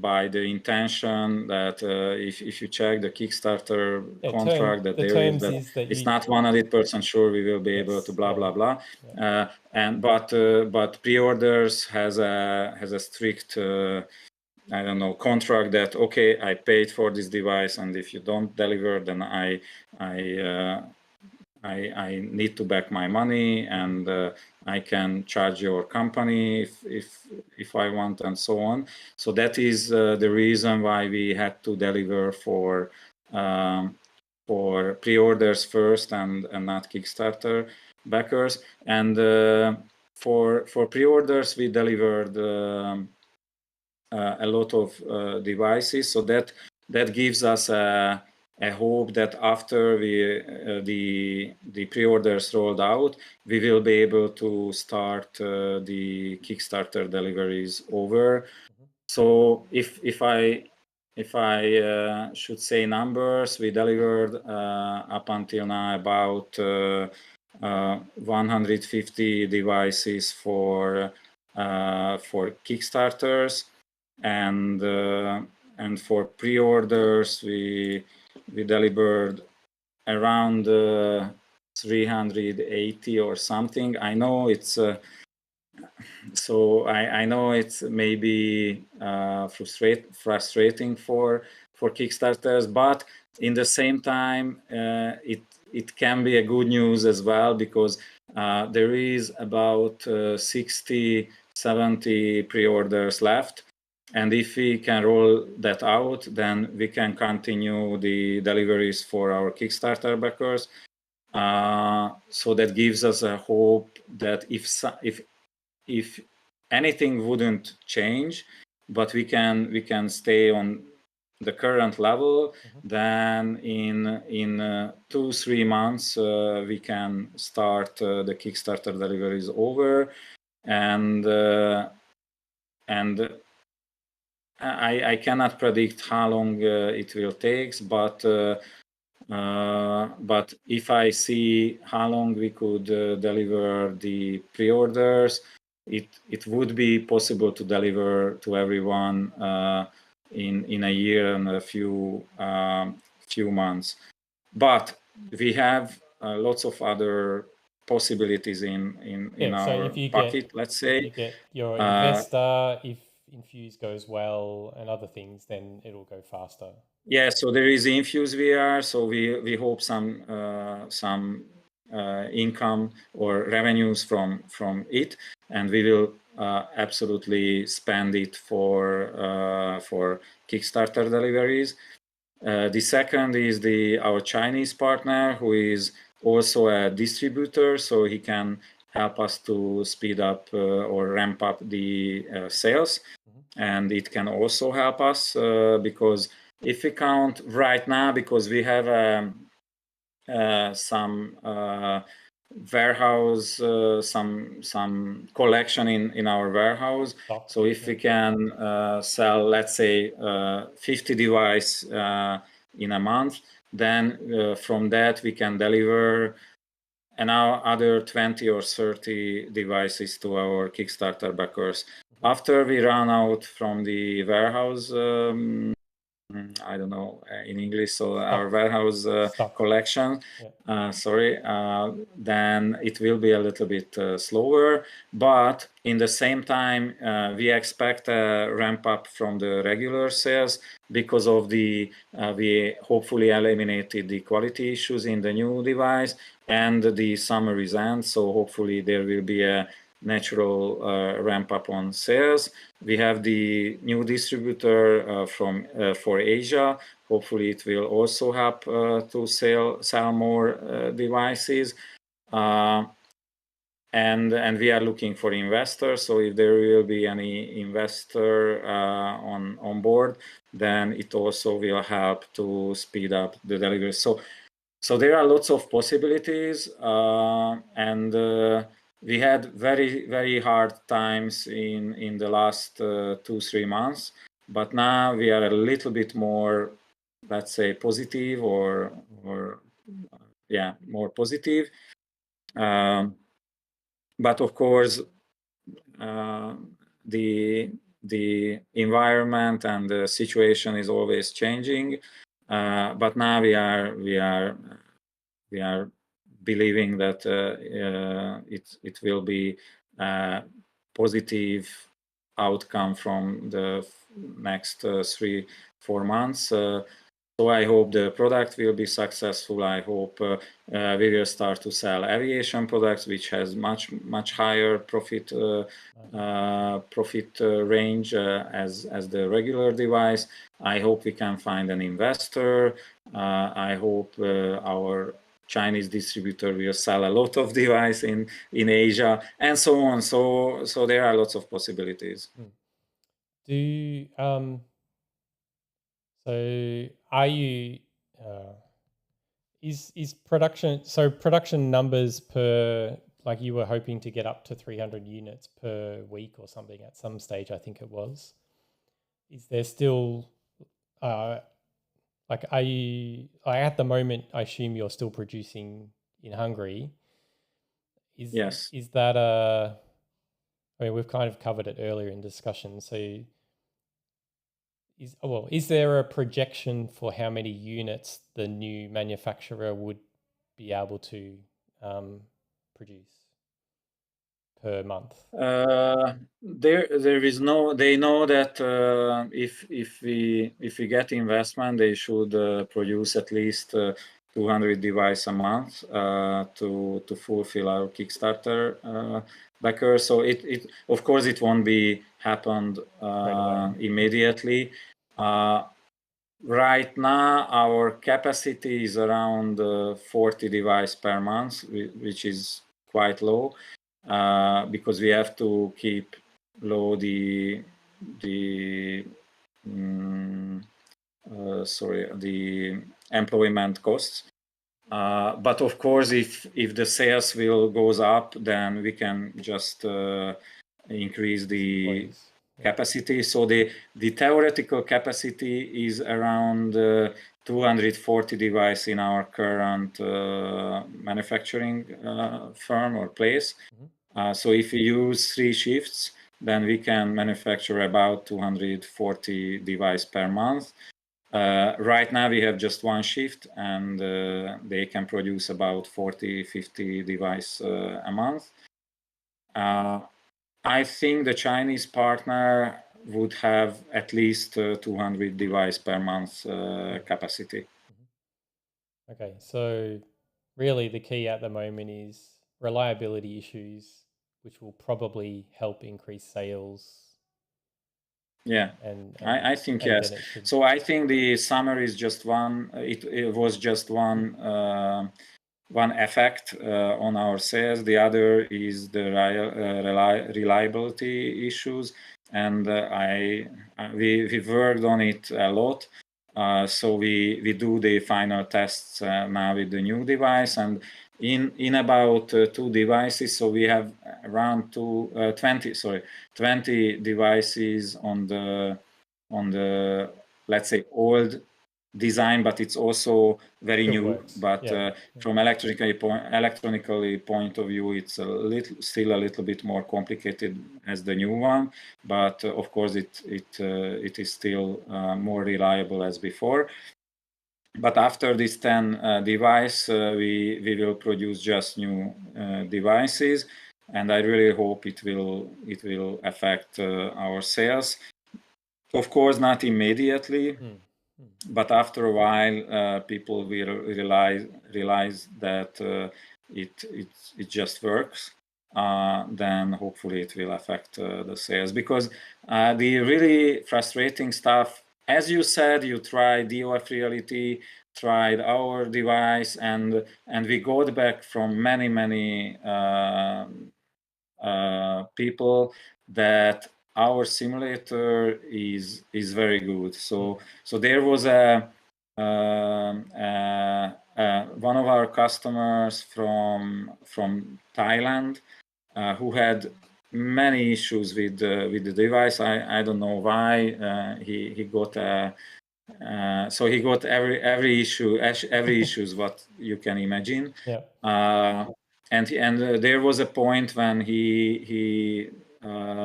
by the intention that if you check the Kickstarter contract, that there is that it's not 100% sure we will be able to blah blah blah. But pre-orders has a strict I don't know, contract that okay, I paid for this device, and if you don't deliver, then I need to back my money, and I can charge your company if I want, and so on. So that is the reason why we had to deliver for pre-orders first and not Kickstarter backers. And for pre-orders we delivered a lot of devices, so that gives us a hope that after the pre-orders rolled out, we will be able to start the Kickstarter deliveries over. So if I should say numbers, we delivered up until now about 150 devices for Kickstarters, and for pre-orders we delivered around 380 or something. I know it's so I know it's maybe frustrating for Kickstarters, but in the same time it can be a good news as well, because there is about 60-70 pre-orders left. And if we can roll that out, then we can continue the deliveries for our Kickstarter backers. So that gives us a hope that if anything wouldn't change, but we can stay on the current level, then in 2-3 months we can start the Kickstarter deliveries over, and I cannot predict how long it will take, but if I see how long we could deliver the pre-orders, it would be possible to deliver to everyone in a year and a few months. But we have lots of other possibilities in So our if you pocket, let's say. you get your investor, if Infuse goes well and other things, then it'll go faster. Yeah, so there is Infuse VR, so we hope some income or revenues from it, and we will absolutely spend it for Kickstarter deliveries. The second is our Chinese partner, who is also a distributor, so he can help us to speed up or ramp up the sales. And it can also help us because if we count right now, because we have some warehouse, some collection in our warehouse. So if we can sell, let's say, 50 devices in a month, then from that we can deliver another 20 or 30 devices to our Kickstarter backers. After we run out from the warehouse, I don't know in English, so our warehouse collection, then it will be a little bit slower. But in the same time, we expect a ramp up from the regular sales because of we hopefully eliminated the quality issues in the new device, and the summer is end, so hopefully there will be a natural ramp up on sales. We have the new distributor for Asia. Hopefully it will also help to sell more devices. And we are looking for investors. So if there will be any investor on board, then it also will help to speed up the delivery. So there are lots of possibilities, and we had very, very hard times in the last 2-3 months, but now we are a little bit more, let's say, positive or more positive. But of course, the environment and the situation is always changing. But now we are believing that it will be a positive outcome from the next 3-4 months. So I hope the product will be successful. I hope we will start to sell aviation products, which has much higher profit range as the regular device. I hope we can find an investor. I hope our Chinese distributor will sell a lot of device in Asia, and so on. So there are lots of possibilities. So are you is production numbers per, like you were hoping to get up to 300 units per week or something at some stage, I think it was. Is there still like are you at the moment, I assume you're still producing in Hungary. Yes. Is that I mean, we've kind of covered it earlier in discussion. So is there a projection for how many units the new manufacturer would be able to produce per month? There is no. They know that if we get investment, they should produce at least 200 devices a month to fulfill our Kickstarter backer. So it of course it won't be happened immediately. Right now, our capacity is around 40 devices per month, which is quite low because we have to keep low the employment costs. But of course, if the sales will goes up, then we can just increase the capacity. So the theoretical capacity is around 240 devices in our current manufacturing firm or place. So if we use 3 shifts, then we can manufacture about 240 devices per month. Right now we have just 1 shift, and they can produce about 40-50 devices a month. I think the Chinese partner would have at least 200 devices per month capacity. Okay, so really the key at the moment is reliability issues, which will probably help increase sales. Yeah, I think and yes. then it should... So I think the summer is just one. It was just one effect on our sales. The other is the reliability issues, and we worked on it a lot. So we do the final tests now with the new device, and in about 2 devices. So we have around 20 devices on the let's say old design, but it's also very Still new. works. But from electronically point of view, it's still a little bit more complicated as the new one. But of course, it is still more reliable as before. But after this 10 device, we will produce just new devices, and I really hope it will affect our sales. Of course, not immediately, but after a while, people will realize that it just works. Then hopefully it will affect the sales, because the really frustrating stuff, as you said, you tried DOF Reality, tried our device, and we got back from many people that our simulator is very good. So there was one of our customers from Thailand who had many issues with the device. I don't know why he got so he got every issues what you can imagine. And there was a point when he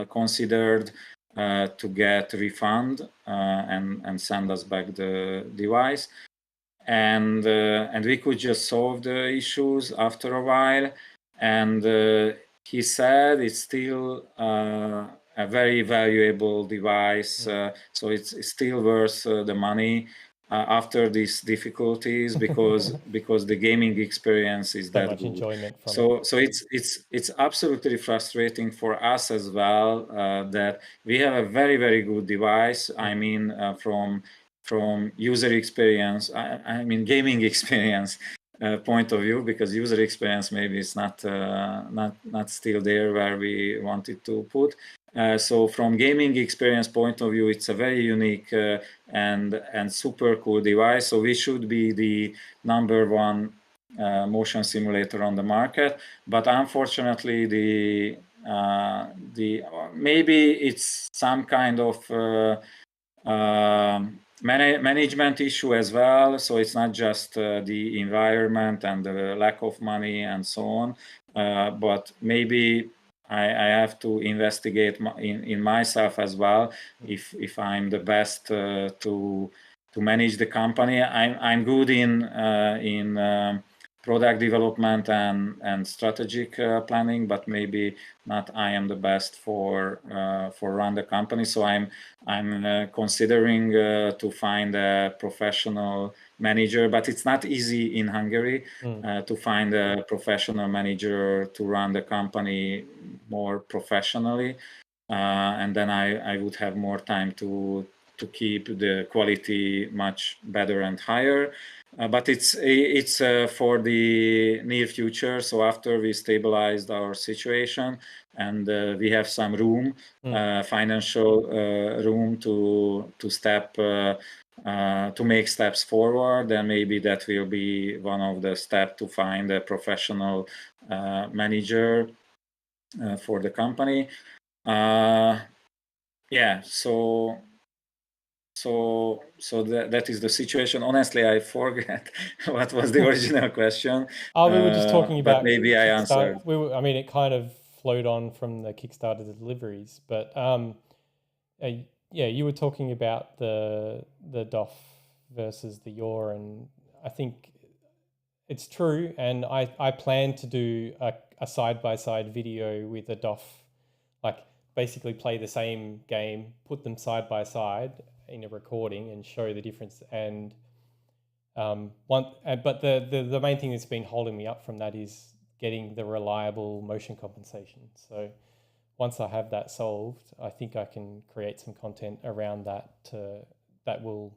considered to get refund and send us back the device, and we could just solve the issues after a while. And he said it's still a very valuable device, so it's still worth the money after these difficulties, because the gaming experience is that much good. enjoyment from So it's absolutely frustrating for us as well that we have a very good device. I mean, from user experience, I mean gaming experience point of view, because user experience maybe is not still there where we wanted to put. So from gaming experience point of view, it's a very unique and super cool device. So we should be the #1 motion simulator on the market. But unfortunately, the maybe it's some kind of management issue as well. So it's not just the environment and the lack of money and so on, but maybe I have to investigate in myself as well if I'm the best to manage the company. I'm good in product development and strategic planning, but maybe not I am the best for run the company. So I'm considering to find a professional manager, but it's not easy in Hungary to find a professional manager to run the company more professionally, and then I would have more time to keep the quality much better and higher. But it's for the near future. So after we stabilized our situation and we have some room, financial room to step to make steps forward, then maybe that will be one of the steps to find a professional manager for the company. Yeah, so that is the situation. Honestly, I forget what was the original question. Oh, we were just talking but about maybe I answered. I mean, it kind of flowed on from the Kickstarter deliveries, but yeah, you were talking about the DOF versus the YAW, and I think it's true. And I plan to do a side-by-side video with a DOF, like basically play the same game, put them side by side in a recording and show the difference. And but the main thing that's been holding me up from that is getting the reliable motion compensation. So once I have that solved, I think I can create some content around that that will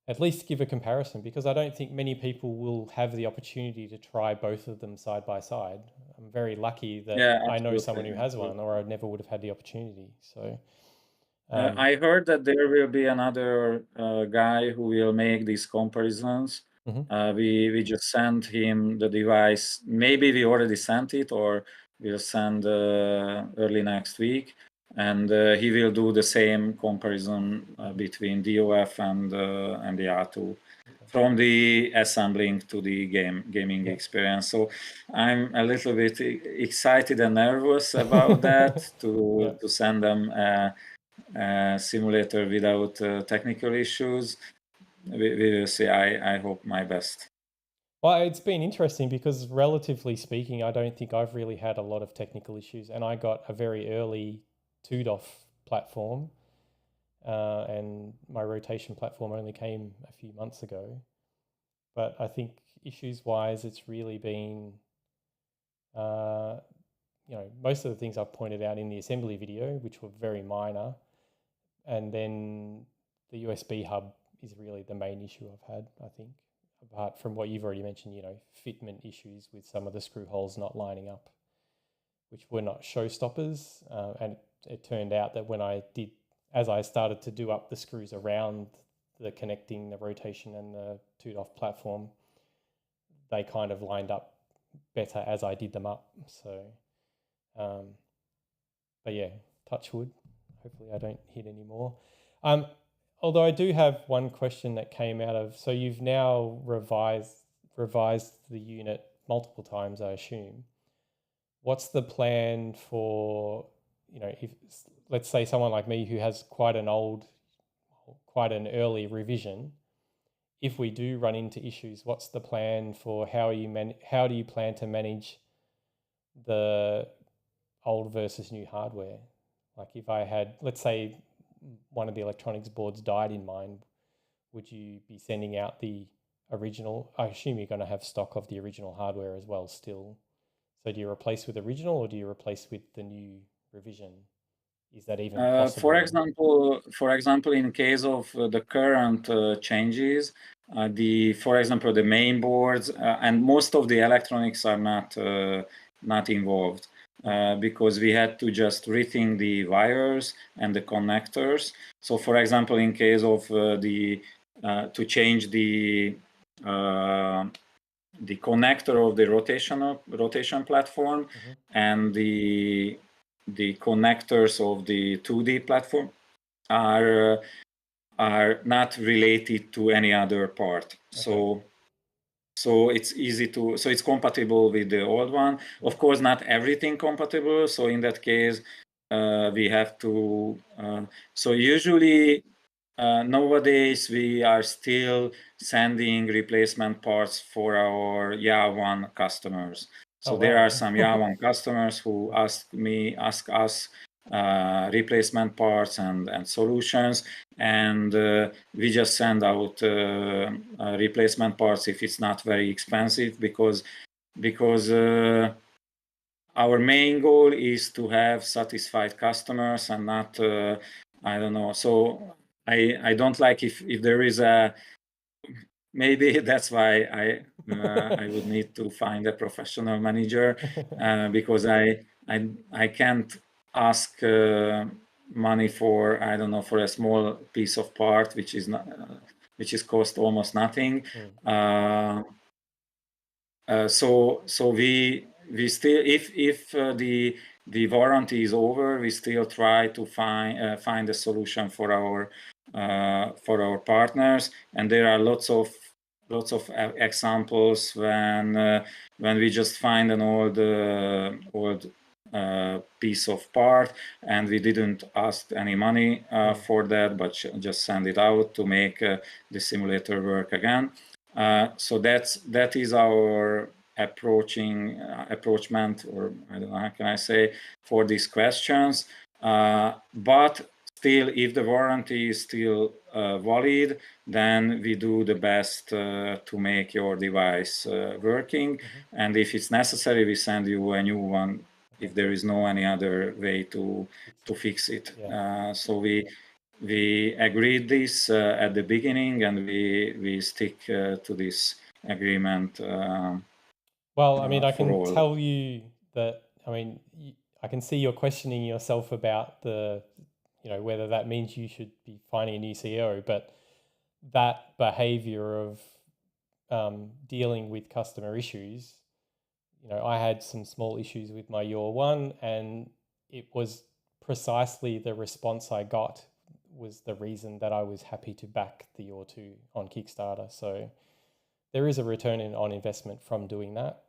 at least give a comparison, because I don't think many people will have the opportunity to try both of them side by side. I'm very lucky that I know someone who has one, or I never would have had the opportunity. So I heard that there will be another guy who will make these comparisons. We just sent him the device. Maybe we already sent it, or we'll send early next week, and he will do the same comparison between DOF and the R2, from the assembling to the gaming experience. So I'm a little bit excited and nervous about that to send them simulator without technical issues. We will see. I hope my best. Well, it's been interesting because, relatively speaking, I don't think I've really had a lot of technical issues, and I got a very early 2DOF platform, and my rotation platform only came a few months ago. But I think issues-wise, it's really been, most of the things I've pointed out in the assembly video, which were very minor, and then the USB hub is really the main issue I've had, I think, apart from what you've already mentioned, fitment issues with some of the screw holes not lining up, which were not showstoppers. And it turned out that as I started to do up the screws around the connecting the rotation and the 2DOF platform, they kind of lined up better as I did them up. So, but yeah, touch wood. Hopefully I don't hit any more. Although I do have one question that came out of, so you've now revised the unit multiple times, I assume. What's the plan for, if, let's say, someone like me who has quite an early revision, if we do run into issues, what's the plan for how do you plan to manage the old versus new hardware? Like if I had, let's say, one of the electronics boards died in mine, would you be sending out the original? I assume you're going to have stock of the original hardware as well still. So do you replace with original, or do you replace with the new revision? Is that even possible? For example, in case of the current changes, for example, the main boards and most of the electronics are not involved. Because we had to just rethink the wires and the connectors. So, for example, in case of to change the connector of the rotation platform and the connectors of the 2D platform are not related to any other part. Okay. So it's easy to, so it's compatible with the old one. Of course, not everything compatible. So in that case, we have to, so usually nowadays we are still sending replacement parts for our YAW customers. So there are some YAW customers who ask us replacement parts and solutions, and we just send out replacement parts if it's not very expensive, because our main goal is to have satisfied customers and not I don't know. So I don't like if there is a, maybe that's why I would need to find a professional manager, because I can't ask money for, I don't know, for a small piece of part which is not which is cost almost nothing. So we still, if the warranty is over, we still try to find a solution for our partners, and there are lots of examples when we just find an old piece of part and we didn't ask any money for that, but just send it out to make the simulator work again. So that is our approachment, or I don't know, how can I say, for these questions. But still, if the warranty is still valid, then we do the best to make your device working. And if it's necessary, we send you a new one if there is no any other way to fix it. So we agreed this at the beginning, and we stick to this agreement. Well, I mean, I can tell you that, I mean, I can see you're questioning yourself about the, whether that means you should be finding a new CEO, but that behavior of dealing with customer issues, I had some small issues with my YAW 1, and it was precisely the response I got was the reason that I was happy to back the YAW 2 on Kickstarter. So there is a return on investment from doing that.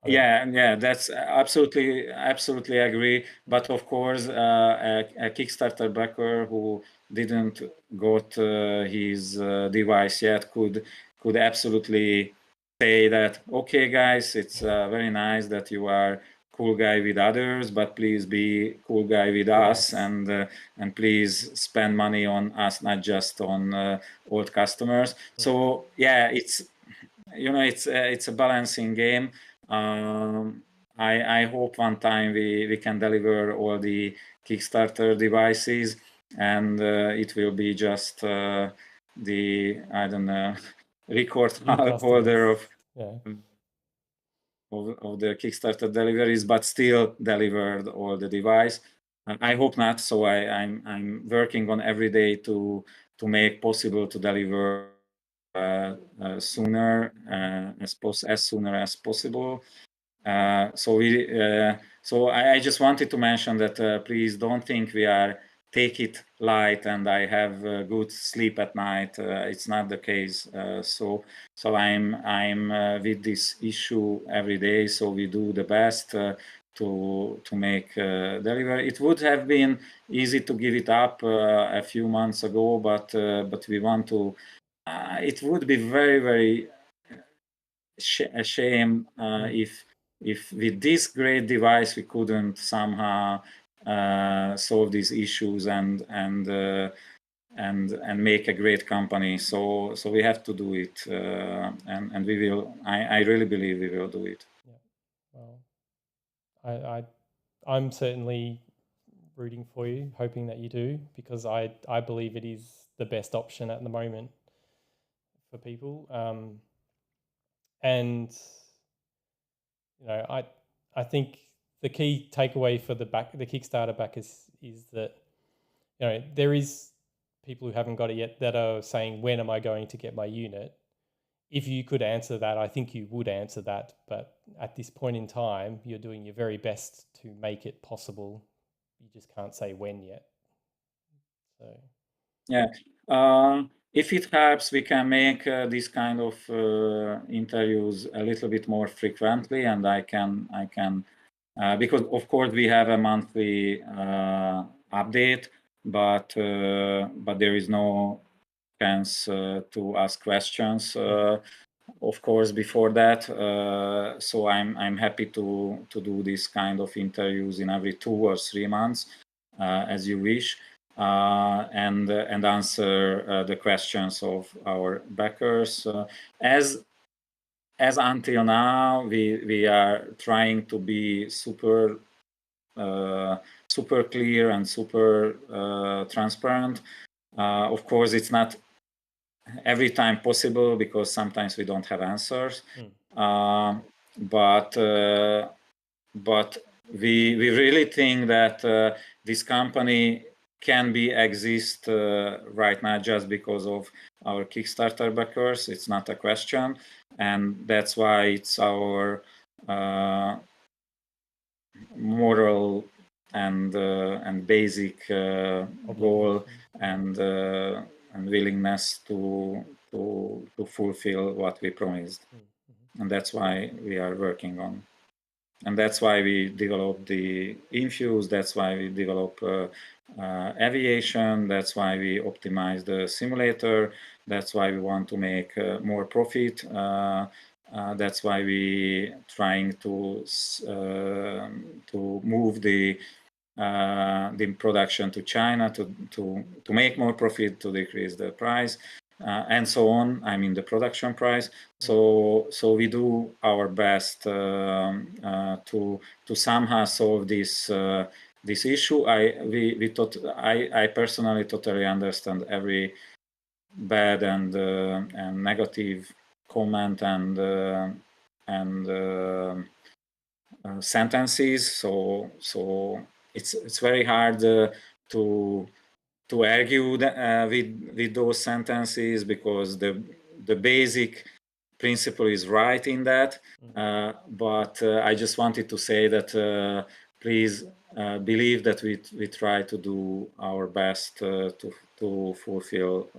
Yeah, that's absolutely agree. But of course, a Kickstarter backer who didn't got his device yet could absolutely say that, okay, guys, it's very nice that you are cool guy with others, but please be cool guy with us, and please spend money on us, not just on old customers. So yeah, it's it's a balancing game. I hope one time we can deliver all the Kickstarter devices, and it will be just the, I don't know, record holder of the Kickstarter deliveries, but still delivered all the device. I hope not. So I'm working on every day to make possible to deliver sooner as sooner as possible. So I just wanted to mention that please don't think we are take it light and I have good sleep at night. It's not the case. So I'm with this issue every day. So we do the best to make delivery. It would have been easy to give it up a few months ago, but we want to. It would be very a shame if with this great device we couldn't somehow solve these issues and make a great company. So we have to do it, and we will. I really believe we will do it. Yeah. Well, I'm certainly rooting for you, hoping that you do, because I believe it is the best option at the moment for people. And I think the key takeaway for the Kickstarter backers is that there is people who haven't got it yet that are saying, when am I going to get my unit? If you could answer that, I think you would answer that. But at this point in time, you're doing your very best to make it possible. You just can't say when yet. So yeah. If it helps, we can make these kind of interviews a little bit more frequently, and I can because of course we have a monthly update. but there is no chance to ask questions. Of course, before that, so I'm happy to do this kind of interviews in every 2 or 3 months, as you wish, and answer the questions of our backers. As until now, we are trying to be super clear and super transparent. Of course, it's not every time possible because sometimes we don't have answers. But we really think that this company can be exist right now just because of our Kickstarter backers. It's not a question, and that's why it's our moral and basic goal and willingness to fulfill what we promised. And that's why we are working on. And that's why we develop the Infuse, that's why we develop Aviation, that's why we optimize the simulator, that's why we want to make more profit. That's why we trying to move the production to China to make more profit, to decrease the price, and so on. I mean the production price. So we do our best to somehow solve this issue. I personally totally understand every bad and negative comment and sentences. So it's very hard to argue with those sentences because the basic principle is right in that. But I just wanted to say that please believe that we try to do our best to fulfill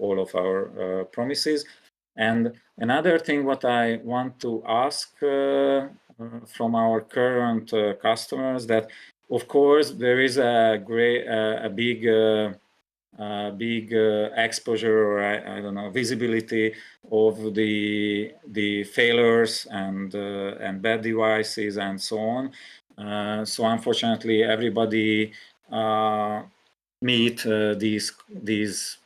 all of our promises. And another thing what I want to ask from our current customers, that of course there is a big exposure, or I don't know, visibility of the failures and bad devices and so on. So unfortunately, everybody meet these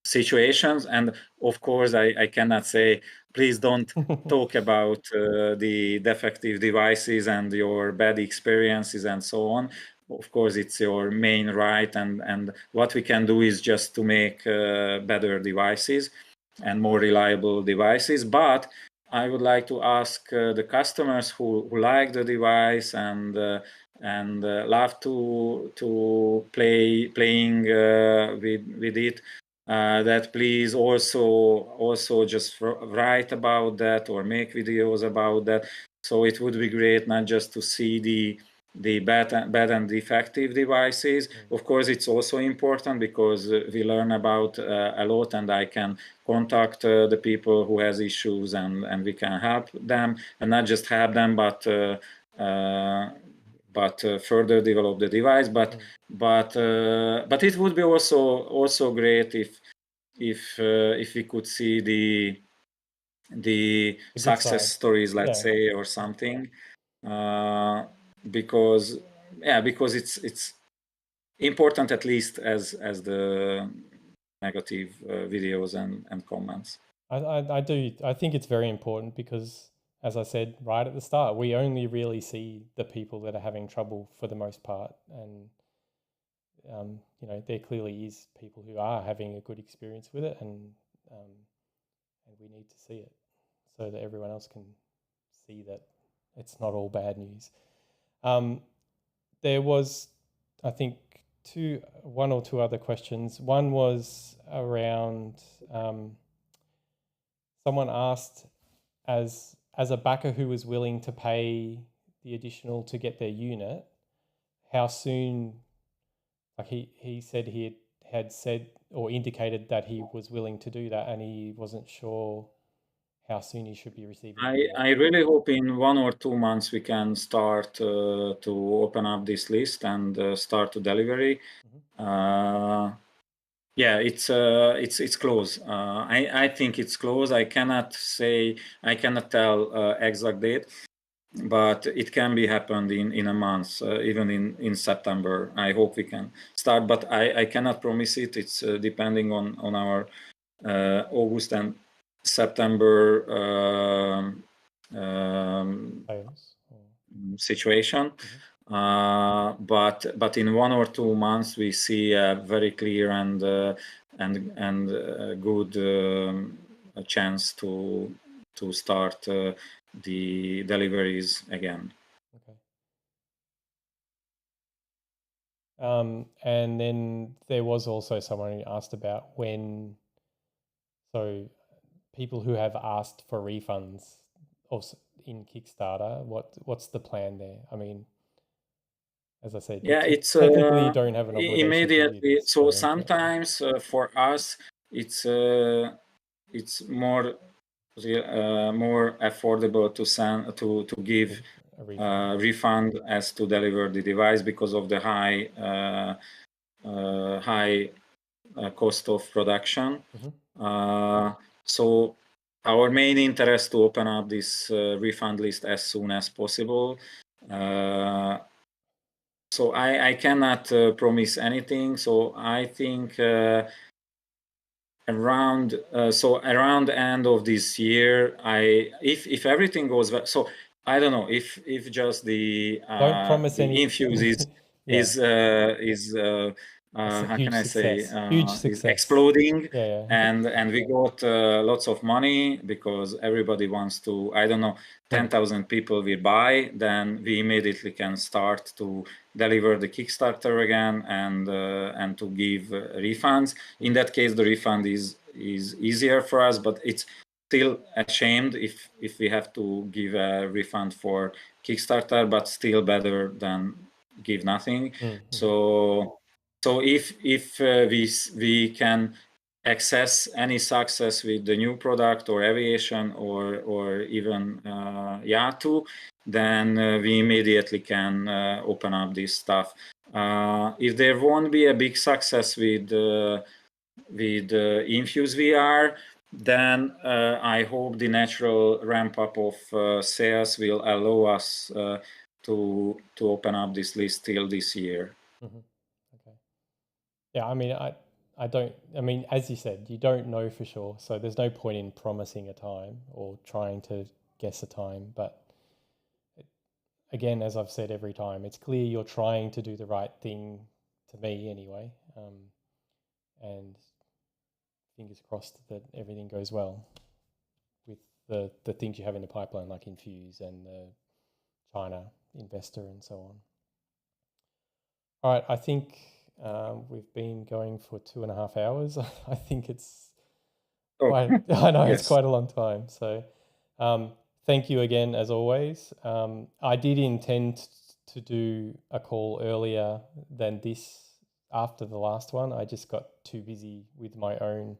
situations, and of course I cannot say please don't talk about the defective devices and your bad experiences and so on. Of course it's your main right, and what we can do is just to make better devices and more reliable devices. But I would like to ask the customers who like the device and love to playing with it, that please also just write about that or make videos about that. So it would be great not just to see the bad and defective devices. Of course, it's also important because we learn about a lot, and I can contact the people who has issues, and we can help them, and not just help them, but further develop the device. But it would be also great if we could see the success side stories, let's say, or something, because it's important, at least as the negative videos and comments. I think it's very important because, as I said right at the start, we only really see the people that are having trouble for the most part, and there clearly is people who are having a good experience with it, and we need to see it so that everyone else can see that it's not all bad news. There was, I think, one or two other questions. One was around someone asked, as a backer who was willing to pay the additional to get their unit, how soon, like he said he had said or indicated that he was willing to do that, and he wasn't sure how soon you should be receiving I really hope in 1 or 2 months we can start to open up this list and start to delivery. Yeah, it's close. I think it's close. I cannot tell exact date, but it can be happened in a month, even in September. I hope we can start, but I cannot promise it. It's depending on our August and September situation. But in 1 or 2 months we see a very clear and good chance to start the deliveries again. Okay. And then there was also someone who asked about when, so people who have asked for refunds also in Kickstarter, what's the plan there? I mean, as I said, yeah, it's technically you don't have an obligation immediately. to do this, So sometimes for us it's more affordable to send to give a refund as to deliver the device because of the high cost of production. So our main interest to open up this refund list as soon as possible. So I cannot promise anything. So I think around the end of this year, if everything goes well. So I don't know if just the don't promise the anything. Infuse is how can I say huge success, is exploding, yeah. and we got lots of money because everybody wants to, I don't know, 10,000 people will buy, then we immediately can start to deliver the Kickstarter again and to give refunds. In that case, the refund is easier for us, but it's still ashamed if we have to give a refund for Kickstarter, but still better than give nothing. So if we can access any success with the new product or Aviation or even YAW 2, then we immediately can open up this stuff. If there won't be a big success with Infuse VR, then I hope the natural ramp up of sales will allow us to open up this list till this year. Okay. Yeah, I mean, I mean, as you said, you don't know for sure, so there's no point in promising a time or trying to guess a time. But again, as I've said every time, it's clear you're trying to do the right thing, to me anyway. And fingers crossed that everything goes well with the things you have in the pipeline, like Infuse and the China investor and so on. All right, I think we've been going for 2.5 hours. I think it's quite, I know it's quite a long time. So thank you again, as always. I did intend to do a call earlier than this after the last one. I just got too busy with my own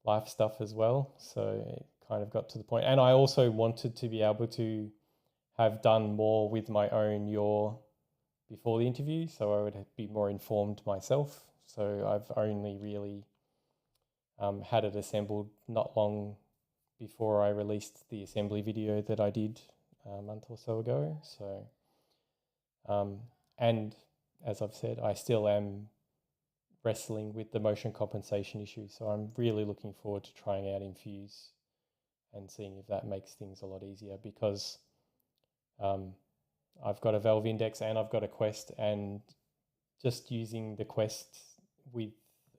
life stuff as well. So it kind of got to the point. And I also wanted to be able to have done more with my own YAW before the interview, so I would be more informed myself. So I've only really had it assembled not long before I released the assembly video that I did a month or so ago. So, and as I've said, I still am wrestling with the motion compensation issue. So I'm really looking forward to trying out Infuse and seeing if that makes things a lot easier, because I've got a Valve Index and I've got a Quest, and just using the Quest with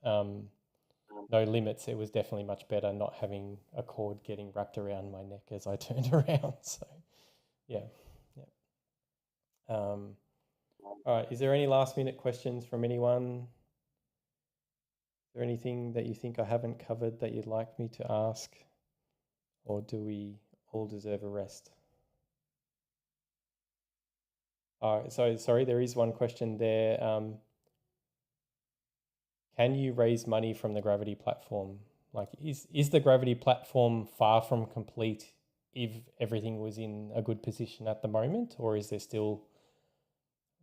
no limits, it was definitely much better not having a cord getting wrapped around my neck as I turned around. So yeah. All right, is there any last minute questions from anyone? Is there anything that you think I haven't covered that you'd like me to ask, or do we all deserve a rest? All right, so sorry, there is one question there. Can you raise money from the Gravity platform? Like, is the Gravity platform far from complete if everything was in a good position at the moment, or is there still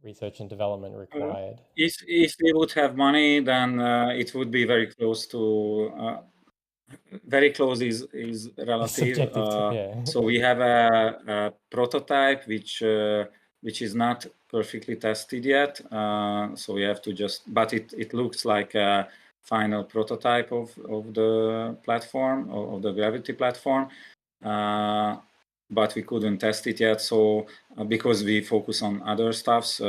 research and development required? If we would have money, then it would be very close to. Very close is relative. Subjective, yeah. So we have a prototype which is not perfectly tested yet. So we have to but it looks like a final prototype of the platform, of the Gravity platform. But we couldn't test it yet. So because we focus on other stuffs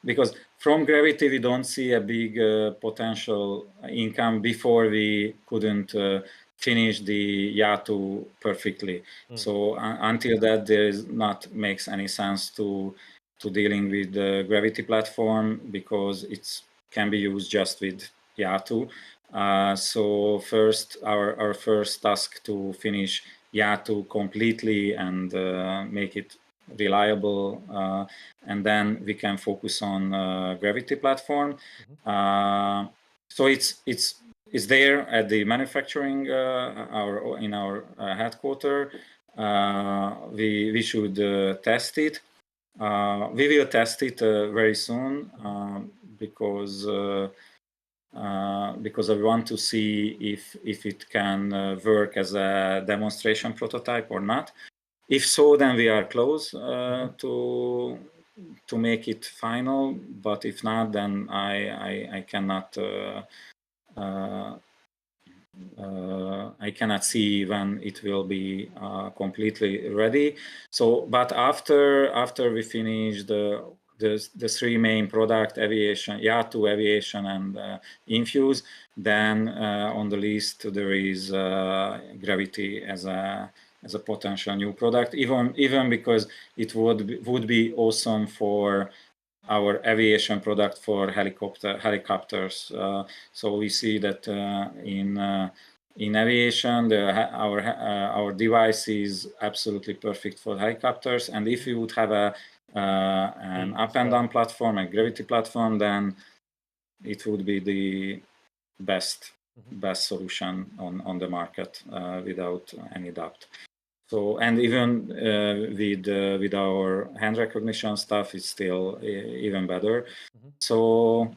because from Gravity we don't see a big potential income before we couldn't finish the YAW perfectly. So until that, there is not makes any sense to dealing with the Gravity platform, because it can be used just with YAW. So first, our first task to finish YAW completely and make it reliable, and then we can focus on Gravity platform. So it's there at the manufacturing in our headquarters. We should test it. We will test it very soon because I want to see if it can work as a demonstration prototype or not. If so, then we are close to make it final. But if not, then I cannot. I cannot see when it will be completely ready. So, but after we finish the three main product, Aviation, YAW, Aviation, and Infuse, then on the list there is Gravity as a potential new product. Even because it would be awesome for our aviation product for helicopters. So we see that in aviation, our device is absolutely perfect for helicopters. And if we would have an up and down platform, a Gravity platform, then it would be the best solution on the market without any doubt. So, and even with our hand recognition stuff, it's still even better. So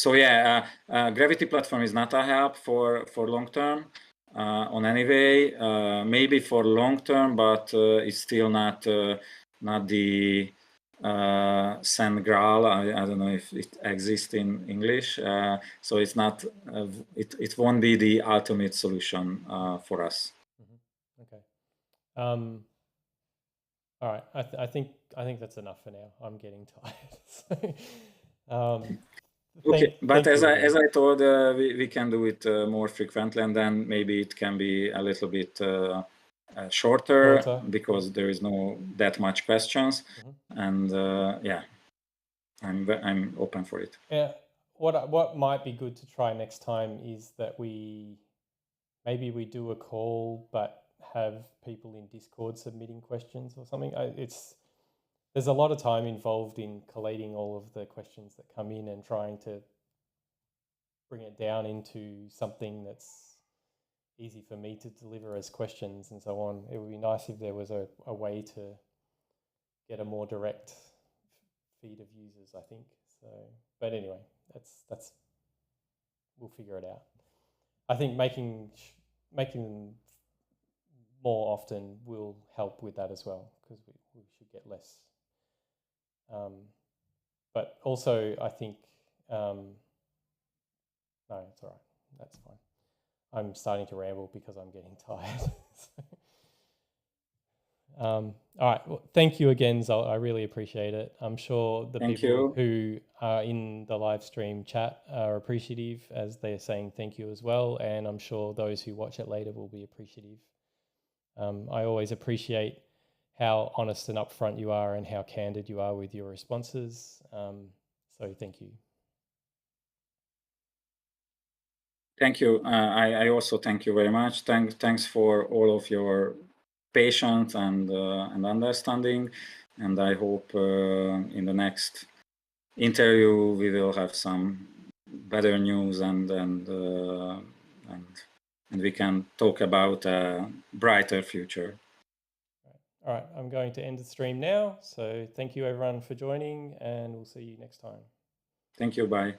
yeah, Gravity platform is not a help for long term on any way. Maybe for long term, but it's still not the Saint Graal. I don't know if it exists in English. So it's not. It won't be the ultimate solution for us. Okay. All right. I think that's enough for now. I'm getting tired. Okay, but as I told, we can do it more frequently, and then maybe it can be a little bit shorter because there is no that much questions, and yeah, I'm open for it. Yeah, what might be good to try next time is that maybe we do a call, but have people in Discord submitting questions or something. There's a lot of time involved in collating all of the questions that come in and trying to bring it down into something that's easy for me to deliver as questions and so on. It would be nice if there was a way to get a more direct feed of users, I think. So, but anyway, that's we'll figure it out. I think making them more often will help with that as well, because we should get less. But also, I think no, it's all right. That's fine. I'm starting to ramble because I'm getting tired. All right. Well, thank you again, Zol. I really appreciate it. I'm sure the people who are in the live stream chat are appreciative, as they're saying thank you as well. And I'm sure those who watch it later will be appreciative. I always appreciate how honest and upfront you are and how candid you are with your responses. So thank you. Thank you. I also thank you very much. Thanks for all of your patience and understanding. And I hope in the next interview we will have some better news, and we can talk about a brighter future. All right, I'm going to end the stream now. So thank you everyone for joining, and we'll see you next time. Thank you. Bye.